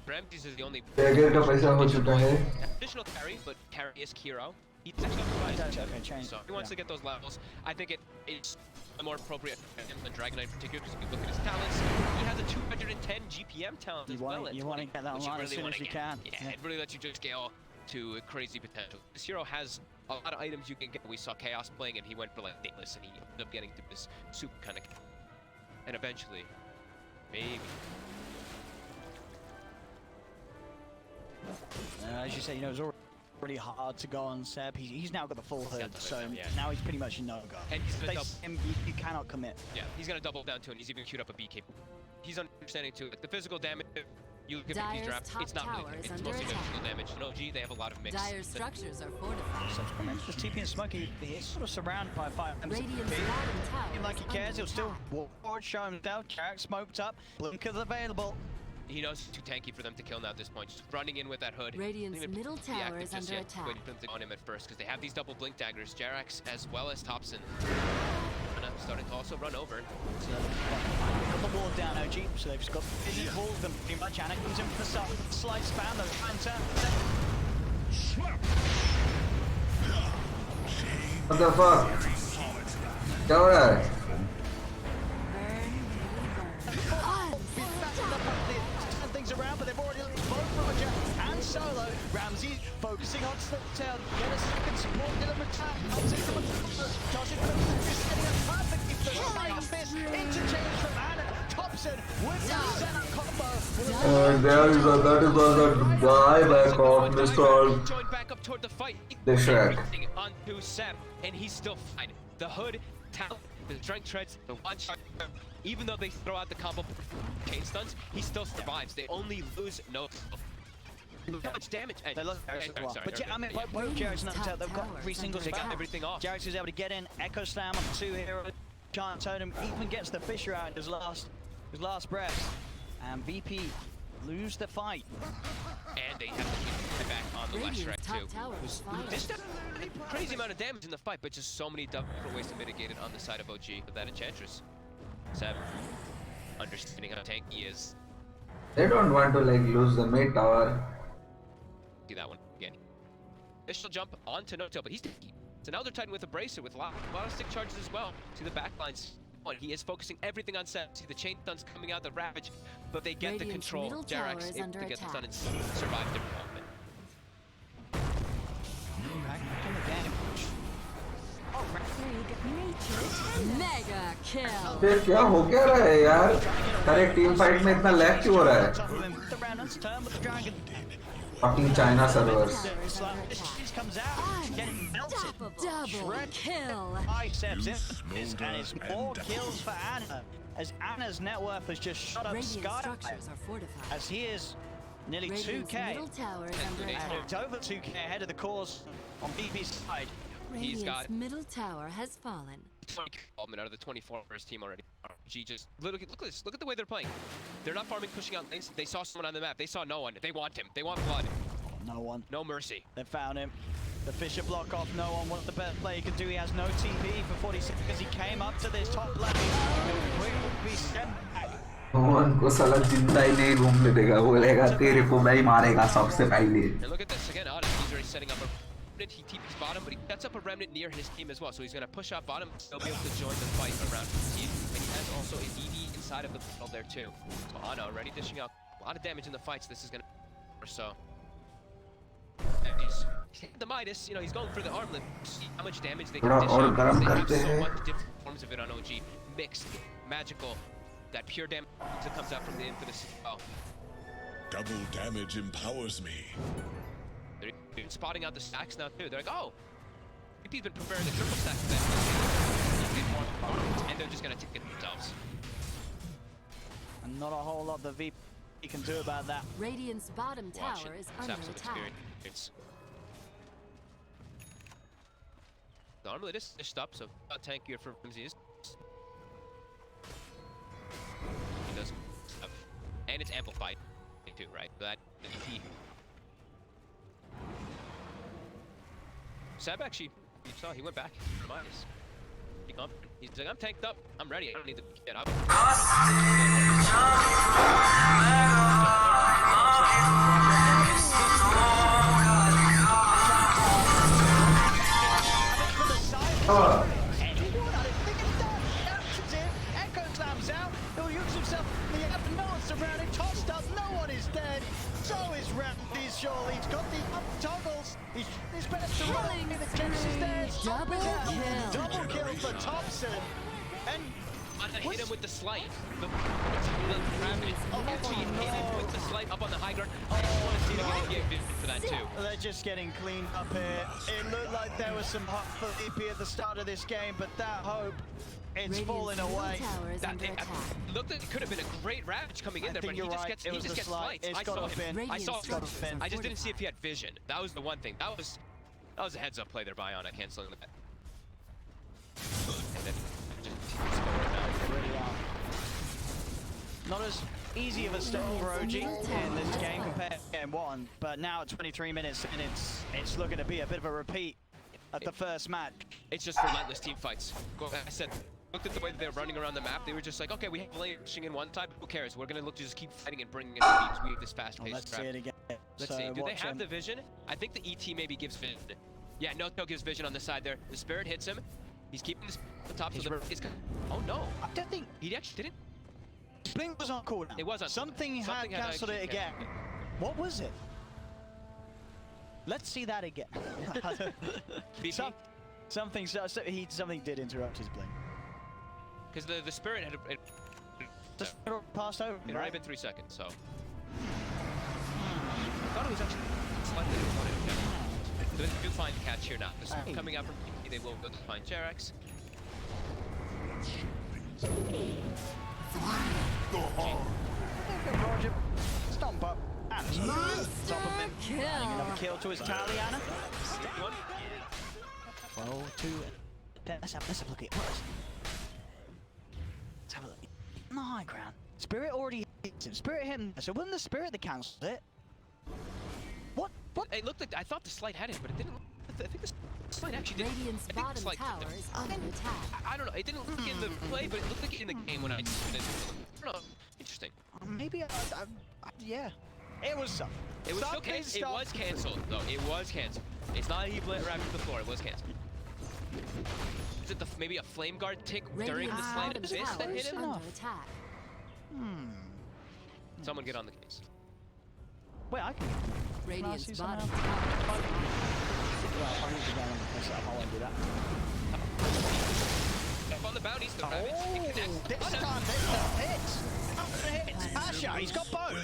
Bremtes is the only का पैसा हो चुका है. additional carry, but carry is Kiro. He's actually so he wants to get those levels. I think it's more appropriate for him than Dragonite in particular, because if you look at his talents, he has a 210 GPM talent as well. You want to get that online as soon as you can. Yeah, it really lets you just scale to a crazy potential. This hero has a lot of items you can get. We saw Chaos playing, and he went for like Dateless, and he ended up getting to this super kind of. And eventually, maybe. As you say, you know, it's already hard to go on Seb. He's now got the full hood, so now he's pretty much a no-go. And you cannot commit. Yeah, he's gonna double down too, and he's even queued up a BK. He's understanding too. The physical damage, you look at BK's draft, it's not really, it's mostly the physical damage. In OG, they have a lot of mix. Dire structures are fortified. So just TP and Smokey, he's sort of surrounded by 5 Radiant's like he cares, he'll still forward, show himself, Carrick smoked up, blinkers available. He knows it's too tanky for them to kill now at this point. Just running in with that hood. Radiant's middle tower is under attack. Waiting for them to on him at first, because they have these double blink daggers. Jerax as well as Thompson. Starting to also run over. So got the wall down, OG, so they've just got vision walls them pretty much. Anna comes in for the slice spam, they'll try and turn. What the fuck? क्या हो रहा है? Things around, but they've already both Roger and Solo. Ramsey focusing on Sliptail. Get a second support, get a return. Comes in from a Josh is setting up perfectly for the fist. Interchange from Anna. Thompson with that setup combo. That is a buyback of Mr. Joined back up toward the fight. The Shrek. Onto Seb, and he's still fine. The hood, talent, the strength treads, the one shot. Even though they throw out the combo chain stuns, he still survives. They only lose no. Look how much damage. They lost but yeah, I mean, both Jarek's and Uptail, they've got every single they got everything off. Jarek's was able to get in, Echo Slam on 2 heroes. Giant Totem even gets the Fisher out in his last breath. And VP lose the fight. And they have to keep back on the left Shrek too. This done a crazy amount of damage in the fight, but just so many different ways to mitigate it on the side of OG with that Enchantress. Seb, understanding how tanky he is. They don't want to like lose the mid tower. See that one again. Initial jump onto No-Tail, but he's tanky. It's an Elder Titan with a bracer with a lot of stick charges as well. See the backlines. He is focusing everything on Seb. See the chain stuns coming out, the Ravage, but they get the control. Jerax able to get the stun and survive the development. Mega kill. फिर क्या हो क्या रहा है यार? अरे team fight में इतना लैग क्यों हो रहा है? Fucking China servers. Double kill. Biceps and it's more kills for Anna, as Anna's net worth has just shot up sky. As he is nearly 2k. And it's over 2k ahead of the course on BP's side. He's got middle tower has fallen. 20 out of the 24 for his team already. G just look at this. Look at the way they're playing. They're not farming, pushing out lanes. They saw someone on the map. They saw no one. They want him. They want blood. No one. No mercy. They found him. The Fisher block off. No one. What's the best play he can do? He has no TP for 40 seconds. He came up to this top lane. Be sent back. भगवान को साला जिंदा ही नहीं घूमने देगा. बोलेगा तेरे को मैं ही मारेगा सबसे पहले. And look at this again. He's already setting up a. He TP's bottom, but he sets up a remnant near his team as well. So he's going to push out bottom, he'll be able to join the fight around his team. And he has also a DD inside of the battle there too. So Ana already dishing out a lot of damage in the fights. This is going to or so. And he's the Midas, you know, he's going for the armlet. See how much damage they can dish out. They have so much different forms of it on OG. Mixed, magical, that pure damage that comes out from the Infamous as well. Double damage empowers me. They're spotting out the stacks now too. They're like, oh, VP's been preparing the triple stack for that. And they're just gonna take it themselves. And not a whole lot that VP can do about that. Radiant's bottom tower is under attack. Normally this is stitched up, so not tankier for Flimsies. He does stuff. And it's amplified too, right? That EP. Seb actually, you saw he went back for minus. He's like, I'm tanked up. I'm ready. I don't need to get up. Echo slams out. He'll use himself. The up. No one's surrounded. Tossed up. No one is dead. So is Randy's surely. He's got the up toggles. He's better to run. The Genesis is there. Double kill. Double kill for Thompson. And hit him with the slight. The rabbit. Actually hit him with the slight up on the high ground. I just want to see the game get for that too. They're just getting cleaned up here. It looked like there was some hope for EP at the start of this game, but that hope, it's falling away. It looked like it could have been a great Ravage coming in there, but he just gets slights. I saw him. I saw him. I just didn't see if he had vision. That was the one thing. That was a heads-up play there by Iona, canceling that. And then not as easy of a start for OG in this game compared to game 1, but now at 23 minutes and it's looking to be a bit of a repeat of the first match. It's just relentless team fights. I said, looked at the way they were running around the map, they were just like, okay, we have pushing in one type, who cares? We're gonna look to just keep fighting and bringing in the beats. We have this fast-paced Let's see it again. Let's see. Do they have the vision? I think the ET maybe gives vision. Yeah, no gives vision on the side there. The Spirit hits him. He's keeping the top, so oh no. I don't think he actually didn't. Blink was on cooldown. It was on Something had cancelled it again. What was it? Let's see that again. Something did interrupt his blink. Because the Spirit had just passed over. It already been 3 seconds, so. I thought it was actually slightly disappointed. They do find the catch here now. The smoke coming out from EP, they will go to find Jerax. Roger, stomp up. Anna's top of him. Getting another kill to his tally, Anna. 12, 2, 10. Let's have a look at it. Let's have a look. On the high ground. Spirit already hit him. Spirit hit him. So wasn't the Spirit that cancelled it? What? It looked like, I thought the slide had it, but it didn't. I think the slide actually didn't. Radiant's bottom tower is under attack. I don't know. It didn't look in the play, but it looked like in the game when I did it. I don't know. Interesting. Maybe yeah. It was something. It was still canceled. It was canceled, though. It was canceled. It's not he wrapped to the floor. It was canceled. Is it maybe a flame guard tick during the slide of this that hit him? Under attack. Someone get on the case. Wait, I can. Radiant's bottom tower. Well, I need to go and mess up. I won't do that. Up on the bounties, the rabbits. This time it hits. Pasha, he's got both.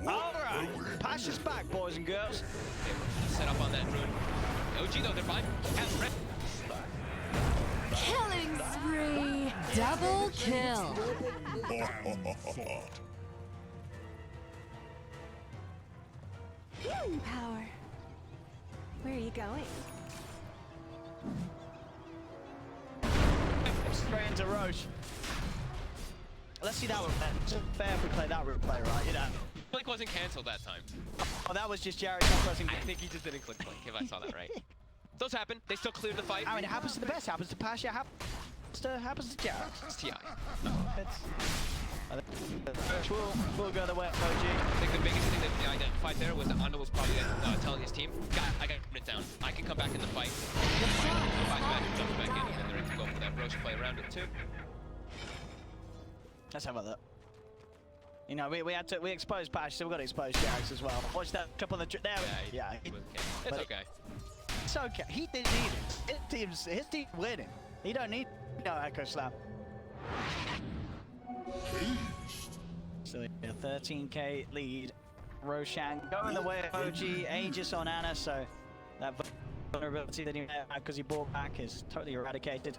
Alright. Pasha's back, boys and girls. Set up on that rune. OG though, they're fine. Killing spree. Double kill. Healing power. Where are you going? Straight into Roche. Let's see that one. It's fair if we play that replay, right? You know. Click wasn't cancelled that time. Oh, that was just Jared pressing. I think he just didn't click, if I saw that right. Those happen. They still cleared the fight. I mean, it happens to the best. Happens to Pasha. Happens to Jared. It's TI. We'll go the way OG. I think the biggest thing that they identified there was that Ando was probably telling his team, I got to put it down. I can come back in the fight. Fight back, jumps back in, and then they're ready to go for that Roche play around it too. Let's have a look. You know, we exposed Pash, so we've got to expose Jax as well. Watch that trip on the there. Yeah, it's okay. It's okay. He didn't need it. His team's winning. He don't need no Echo Slam. So a 13k lead. Roshan going the way of OG. Aegis on Anna, so that vulnerability that he had because he bought back is totally eradicated.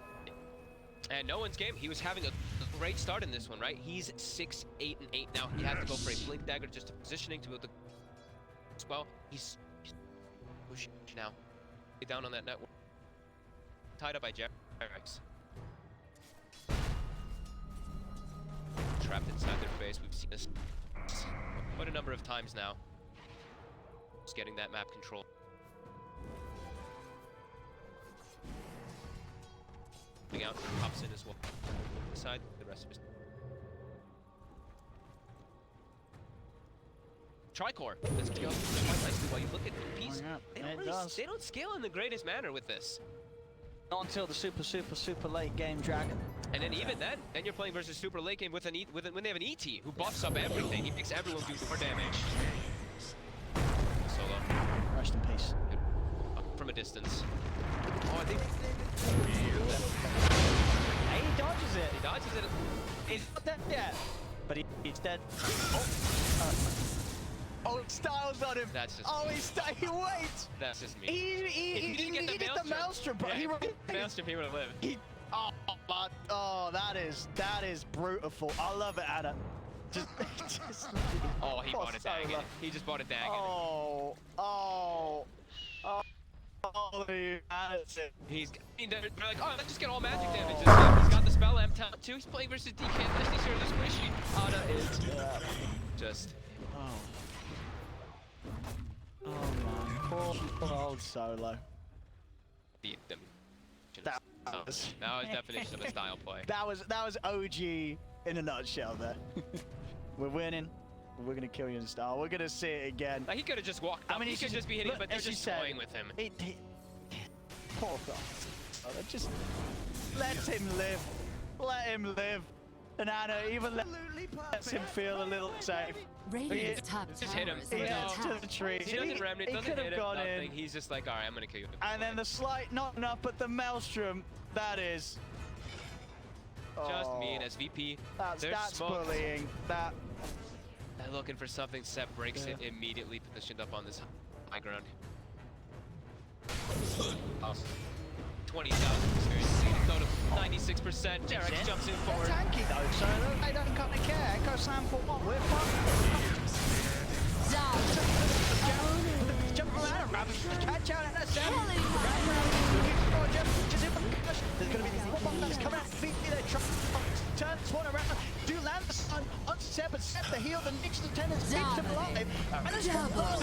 And no one's game. He was having a great start in this one, right? He's 6, 8, and 8 now. He had to go for a blink dagger just to positioning to be able to as well. He's pushing now. Get down on that network. tied up by GeForce. Trapped inside their base. We've seen this quite a number of times now. Just getting that map control. Out, pops in as well. Side, the rest of his. Tricore. That's quite nicely. While you look at the piece, they don't scale in the greatest manner with this. Not until the super late game dragon. And then even then you're playing versus super late game with an when they have an ET who buffs up everything. He makes everyone do more damage. Solo. Rest in peace. From a distance. Oh, I think. Hey, he dodges it. He dodges it. He's not dead yet, but he's dead. Oh, Styles on him. That's just. Oh, he waits. That's just me. He didn't get the maelstrom, but he would. Maelstrom, he would have lived. That is brutal. I love it, Anna. Just oh, he bought a dagger. He just bought a dagger. Oh, they're like, oh, let's just get all magic damage. He's got the spell amp talent too. He's playing versus DK. He's sort of squishy. Ana is just. Oh man, poor old Solo. That was definition of a style play. That was OG in a nutshell. There, we're winning. We're gonna kill you in style. We're gonna see it again. Like he could have just walked up. I mean, he could just be hitting, but they're just toying with him. Poor guy. Just let him live. Let him live. And Anna even lets him feel a little safe. Radiant's top just hit him. To the tree. He doesn't remnant, doesn't hit him, nothing. He's just like, all right, I'm gonna kill you. And then the slight not enough, but the maelstrom. That is. Just mean as VP. That's bullying. That. They're looking for something. Sep breaks it immediately, positioned up on this high ground. 20,000 experience. Go to 96%. Jarex jumps in forward. They're tanky though, so they don't kind of care. Echo Slam for what? We're jump around and rabbit. Catch out in that sound. There's going to be these bombs coming out. They're turn one around. Do land the stun on Seb and Seb the heal. The next attendant keeps him alive. And it's going to live.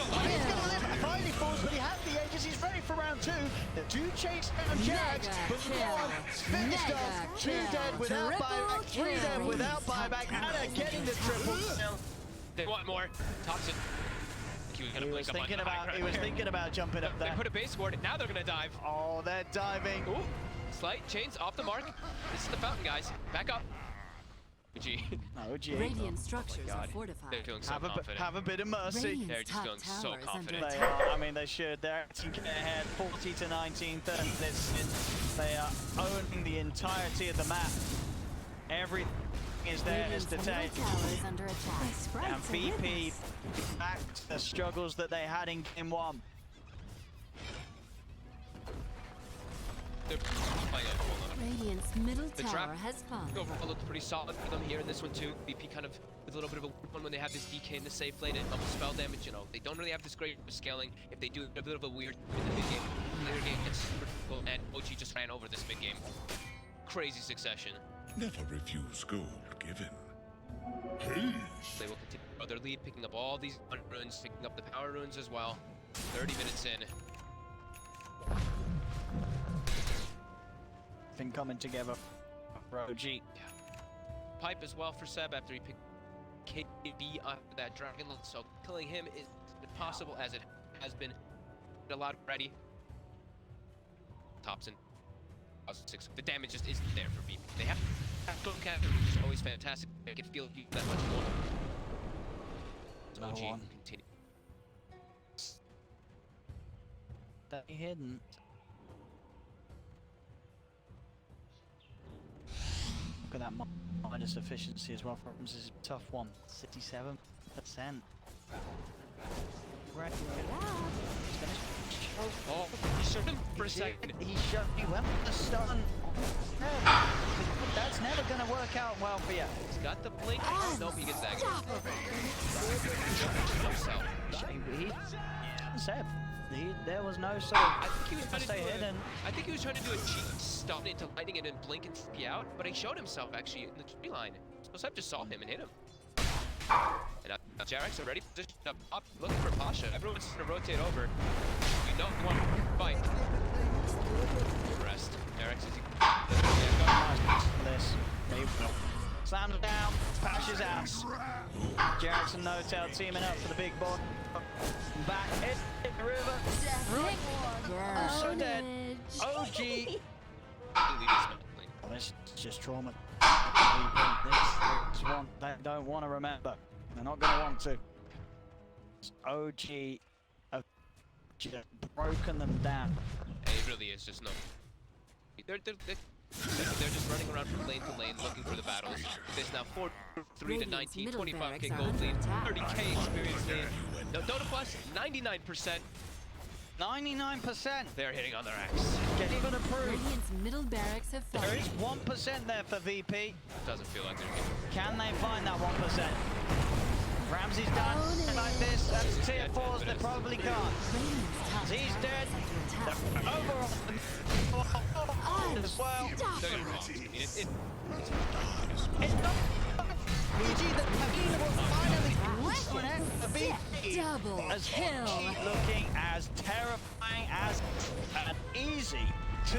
Finally falls, but he has the ages. He's ready for round two. The two chase down Jarex, but one finished off. Two dead without buyback. Three dead without buyback. Anna getting the triple. They want more. Thompson. He was thinking about jumping up there. They put a base ward. Now they're gonna dive. Oh, they're diving. Ooh. Slight chains off the mark. This is the fountain, guys. Back up. OG. Radiant structures are fortified. They're feeling so confident. Have a bit of mercy. They're just feeling so confident. They are. I mean, they should. They're acting ahead, 40 to 19, 30 minutes. They are owning the entirety of the map. Everything is theirs to take. And VP back to the struggles that they had in game one. Radiant's middle tower has fallen. Overall looked pretty solid for them here in this one too. VP kind of with a little bit of a one when they have this DK in the safe lane and double spell damage. You know, they don't really have this great scaling. If they do a bit of a weird in the mid game, later game gets super difficult, and OG just ran over this mid game. Crazy succession. Never refuse gold given. They will continue to grow their lead, picking up all these runes, picking up the power runes as well. 30 minutes in. Thing coming together for OG. Yeah. Pipe as well for Seb after he picked KB after that dragon, so killing him is impossible as it has been a lot ready. Thompson. The damage just isn't there for VP. They have to look at it, which is always fantastic. They can feel that much more. So OG continue. That hidden. Look at that minus efficiency as well for him. This is a tough one. 67%. Right. Oh, he showed him for a second. He went with the stun. That's never going to work out well for you. He's got the blink. Nope, he gets that. Seb. There was no sort of. I think he was trying to stay do hidden. I think he was trying to do a cheat stop into lightning and then blink and TP out, but he showed himself actually in the tree line. So Seb just saw him and hit him. And now Jarek's already positioned up top, looking for Pasha. Everyone's going to rotate over. You know you want to fight. Rest. Jarek's is this. Slams down, Pasha's out. Jarek's and No-Tail teaming up for the big boy. Back hit the river. So dead. OG. This is just trauma. This one they don't want to remember. They're not going to want to. OG have just broken them down. It really is just no. They're just running around from lane to lane looking for the battles. There's now 4-3 to 19, 25k gold lead, 30k experience lead. No, Dota Plus, 99%. 99%. They're hitting on their axe. Getting good approved. Radiant's middle barracks have fallen. There is 1% there for VP. Doesn't feel like they're hitting. Can they find that 1%? Ramsey's done like this. That's tier 4s. They probably can't. He's dead. Over as well. They're gonna cross. I mean, it's not PG that was finally double as kill. Looking as terrifying as an easy 2-0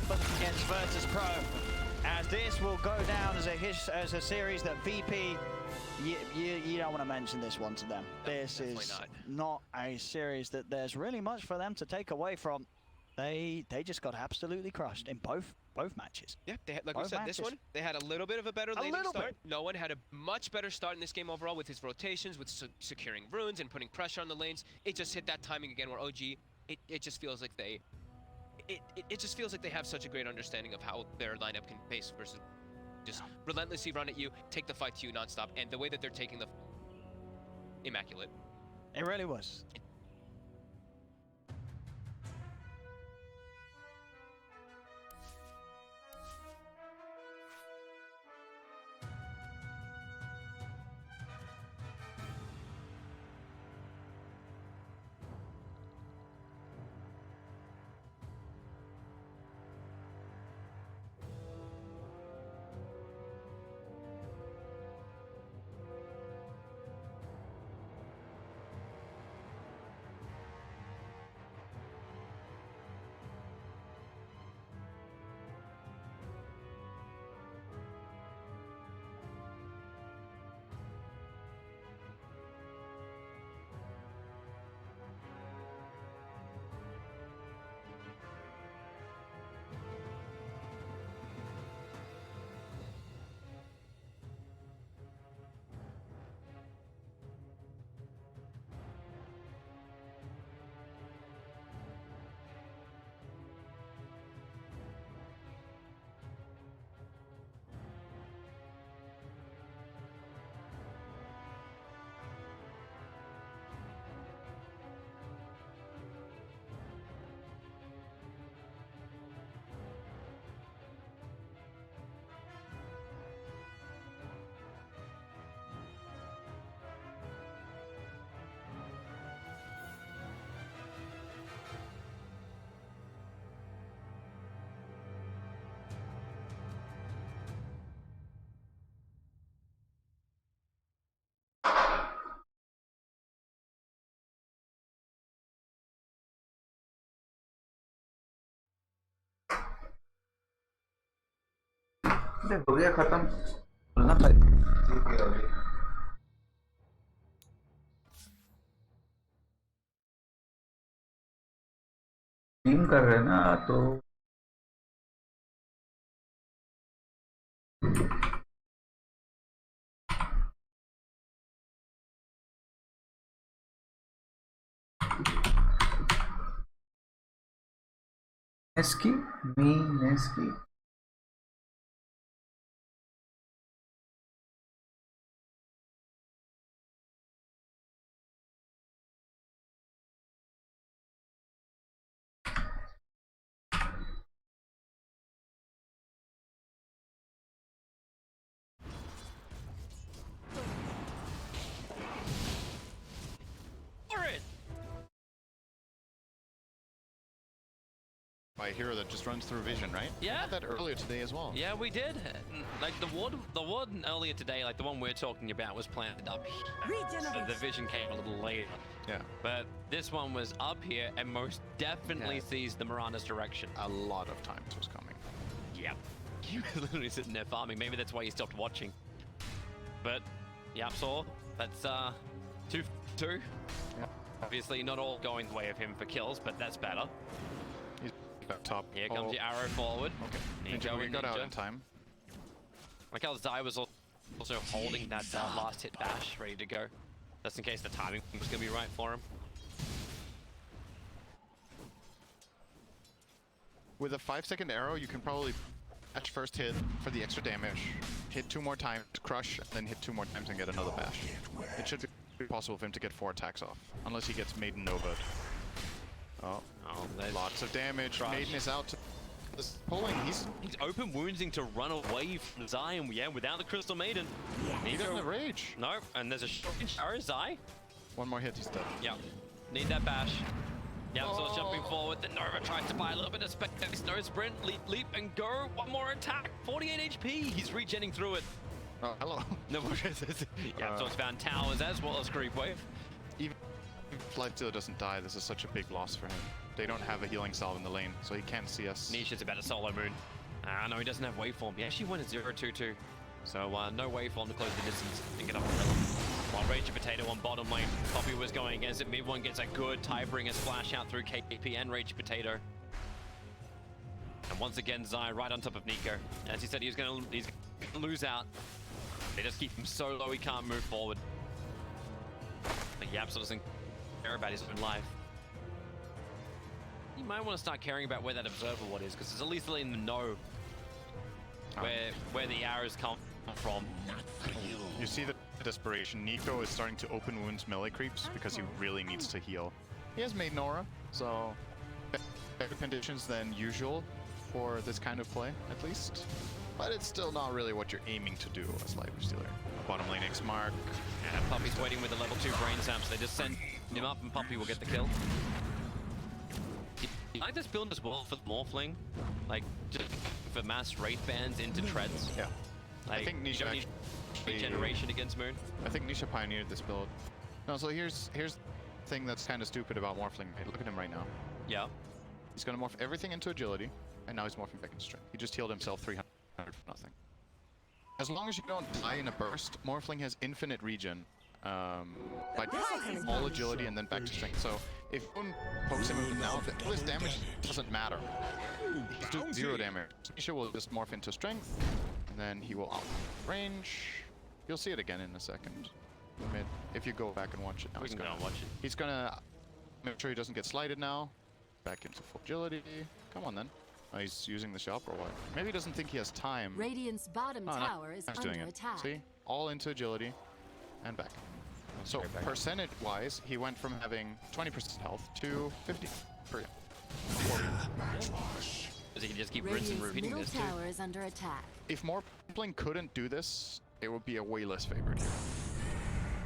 for them against Virtus Pro. As this will go down as a series that VP, you don't want to mention this one to them. No, this is not a series that there's really much for them to take away from. They just got absolutely crushed in both matches. Yeah, they had, like we said, this one, they had a little bit of a better laning start. No one had a much better start in this game overall with his rotations, with securing runes and putting pressure on the lanes. It just hit that timing again where OG, it just feels like they, it just feels like they have such a great understanding of how their lineup can pace versus just relentlessly run at you, take the fight to you nonstop, and the way that they're taking the immaculate. It really was. हो गया खत्म बोलना भाई team कर रहे हैं ना तो Neski by a hero that just runs through vision, right? Yeah. We had that earlier today as well. Yeah, we did. Like the warden earlier today, like the one we're talking about, was planted up here. So the vision came a little later. Yeah. But this one was up here and most definitely sees the Miranda's direction. A lot of times was coming. Yep. He was literally sitting there farming. Maybe that's why he stopped watching. But yep, so that's 2 for 2. Yep. Obviously not all going the way of him for kills, but that's better. He's up top. Here comes the arrow forward. Okay. We got out in time. Like how Zai was also holding that last hit bash ready to go. Just in case the timing was going to be right for him. With a 5-second arrow, you can probably bash first hit for the extra damage, hit 2 more times, crush, and then hit 2 more times and get another bash. It should be possible for him to get 4 attacks off, unless he gets Maiden Nova'd. Oh, lots of damage. Crush. Maiden is out. This pulling. He's open woundsing to run away from Zai, and yeah, without the Crystal Maiden. He doesn't have rage. No, and there's a short arrow Zai. 1 more hit, he's dead. Yeah, need that bash. Yeah, so jumping forward, the Nova tries to buy a little bit of space. No sprint, leap, and go. 1 more attack, 48 HP. He's regenning through it. Oh, hello. No, yeah, so it's found towers as well as creep wave. Even if Lifestealer doesn't die, this is such a big loss for him. They don't have a healing salve in the lane, so he can't see us. Nisha's about a solo moon. No, he doesn't have waveform. He actually went at 0-2-2. So no waveform to close the distance and get up the rhythm. While Rage Potato on bottom lane, Poppy was going against it. Mid one gets a good Tidebringer splash out through KP and Rage Potato. And once again, Zai right on top of Nico. As he said, he's gonna lose out. They just keep him so low he can't move forward. Like he absolutely doesn't care about his own life. You might want to start caring about where that observer ward is, because it's at least letting them know where the arrows come from. You see the desperation. Nico is starting to open wounds melee creeps because he really needs to heal. He has Maiden Aura, so better conditions than usual for this kind of play, at least. But it's still not really what you're aiming to do as Lifestealer. Bottom lane X mark. And Puppy's waiting with the level 2 brain saps. They just send him up and Puppy will get the kill. You like this build as well for Morphling? Like, just for mass wraith bands into treads? Yeah. Like, I think Nisha actually... regeneration against Moon? I think Nisha pioneered this build. No, so here's the thing that's kind of stupid about Morphling. Hey, look at him right now. Yeah. He's going to morph everything into agility, and now he's morphing back into strength. He just healed himself 300 for nothing. As long as you don't die in a burst, Morphling has infinite regen. By all agility and then back to strength. So if one pokes him now, all this damage doesn't matter. He's doing 0 damage. Nisha will just morph into strength, and then he will out range. You'll see it again in a second. If you go back and watch it now. We can go and watch it. He's gonna make sure he doesn't get slighted now. Back into full agility. Come on then. Oh, he's using the shop or what? Maybe he doesn't think he has time. Radiant's bottom tower is under attack. See? All into agility and back. So percentage-wise, he went from having 20% health to 50%. Because he can just keep rinsing and repeating this too. Tower is under attack. If Morphling couldn't do this, it would be a way less favored hero.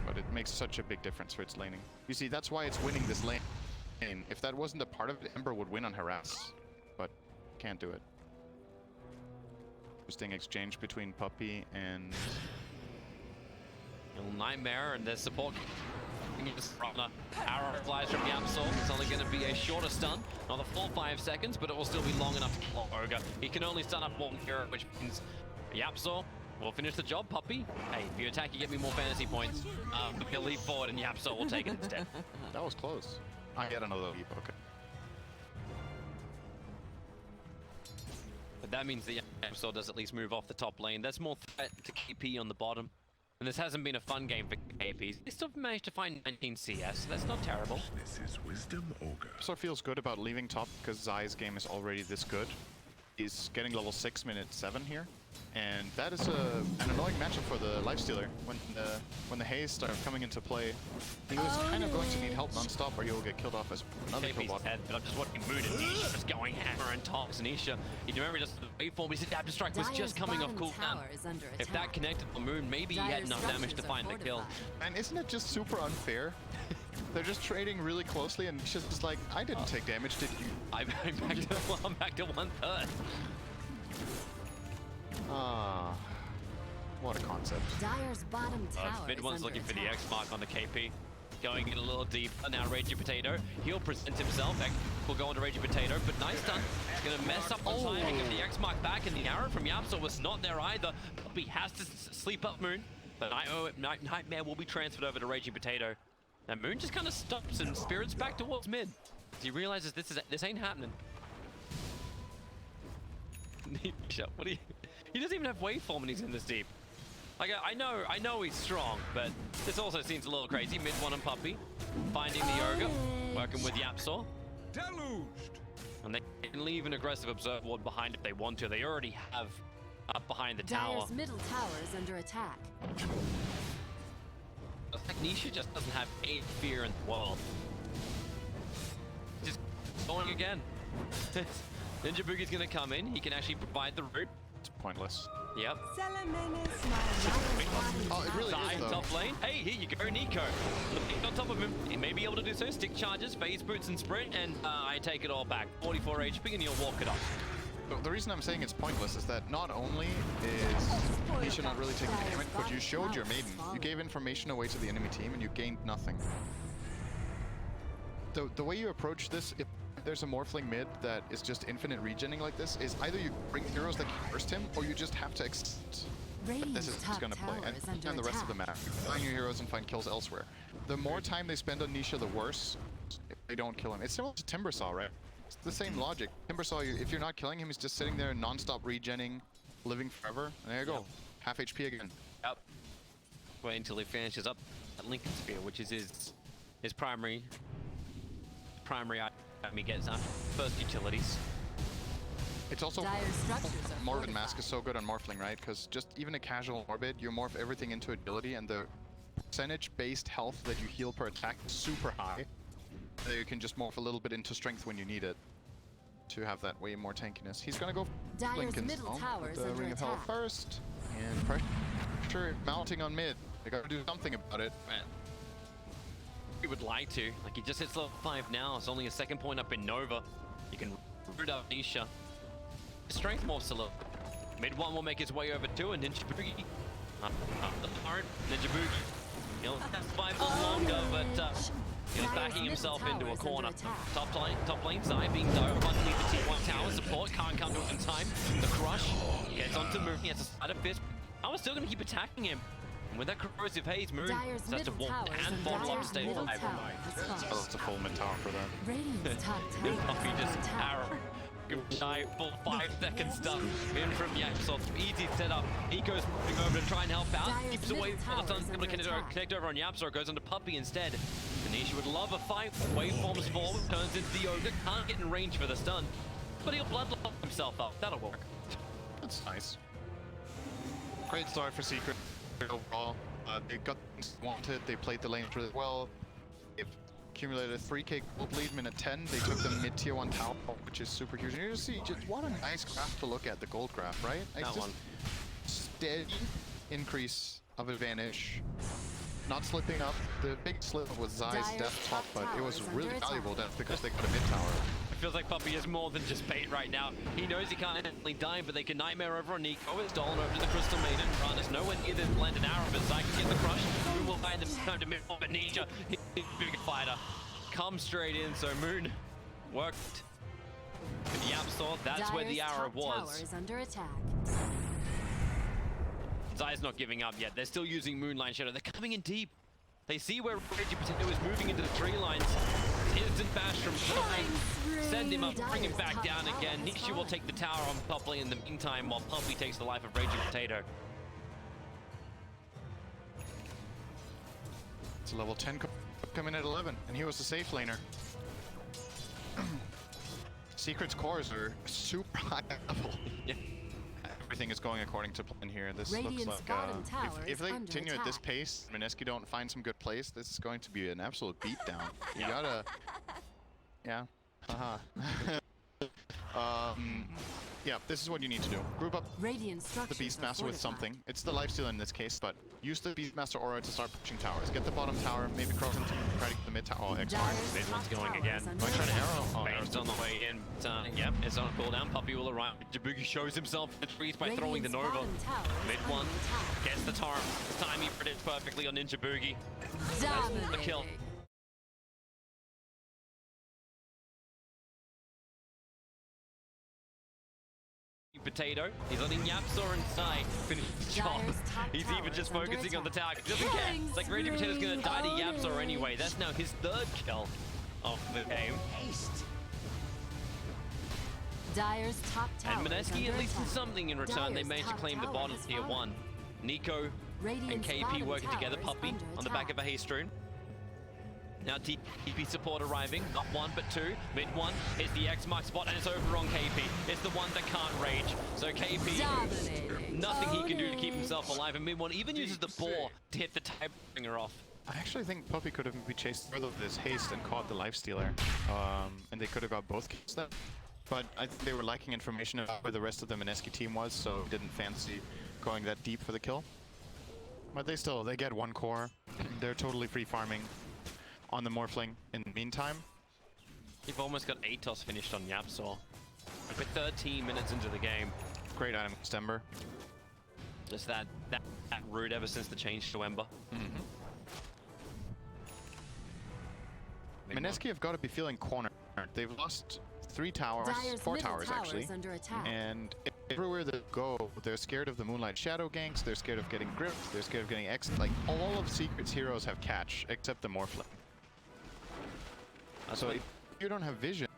But it makes such a big difference for its laning. You see, that's why it's winning this lane. If that wasn't a part of it, Ember would win on Harass. But can't do it. Interesting exchange between Puppy and... Nightmare and their support. Arrow flies from the Absol. It's only going to be a shorter stun. Another 4-5 seconds, but it will still be long enough to kill Ogre. He can only stun up 1 hero, which means the Absol will finish the job, Puppy. Hey, if you attack, you get me more fantasy points. He'll leap forward and the Absol will take it instead. That was close. I get another leap, okay. But that means the Absol does at least move off the top lane. That's more threat to KP on the bottom. And this hasn't been a fun game for KPs. They still managed to find 19 CS, so that's not terrible. This is Wisdom Ogre. So it feels good about leaving top because Zai's game is already this good. He's getting level 6 minute 7 here. And that is an annoying matchup for the Lifestealer. When the haze started coming into play, he was kind of going to need help non-stop or he will get killed off as another killbot. But I'm just watching Moon and Nisha just going hammer and tops. Nisha, you remember just the waveform, his adaptive strike was just coming off cooldown. If that connected to Moon, maybe he had enough damage to find the kill. And isn't it just super unfair They're just trading really closely, and Nisha's just like, I didn't take damage, did you? I'm back to 1/3. Ah, what a concept. Dyer's bottom tower Mid one's looking for the attack. X mark on the KP. Going in a little deep. Now Raging Potato. He'll present himself. X will go into Raging Potato, but nice stun. It's going to mess up the timing of the X mark back, and the arrow from Yapsor was not there either. He has to sleep up Moon. But Nightmare will be transferred over to Raging Potato. Now Moon just kind of stops and spirits back towards mid. He realizes this ain't happening. What do you? He doesn't even have waveform and he's in this deep. Like I know he's strong, but this also seems a little crazy. Mid one and Puppy finding the Ogre, working with Yapsor. Deluged. And they can leave an aggressive observer ward behind if they want to. They already have up behind the tower. Dyer's middle tower is under attack. I think Nisha just doesn't have any fear in the world. Just going again. Ninja Boogie's gonna come in. He can actually provide the route. It's pointless. Yep. Oh, it really is, though. Top lane. Hey, here you go, Nico. Looking on top of him. He may be able to do so. Stick charges, phase boots, and sprint, and I take it all back. 44 HP, and he'll walk it off. The reason I'm saying it's pointless is that not only is Nisha not really taking damage, but you showed your maiden. You gave information away to the enemy team, and you gained nothing. The way you approach this, if there's a Morphling mid that is just infinite regenning like this, is either you bring heroes that can burst him, or you just have to accept that this is going to play. And the rest of the map. Find your heroes and find kills elsewhere. The more time they spend on Nisha, the worse if they don't kill him. It's similar to Timbersaw, right? It's the same logic. Timbersaw, if you're not killing him, he's just sitting there non-stop regenning, living forever. And there you go. Yep. Half HP again. Yep. Wait until he finishes up at Lincoln Spear, which is his primary item he gets after first utilities. It's also Morbid Mask is so good on Morphling, right? Because just even a casual Morbid, you morph everything into agility, and the percentage-based health that you heal per attack is super high. So you can just morph a little bit into strength when you need it to have that way more tankiness. He's gonna go Lincoln's the Ring of Hell first, and pressure mounting on mid. They gotta do something about it. Man. He would like to. Like, he just hits level 5 now. It's only a second point up in Nova. You can root out Nisha. Strength morphs a little. Mid one will make his way over to a Ninja Boogie. Up the part, Ninja Boogie. He'll survive a little longer, but he's backing himself into a corner. Top lane side being dove underneath the T1 tower. Support can't come to it in time. The crush gets onto Moon. He has a side of fist. I was still going to keep attacking him. And with that corrosive haze, Moon has to walk and bottle up to stay alive. Oh, that's a full mid tower for that. Puppy just arrow. Shy full 5 second stuff in from Yapsor. Easy setup. Nico's moving over to try and help out. Keeps away from the sun's able to connect over on Yapsor. Goes onto Puppy instead. Tanisha would love a fight. Waveforms forward. Turns into the Ogre. Can't get in range for the stun. But he'll bloodlock himself up. That'll work. That's nice. Great start for Secret overall. They got things they wanted. They played the lanes really well. They've accumulated a 3k gold lead, minute 10. They took the mid tier 1 tower, which is super huge. And you just see just what a nice graph to look at, the gold graph, right? Like that just one. Steady increase of advantage. Not slipping up. The big slip was Zai's death top, but it was really valuable death because they got a mid tower. It feels like Puppy is more than just bait right now. He knows he can't instantly die, but they can Nightmare over on Nico. It's stolen over to the Crystal Maiden. Run is nowhere near the land an arrow, but Zai can get the crush. Moon will find them time to mid on Ninja. He's a big fighter. Comes straight in, so Moon worked. With the Yapsor, that's where the arrow was. Zai's not giving up yet. They're still using Moonlight Shadow. They're coming in deep. They see where Raging Potato is moving into the tree lines. Instant bash from Zai. Send him up, bring him back down again. Nisha will take the tower on Puppy in the meantime, while Puppy takes the life of Raging Potato. It's a level 10 coming at 11, and he was a safe laner. Secret's cores are super high level. Yeah. Everything is going according to plan here. This looks like if they continue at this pace, Minescu don't find some good place, this is going to be an absolute beatdown. You gotta, yeah, haha. Yeah, this is what you need to do. Group up Radiant the Beastmaster with something. It's the lifesteal in this case, but use the Beastmaster aura to start pushing towers. Get the bottom tower, maybe cross into try to get the mid tower. Oh, excellent. Mid one's going again. Am I trying to arrow? Oh, Range's on the way in. Yep, it's on cooldown. Puppey will arrive. Jabugi shows himself in the trees by throwing the Nova. Mid one gets the Tarm. This time he predicts perfectly on Ninja Boogie. That's the kill. Potato. He's letting Yapsor inside finish the job. He's even just focusing on the target. He doesn't care. It's like Radiant Potato's gonna die to Yapsor anyway. That's now his third kill of the game. Dyer's top tower. And Mineski, at least in something in return, they managed to claim the bottom tier 1. Nico and KP working together. Puppey on the back of a haste rune. Now TP support arriving, not one but two. Mid one is the X mark spot and it's over on KP. It's the one that can't rage. So KP, nothing he can do to keep himself alive. And mid one even uses the ball to hit the Tidebringer off. I actually think Puppey could have maybe chased further with this haste and caught the lifestealer. And they could have got both kills then. But I think they were lacking information about where the rest of the Mineski team was, so didn't fancy going that deep for the kill. But they get one core. They're totally free farming on the Morphling in the meantime. You've almost got Atos finished on Yapsor. We're 13 minutes into the game. Great item, Stember. Just that route ever since the change to Ember. Mineski have got to be feeling cornered. They've lost 4 towers actually. And everywhere they go, they're scared of the Moonlight Shadow ganks, they're scared of getting gripped, they're scared of getting X. Like, all of Secret's heroes have catch, except the Morphling. So if you don't have vision,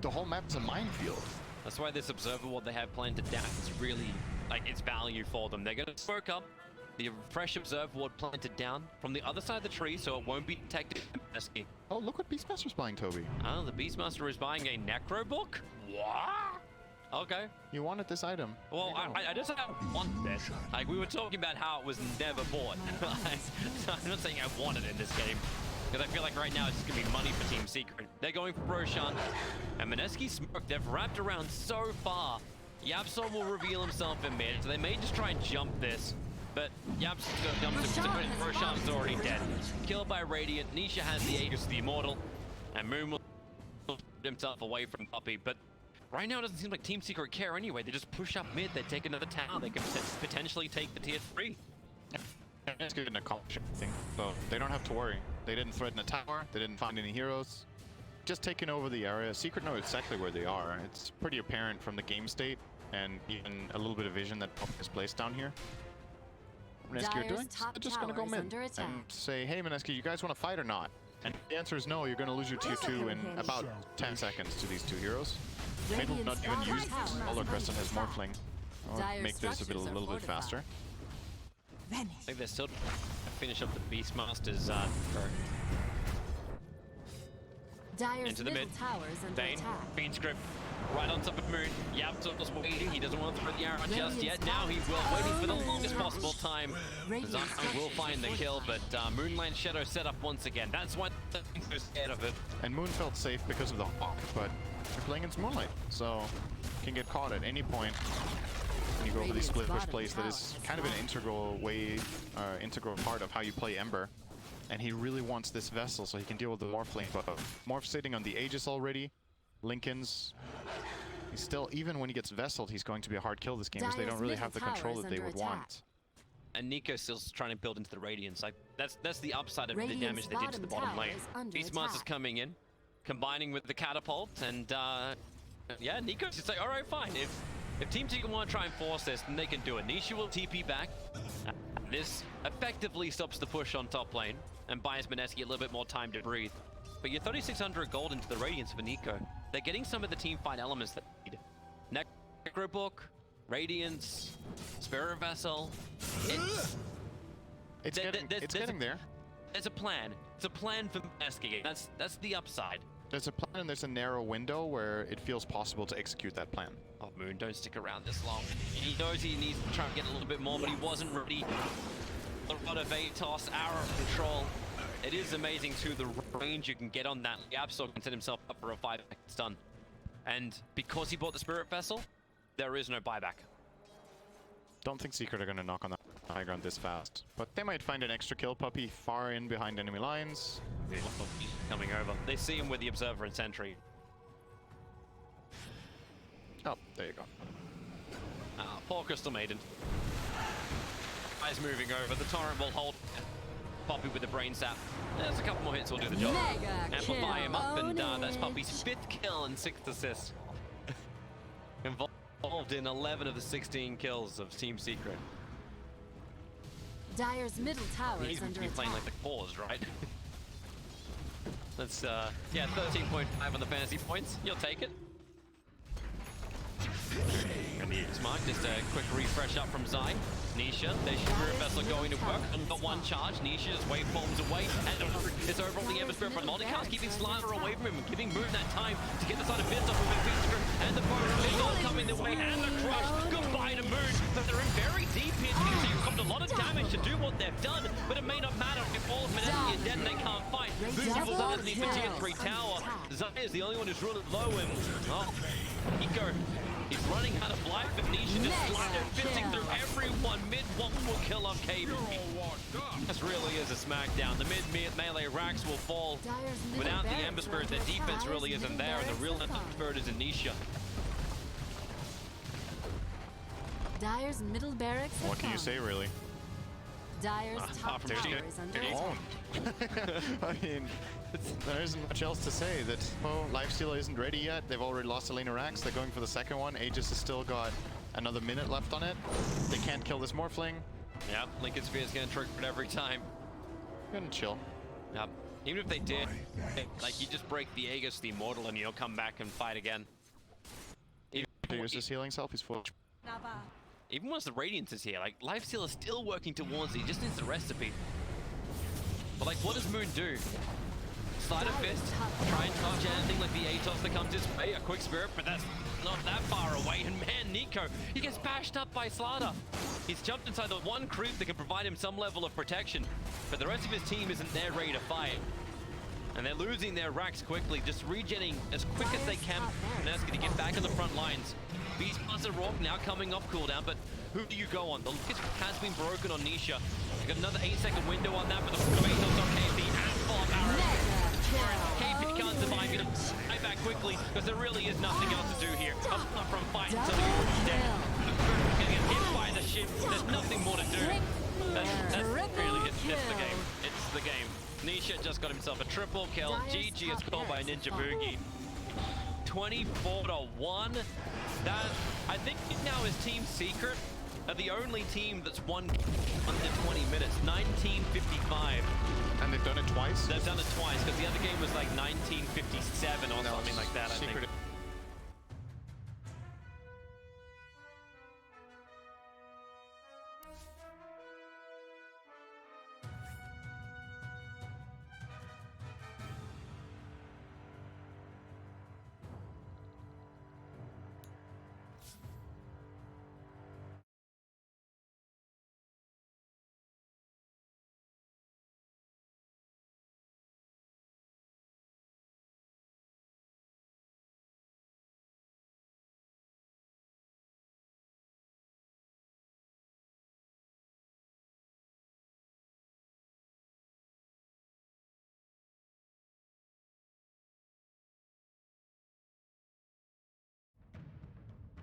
the whole map is a minefield. That's why this Observer Ward they have planted down is really, like, it's value for them. They're going to smoke up the fresh Observer Ward planted down from the other side of the tree so it won't be detected. Oh, look what Beastmaster's buying, Toby. Oh, the Beastmaster is buying a Necro Book? What? Okay. You wanted this item. Well, I just don't want this. Like, we were talking about how it was never bought. So I'm not saying I want it in this game. Because I feel like right now it's just going to be money for Team Secret. They're going for Roshan. And Mineski Smoke, they've wrapped around so far. Yapsor will reveal himself in mid, so they may just try and jump this. But Yapsor's going to jump him, but Roshan's already dead. Killed by Radiant. Nisha has the Aegis, the Immortal. And Moon will put himself away from Puppey. But right now it doesn't seem like Team Secret care anyway. They just push up mid, they take another town. They can potentially take the tier 3. It's good to accomplish everything, so they don't have to worry. They didn't threaten a tower, they didn't find any heroes. Just taking over the area. Secret knows exactly where they are. It's pretty apparent from the game state and even a little bit of vision that Puppey has placed down here. Mineski are doing, they're just gonna go mid and say, hey Mineski, you guys want to fight or not? And the answer is no, you're gonna lose your tier 2 in about 10 seconds to these two heroes. Mid will not even use Solar Crescent as Morphling. I'll make this a little bit faster. I think they're still trying to finish up the Beastmaster's into the mid. Bane, Fiend Script, right on top of Moon. Yapsor's waiting. He doesn't want to throw the arrow just yet. Now he will, waiting for the longest possible time. Zami will find the kill, but Moonlight Shadow set up once again. That's why they're so scared of it. And Moon felt safe because of the Hawk, but they're playing against Moonlight, so can get caught at any point. When you go over these split push plays, that is kind of an integral part of how you play Ember. And he really wants this Vessel so he can deal with the Morphling. But Morph sitting on the Aegis already. Lincoln's, he's still, even when he gets Vesseled, he's going to be a hard kill this game because they don't really have the control that they would want. And Nico's still trying to build into the Radiance. Like that's the upside of the damage they did to the bottom lane. Beastmaster's coming in, combining with the catapult, and yeah, Nico's just like, all right, fine. If Team Secret want to try and force this, then they can do it. Nisha will TP back. This effectively stops the push on top lane and buys Mineski a little bit more time to breathe. But you're 3,600 gold into the Radiance for Nico. They're getting some of the team fight elements that they need. Necro Book, Radiance, Spirit Vessel. It's getting there. There's a plan. It's a plan for Mineski. That's the upside. There's a plan and there's a narrow window where it feels possible to execute that plan. Oh, Moon, don't stick around this long. He knows he needs to try and get a little bit more, but he wasn't ready. A lot of Atos, arrow control. It is amazing too the range you can get on that. Yapsor can set himself up for a 5 stun. And because he bought the Spirit Vessel, there is no buyback. Don't think Secret are going to knock on the high ground this fast. But they might find an extra kill. Puppey far in behind enemy lines. Coming over. They see him with the Observer and Sentry. Oh, there you go. Ah, poor Crystal Maiden. Eyes moving over. The Torrent will hold Puppey with the Brain Sap. There's a couple more hits will do the job. Amplify him up, and that's Puppey's 5th kill and 6th assist. Involved in 11 of the 16 kills of Team Secret. Dire's middle tower He's is going to under be playing attack. like the cause, right? That's, yeah, 13.5 on the fantasy points. You'll take it. And Smart, just a quick refresh up from Zai. Nisha, there's Spirit Vessel going to work. And got one charge. Nisha just waveforms away. And it's over on the Ember Spirit front. Multicast keeping Slaughter away from him and giving Moon that time to get the side of Fist off of him. And the bonus is all coming their way. And the crush. Goodbye to Moon. But they're in very deep here. They've got a lot of damage to do what they've done. But it may not matter if all of Manesi are dead and they can't fight. Moon falls underneath the tier 3 tower. Zai is the only one who's really low. And, oh, Eco. He's running out of life, and Nisha just sliding, fisting through everyone. Mid one will kill off KB. This really is a smackdown. The mid melee racks will fall. Without the Ember Spirit, their defense really isn't there, and the real Ember Spirit is in Nisha. Dire's middle barracks. What can you say, really? Dire's top from tower is under attack. I mean, there isn't much else to say. That Lifestealer isn't ready yet. They've already lost Elena Rax. They're going for the second one. Aegis has still got another minute left on it. They can't kill this Morphling. Yep, Lincoln Sphere is going to trigger it every time. Gonna chill. Yep. Even if they did, like, you just break the Aegis, the Immortal, and you'll come back and fight again. Use his healing self. He's full. Even once the Radiance is here, like, Lifesteal is still working towards it. He just needs the recipe. But, like, what does Moon do? Slide a fist, try and touch anything like the Atos that comes his way, a quick spirit, but that's not that far away. And man, Nico, he gets bashed up by Slaughter. He's jumped inside the one creep that can provide him some level of protection, but the rest of his team isn't there ready to fight. And they're losing their racks quickly, just regenning as quick as they can, and that's going to get back in the front lines. Beast plus a Rock now coming off cooldown, but who do you go on? The Lucas has been broken on Nisha. You've got another 8-second window on that, but the Atos on KP and Fall Arrow. KP can't survive it. Stay back quickly, because there really is nothing else to do here. Apart from fight until you're dead. Getting hit by the ship, there's nothing more to do. That's really, it's the game. It's the game. Nisha just got himself a triple kill. GG is called by Ninja Boogie. 24-1. That, I think now is Team Secret are the only team that's won under 20 minutes. 1955. And they've done it twice? They've done it twice, because the other game was like 1957 or something like that, I think.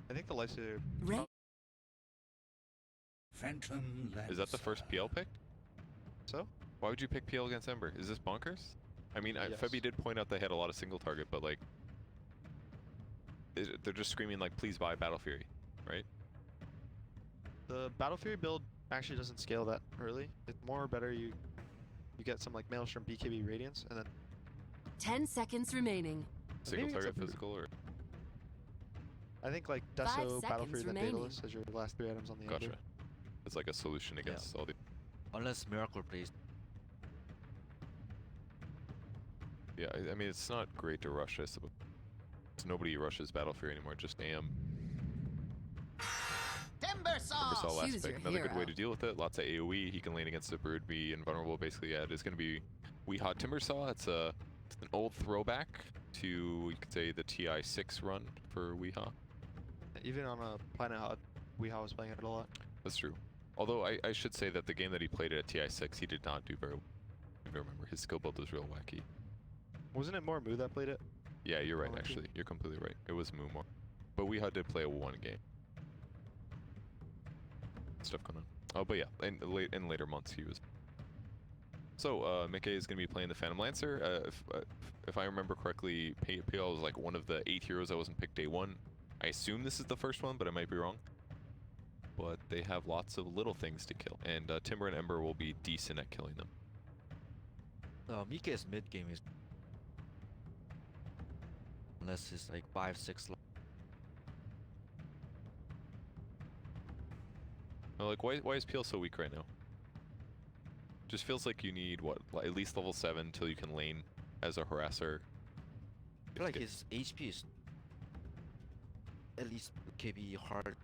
I think the Lifestealer. Is that the first PL pick? So? Why would you pick PL against Ember? Is this bonkers? I mean, Yes. Febby did point out they had a lot of single target, but like, they're just screaming like, please buy Battle Fury, right? The Battle Fury build actually doesn't scale that early. It's more better you get some like Maelstrom BKB Radiance and then 10 seconds remaining. Single Maybe it's target a- physical, or I think like 5 Deso, Battle Fury, seconds then remaining. Daedalus as your last 3 items on the gotcha. Ember. It's like a solution against all the. Unless Miracle, please. Yeah, I mean, it's not great to rush this. Nobody rushes Battle Fury anymore, just AM. Timbersaw last Choose pick. your Another good way hero. to deal with it. Lots of AoE. He can lane against the Brood, be invulnerable. Basically, yeah, it is going to be We Hot Timbersaw. It's an old throwback to, you could say, the TI9 run for Weehaw. Even on a Planet Hot, Weehaw was playing it a lot. That's true. Although I should say that the game that he played at TI6, he did not do very well. I remember his skill build was real wacky. Wasn't it more Moo that played it? Yeah, you're right, actually. You're completely right. It was Moo more. But Weehaw did play a one game. Stuff going on. Oh, but yeah, in later months he was. So, Mickey is going to be playing the Phantom Lancer. If I remember correctly, PL was like one of the 8 heroes that wasn't picked day one. I assume this is the first one, but I might be wrong. But they have lots of little things to kill, and Timber and Ember will be decent at killing them. Mickey's mid game is, unless it's like 5-6. Well, like, why is PL so weak right now? Just feels like you need, what, at least level 7 till you can lane as a harasser. I feel like his HP is at least KB hard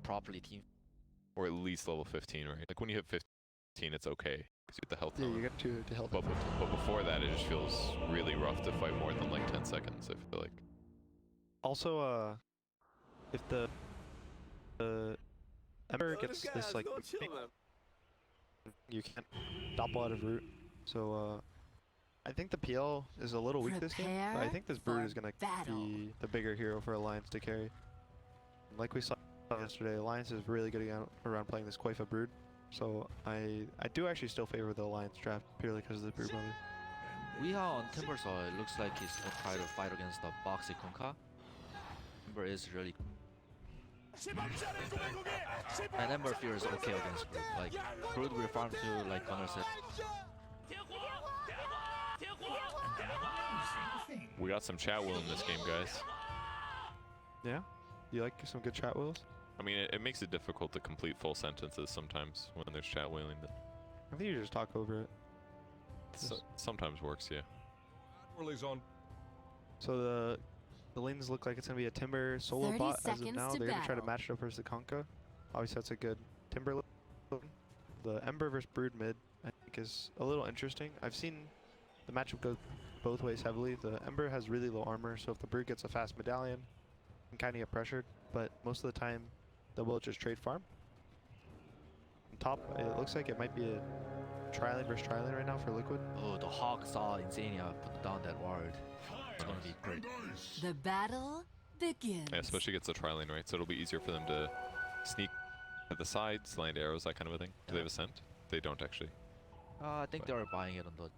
properly team. Or at least level 15, right? Like when you hit 15, it's okay, because you get the health. Yeah, you get to health. But before that, it just feels really rough to fight more than like 10 seconds, I feel like. Also, if the Ember gets this like thing, you can't doppel out of root. So I think the PL is a little weak this game, but I think this Brood is gonna be the bigger hero for Alliance to carry. Like we saw yesterday, Alliance is really good around playing this Koifa Brood. So I do actually still favor the Alliance draft purely because of the Brood mother. Weehaw on Timber, so it looks like he's gonna try to fight against the Boxy Konka. Timber is really. And Ember Fear is okay against Brood. Like, Brood will farm to, like Connor said. We got some chat wheel in this game, guys. Yeah? You like some good chat wheels? I mean, it makes it difficult to complete full sentences sometimes when there's chat wheeling. I think you just talk over it. Sometimes works, yeah. So the lanes look like it's going to be a Timber solo bot as of now. They're going to try to match it up versus the Konka. Obviously, that's a good Timber lane. The Ember versus Brood mid, I think, is a little interesting. I've seen the matchup go both ways heavily. The Ember has really low armor, so if the Brood gets a fast medallion, you can kind of get pressured. But most of the time, they will just trade farm. On top, it looks like it might be a tri-lane versus tri-lane right now for Liquid. Oh, the Hawk saw Insania put down that ward. It's gonna be great. The battle begins. Yeah, especially against the tri-lane, right? So it'll be easier for them to sneak at the sides, land arrows, that kind of a thing. Do they have Ascent? They don't actually. I think they are buying it on the.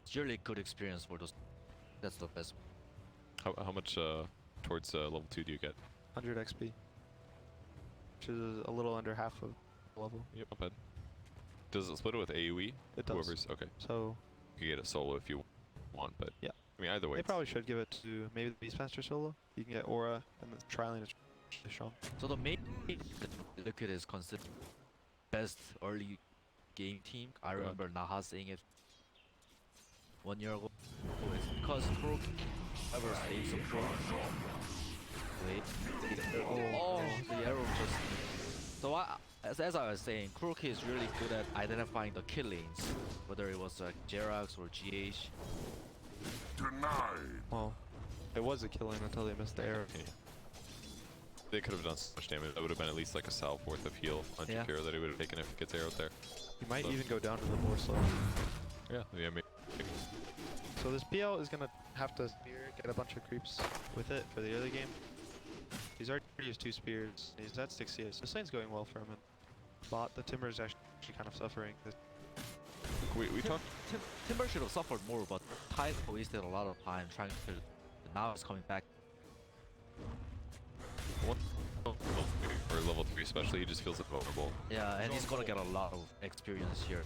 It's really good experience for those. That's the best. How much towards level 2 do you get? 100 XP, which is a little under half of the level. Yep, not bad. Does it split it with AoE? It does. Whoever's okay. So you can get it solo if you want, but yeah. I mean, either way. They probably should give it to maybe the Beastmaster solo. You can get Aura, and the tri-lane is really strong. So the main Liquid is considered best early game team. I remember Naha saying it 1 year ago. It's because Crook ever stays so pro. Wait. Oh, the arrow just. So as I was saying, Crook is really good at identifying the kill lanes, whether it was Jerax or GH. Denied. Well, it was a kill lane until they missed the arrow. Yeah. They could have done so much damage. That would have been at least like a salve worth of heal on Jakiro that he would have taken if he gets arrowed there. He might even go down to the more slow. Yeah, maybe. So this PL is gonna have to spear, get a bunch of creeps with it for the early game. He's already used 2 spears. He's at 6 CS. This lane's going well for him. And bot, the Timber is actually kind of suffering. We talked. Timber should have suffered more, but Tide wasted a lot of time trying to kill. Now it's coming back. Or level 3 especially, he just feels vulnerable. Yeah, and he's gonna get a lot of experience here.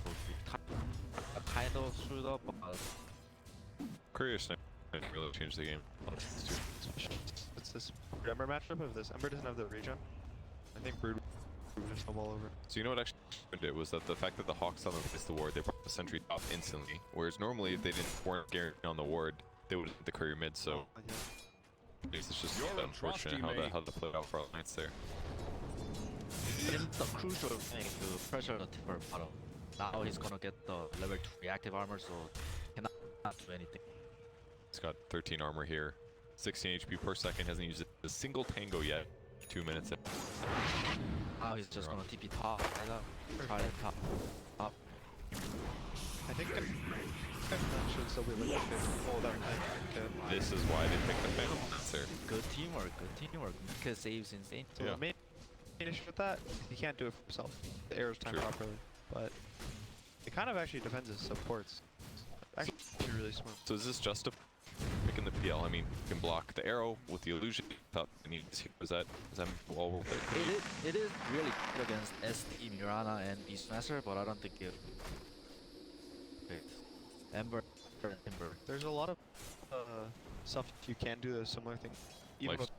Kind of screwed up, but Courier Sniper didn't really change the game. It's this Ember matchup. If this Ember doesn't have the regen, I think Brood would just snowball over. So you know what actually did was that the fact that the Hawks on the ward, they brought the sentry top instantly. Whereas normally if they weren't guaranteed on the ward, they would hit the courier mid. So it's just unfortunate how that played out for Alliance there. it's the crucial thing to pressure the Timber bottom. Now he's gonna get the level 2 reactive armor, so cannot do anything. He's got 13 armor here, 16 HP per second, hasn't used a single tango yet. 2 minutes in. Now he's just gonna TP top, try to top. I think that should still be really good. Hold that thing. This is why they picked the Phantom Lancer. Good teamwork, because saves insane. So the main issue with that, he can't do it for himself. The arrows time properly, but it kind of actually defends his supports. Actually, really smart. So is this just a picking the PL? I mean, you can block the arrow with the illusion without any. Is that all worth it? It is really good against ST, Mirana, and Beastmaster, but I don't think it. Wait, Ember, Timber. There's a lot of stuff you can do a similar thing. Even Like, with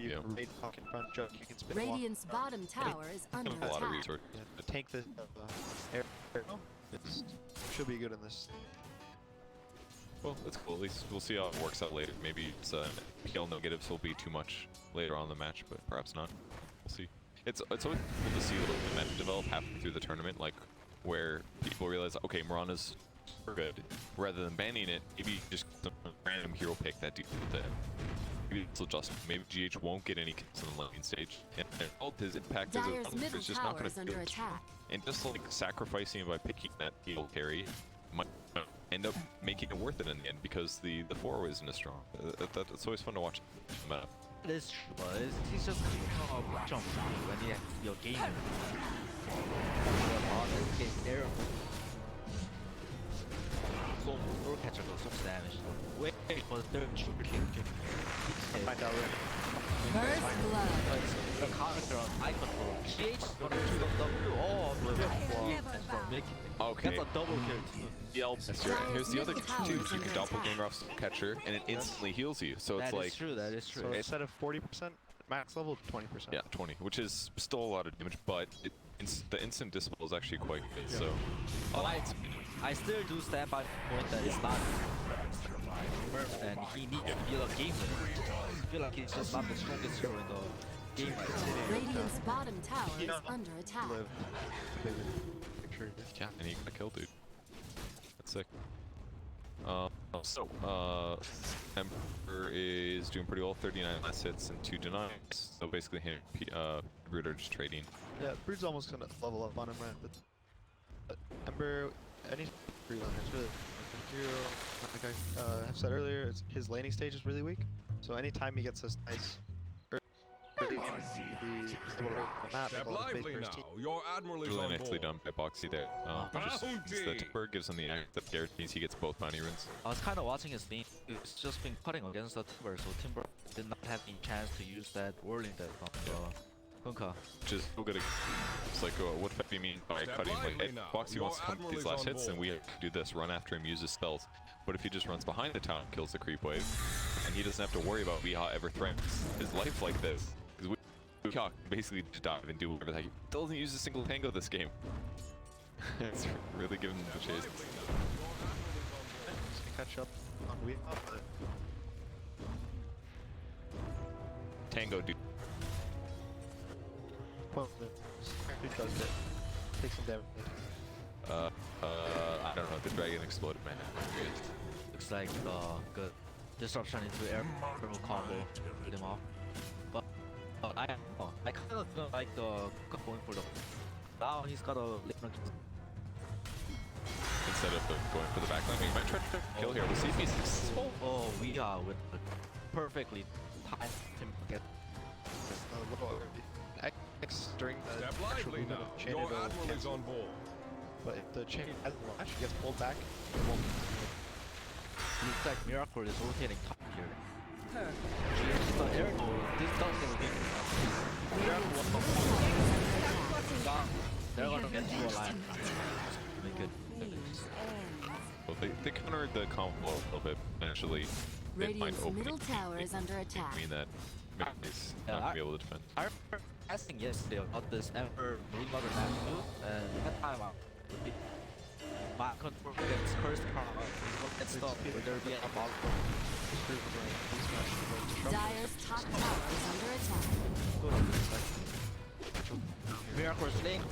you can raid pocket front jump, you can spin Radiant's bottom tower is under a lot of attack. resources. to tank the arrow. It should be good in this. Well, that's cool. At least we'll see how it works out later. Maybe it's PL negatives will be too much later on in the match, but perhaps not. We'll see. It's always cool to see little momentum develop halfway through the tournament, like where people realize, okay, Mirana's super good. Rather than banning it, maybe just some random hero pick that deals with it. Maybe it's just maybe GH won't get any kills in the laning stage, and all his impact is just not going to under attack. And just like sacrificing by picking that heal carry might end up making it worth it in the end because the 4 isn't as strong. That's always fun to watch. It is true, but he's just jump when you're gaming. Arrow. So door catcher does so much damage. Wait for the third kill. Find out First blood. The counter on eye control. GH is gonna do the W. Oh, okay. That's a double kill too. That's right. Here's the other two. You can doppelganger off Catcher, and it instantly heals you. So it's like that is true. So instead of 40% max level, 20%. Yeah, 20, which is still a lot of damage, but the instant dispel is actually quite good. So I still do stand by the point that it's not and he needs to be a game winner. I feel like he's just not the strongest hero in the game right now. Radiant's bottom tower is under attack. yeah, and he got a kill, dude. That's sick. Emperor is doing pretty well, 39 last hits and 2 denies. So basically him and Brood are just trading. Yeah, Brood's almost gonna level up on him, right? But Ember, any freelance is really hero. Like I have said earlier, his laning stage is really weak. So anytime he gets this nice early game, he's able to work the map. Step lively now. Your admiral is Really on nicely board. done by Boxy there. Just the Timber gives him the act that guarantees he gets both bounty runes. I was kind of watching his lane. It's just been cutting against the Timber, so Timber did not have any chance to use that whirling that on the Kunkka. Which is so good. It's like, what do you mean by cutting? Like, Boxy wants to come with these last hits, and we have to do this, run after him, use his spells. But if he just runs behind the town, kills the creep wave, and he doesn't have to worry about Weehaw ever threatens his life like this. Because Weehaw basically just dive and do whatever the heck. He doesn't use a single tango this game. It's really giving him the chase. Catch up on Weehaw, but Tango, dude. well, he does it. Takes some damage. I don't know. The dragon exploded, man. Looks like good disruption into air combo hit him off. But I kind of don't like the going for the. Now he's got a Instead of going for the backline, he might try to kill here. We'll see if he's successful. Oh, we are with the perfectly timed him to get. X during the Step actual lively movement now. of chain Your it will admiral is cancel. on board. But if the chain hasn't launched, he gets pulled back. It won't. Looks like Miracle is rotating top here. The air this doesn't make they're gonna get you alive. Make it. Well, they countered the combo a little bit. Eventually, they find Radiant's middle tower is under attack. I mean that is not gonna be able to defend. I remember asking yesterday about this Emperor Mother Matthew, and that time my control gets cursed and stuff. Would there be a ball? Dire's top tower is under attack. Miracle's lane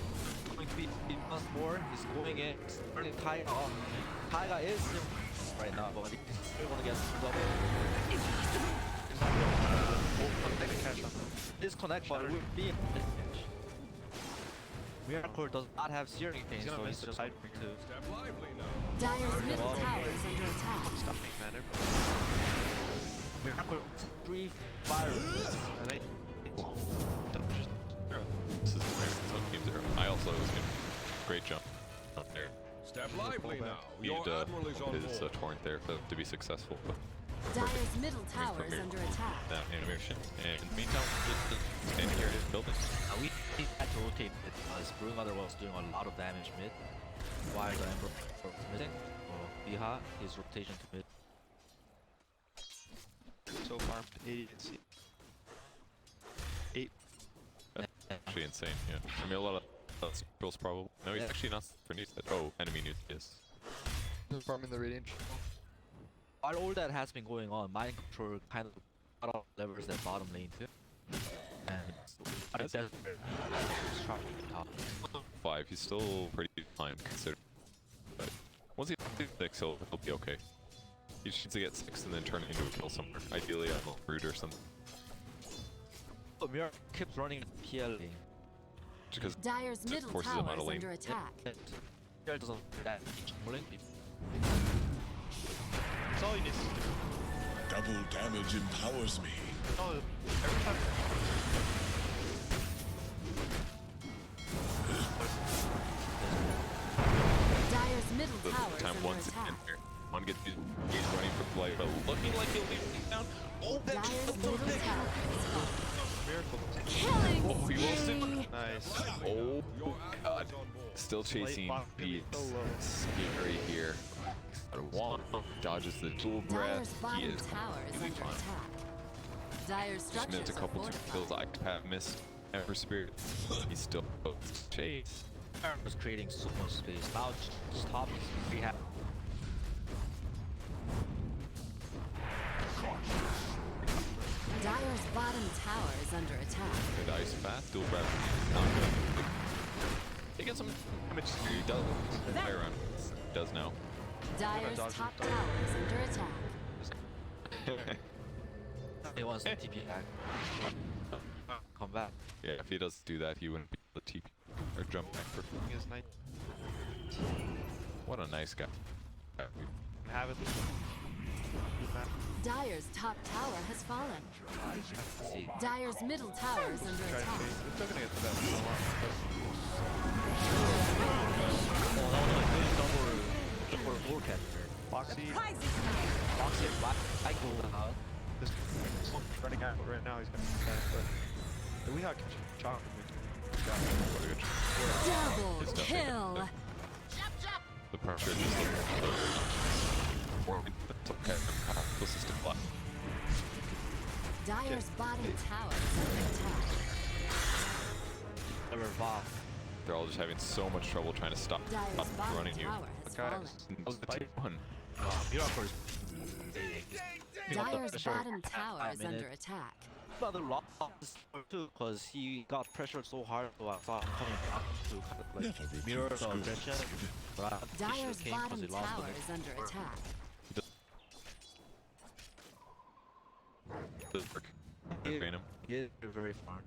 going he wants more, he's going in, he's turning Taiga off. Taiga is right now, but he's still gonna get double. Disconnect, but it would be advantage. Miracle does not have searing pain, so he's just hiding too. Dyer's middle tower is under attack. Stuffing manner. Miracle 3 fire. This is some team 0. I also was getting great jump up there. Step lively now. Need Your admiral is on his board. torrent there to be successful. But Dyer's middle tower is under attack. that animation. And in the meantime, just standing here just building. We had to rotate it because Brewmother was doing a lot of damage mid. While the Ember was missing, Biha, his rotation to mid. So far, 80 and C. 8. Actually insane, yeah. I mean, a lot of scrolls probably. No, he's actually not for needs that. Oh, enemy needs this. He's farming the radiant. While all that has been going on, Mind Control kind of cut off levers that bottom lane too. And that's top. 5, he's still pretty fine considering. But once he gets 6, he'll be okay. He just needs to get 6 and then turn it into a kill somewhere. Ideally, a root or something. But Mira keeps running PL lane. Because Dyer's middle forces him tower out of is lane. under attack. PL doesn't do that. That's all he needs to do. Double damage empowers me. Oh, every time. Dyer's middle The tower is time under once attack. in here. One gets he's running for flight, but looking like he'll be down. Oh, that's Dyer's so middle big. tower is falling. Miracle. Killing Oh, he lost it. Nice. Oh, God. Still chasing beats. Scary here. One dodges the dual Dyer's breath. He bottom is tower is really under fine. attack. Dyer's Just structures missed a are couple kills. fortified. I have missed Ember Spirit. He's still chase. Was creating so much space. Now just top is pretty happy. Dyer's bottom tower is under attack. Good ice path. Dual breath. He gets some damage. He does. Hyperion does now. Dyer's top tower is under attack. He wants to TP back. Come back. Yeah, if he does do that, he wouldn't be able to TP or jump back for. What a nice guy. Have it. Dyer's top tower has fallen. Dyer's middle tower is under attack. We're still gonna get to that for a while. Double bull catcher. Foxy. Foxy, I go out. This one's running out right now. He's gonna be back, but we have chop. Double kill. The pressure just system block. Dyer's bottom tower is under attack. They're all just having so much trouble trying to stop Dyer's bottom running you. tower has fallen. That was the T1. Dyer's bottom tower is under attack. Brother lost too because he got pressured so hard, so I saw him coming back to kind of like mirror the aggression. Dyer's bottom tower is under attack. Does work. Drain him. Yeah, very far.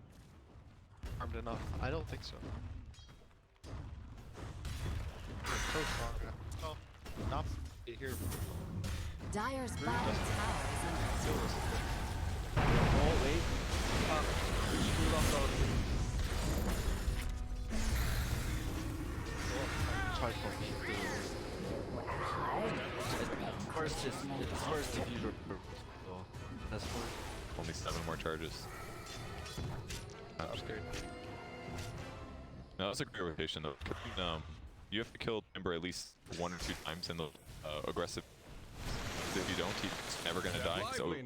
Armed enough? I don't think so. So strong. Oh, not here. Dyer's bottom tower is under attack. Oh wait. Charge for me. First is first diffuser. So that's for Only 7 more charges. I'm scared. No, that's a great rotation though. You have to kill Timber at least 1 or 2 times in the aggressive. If you don't, he's never gonna die. So you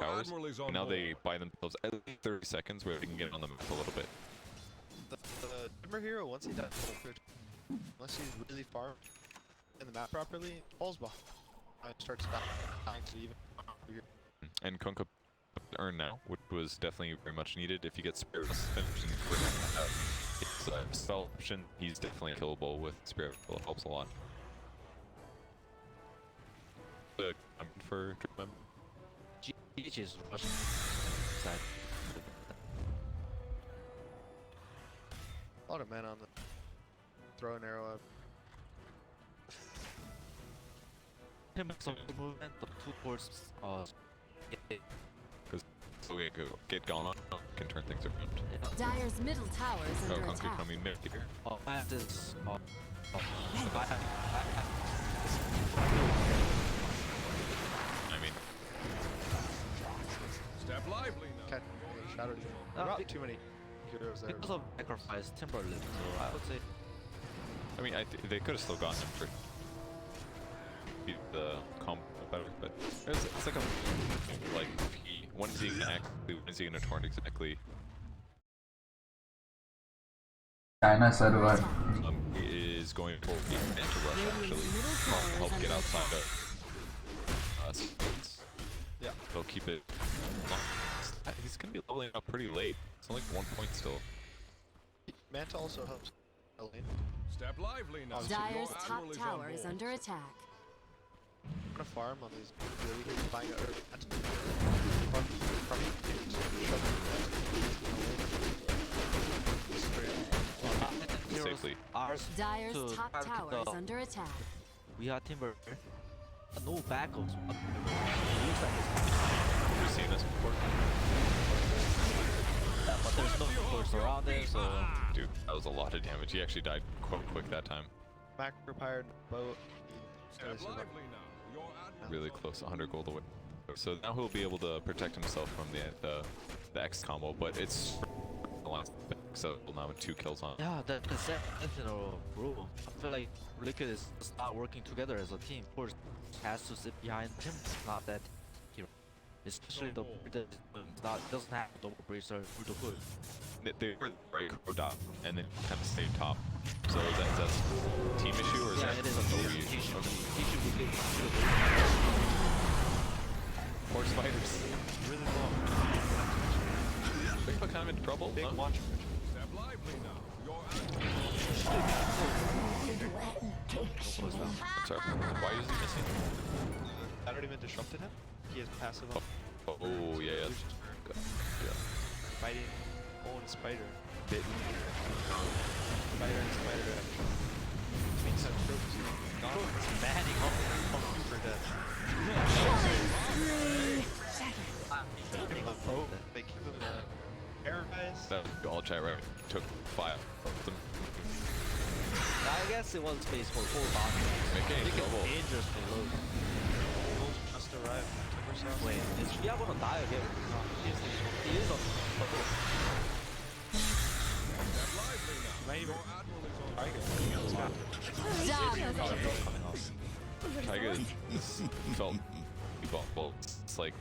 powers. And now they buy themselves at least 30 seconds where they can get on the map a little bit. The Timber hero, once he dies, unless he's really far in the map properly, falls behind. Starts dying to even. And Kunkka earn now, which was definitely very much needed. If you get Spirit finished and spell option, he's definitely killable with Spirit. It helps a lot. For treatment. GH is rushing side. A lot of men on the throw an arrow up. Some movement, the two towards because so we get going on, can turn things around. Dyer's middle tower is under Concrete attack. coming mid here. I have this. I mean, Step lively now. Okay, shadow. Not too many heroes there. Because of sacrifice Timberlake, so I would say. I mean, they could have still gotten him for the comp better, but it's like when is he gonna actually, when is he gonna torrent exactly? China server. He is going for the to rush actually, help get outside of us. Yeah, they'll keep it. He's gonna be leveling up pretty late. It's only 1 point still. Manta also helps. Step lively now. Dyer's top tower is under attack. I'm gonna farm on these really buying a Safely. Dyer's top tower is under attack. We are Timber. No backups. Have you seen this before? But there's no force around there, so. Dude, that was a lot of damage. He actually died quite quick that time. Macro Pyre boat. Really close, 100 gold away. So now he'll be able to protect himself from the X combo, but it's the last thing, so now with 2 kills on. Yeah, the sentinel rule. I feel like Liquid is just not working together as a team. Force has to sit behind him. It's not that hero. Especially the doesn't have double bracer through the hood. They were right crow dot and then kind of stayed top. So is that a team issue or is that it is a team issue? Poor spiders. Really long. Big kind of in trouble. Big launch. Step lively now. Sorry, why is he missing? That already been disrupted him. He has passive on. Oh yeah. Yeah. Fighting own spider. Bitten. Spider and spider. Makes sense. It's manning up for death. They keep him paralyzed. That all chat right. Took 5 of them. I guess it was space for 4 bombs. Making trouble. Dangerously low. Just arrived. Wait, is Diablo gonna die again? No, he is on. Tiger felt it's like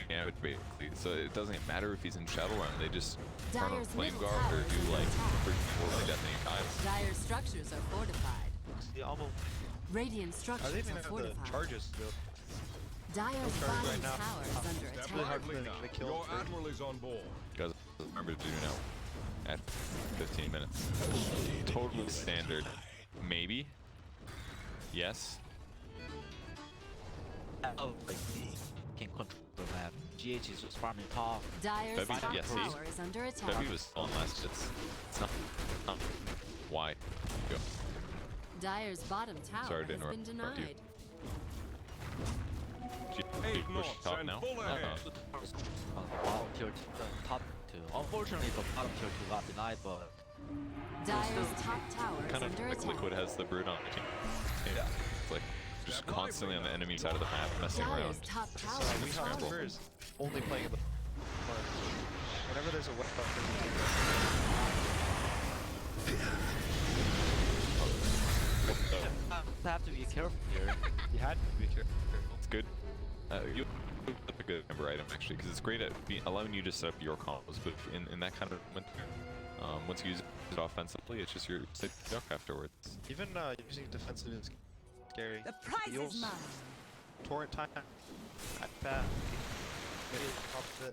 damage basically, so it doesn't even matter if he's in Shadow Realm, they just run a flame guard or do like really deafening times. Dire structures are fortified. Radiant structures they even are have fortified. the charges built. Dyer's bottom tower is under Step attack. lively now. Your admiral is on board. Guys, remember to do now at 15 minutes. Totally standard. Maybe. Yes. Oh, like, can control the map. GH is just farming top. Dyer's top yes, tower is under attack. Bebby was on last. It's not. Why? Go. Dyer's bottom tower Sorry to has been interrupt you. denied. Push top now. Bottom tier 2, top 2. Unfortunately, the bottom tier 2 got denied, but. Dyer's top tower is Kind of under like attack. Liquid has the brood on the team. Yeah. It's like just constantly on the enemy side of the map, messing around. Dyer's top tower We is have falling. Timbers only playing in the whenever there's a wet buffer. Have to be careful here. You had to be careful. It's good. You that's a good member item actually, because it's great at allowing you to set up your combos. But in that kind of moment, once you use it offensively, it's just your duck afterwards. Even using defensive is scary. The prize is mine. Torrent time. At bat.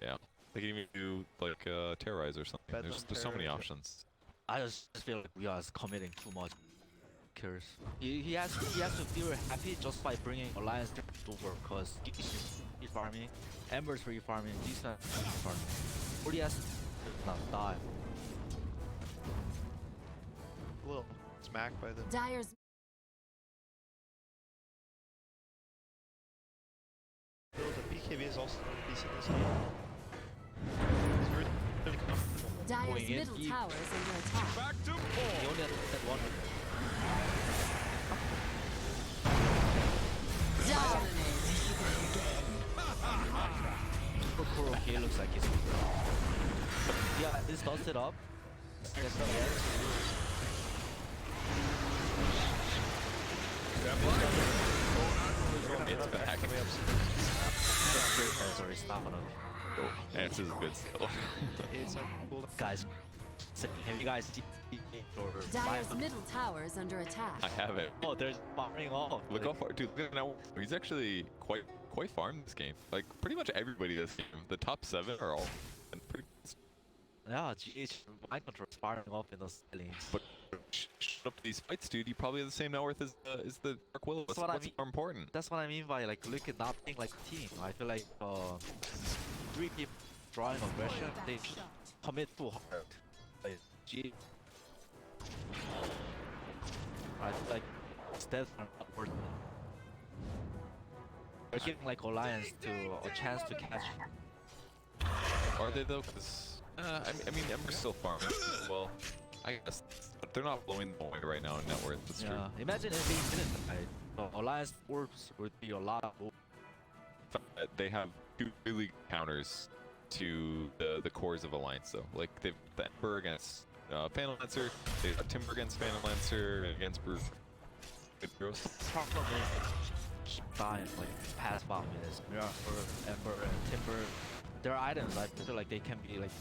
Yeah, they can even do like terrorize or something. There's so many options. I just feel like we are committing too much kills. He has to feel happy just by bringing Alliance over, cause he's farming, Ember's free farming, these guys free farming. All he has to do is not die. A little smacked by the Dyer's the BKB is also decent this game. He's really comfortable. Dyer's middle tower is under attack. Back to He only had one. Kuro here looks like he's yeah, this does it up. Yes, It's back. Sorry, stop on him. This is good still. Guys, have you guys seen Dyer's middle tower is under attack. I have it. Oh, there's firing off. Look how far, dude. Look at now. He's actually quite farmed this game. Like pretty much everybody this game. The top 7 are all pretty. Yeah, GH mind control is firing off in those lanes. But shut up to these fights, dude. You probably have the same net worth as the Dark Willow. That's what I mean. More important. That's what I mean by like look at not being like a team. I feel like 3 people drawing aggression, they commit too hard. Like GH. I feel like stats are not worth it. We're giving like Alliance to a chance to catch. Are they though? Because I mean, Ember's still farming. Well, I guess but they're not blowing them away right now in net worth. That's true. Imagine if they didn't. Alliance orbs would be a lot of. They have 2 really good counters to the cores of Alliance though. Like they've the Ember against Phantom Lancer, they've got Timber against Phantom Lancer, and against Brute. Good heroes. Problem is keep dying like past 5 minutes. Miracle, Ember, and Timber. Their items, I feel like they can be like.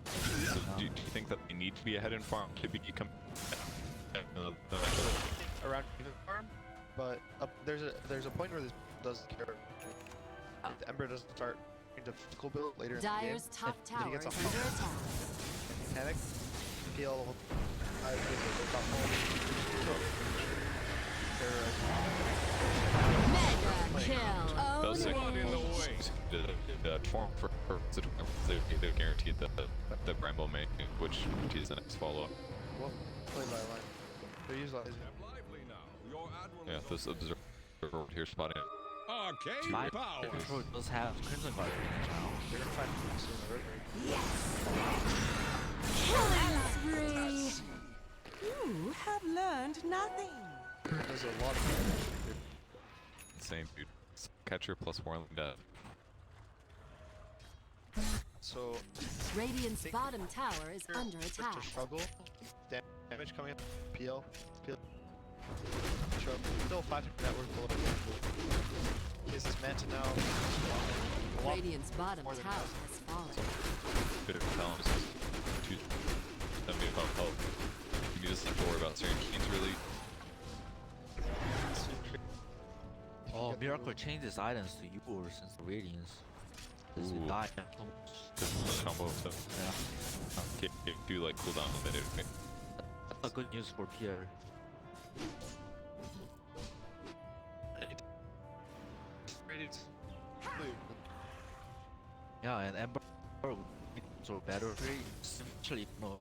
So do you think that they need to be ahead in farm to become around even farm? But there's a point where this doesn't care. The Ember doesn't start into physical build later in the game. Dyer's top Then tower he gets is a under attack. panic. Peel. Mega kill. Oh those no. they guaranteed the Bramble main, which is the next follow-up. Well, played by line. They're usually Yeah, this observer here spotting it. Arcade My power. control does have Crimson Guard now. They're gonna find us in the road. Killing spree. You have learned nothing. There's a lot of Insane, dude. Catcher plus 4 on death. So Radiant's bottom tower is under attack. to struggle. Damage coming up. PL. Still 5 network below. Is this Manta now? Radiant's bottom tower has fallen. Bit of challenge. Tell me about help. You just have to worry about certain keys really. Oh, Miracle changed his items to yours since the Radiance. Does it die? Combo stuff. Yeah. If you like cooldown a minute. That's a good news for Pierre. Yeah, and Ember so better. Essentially, no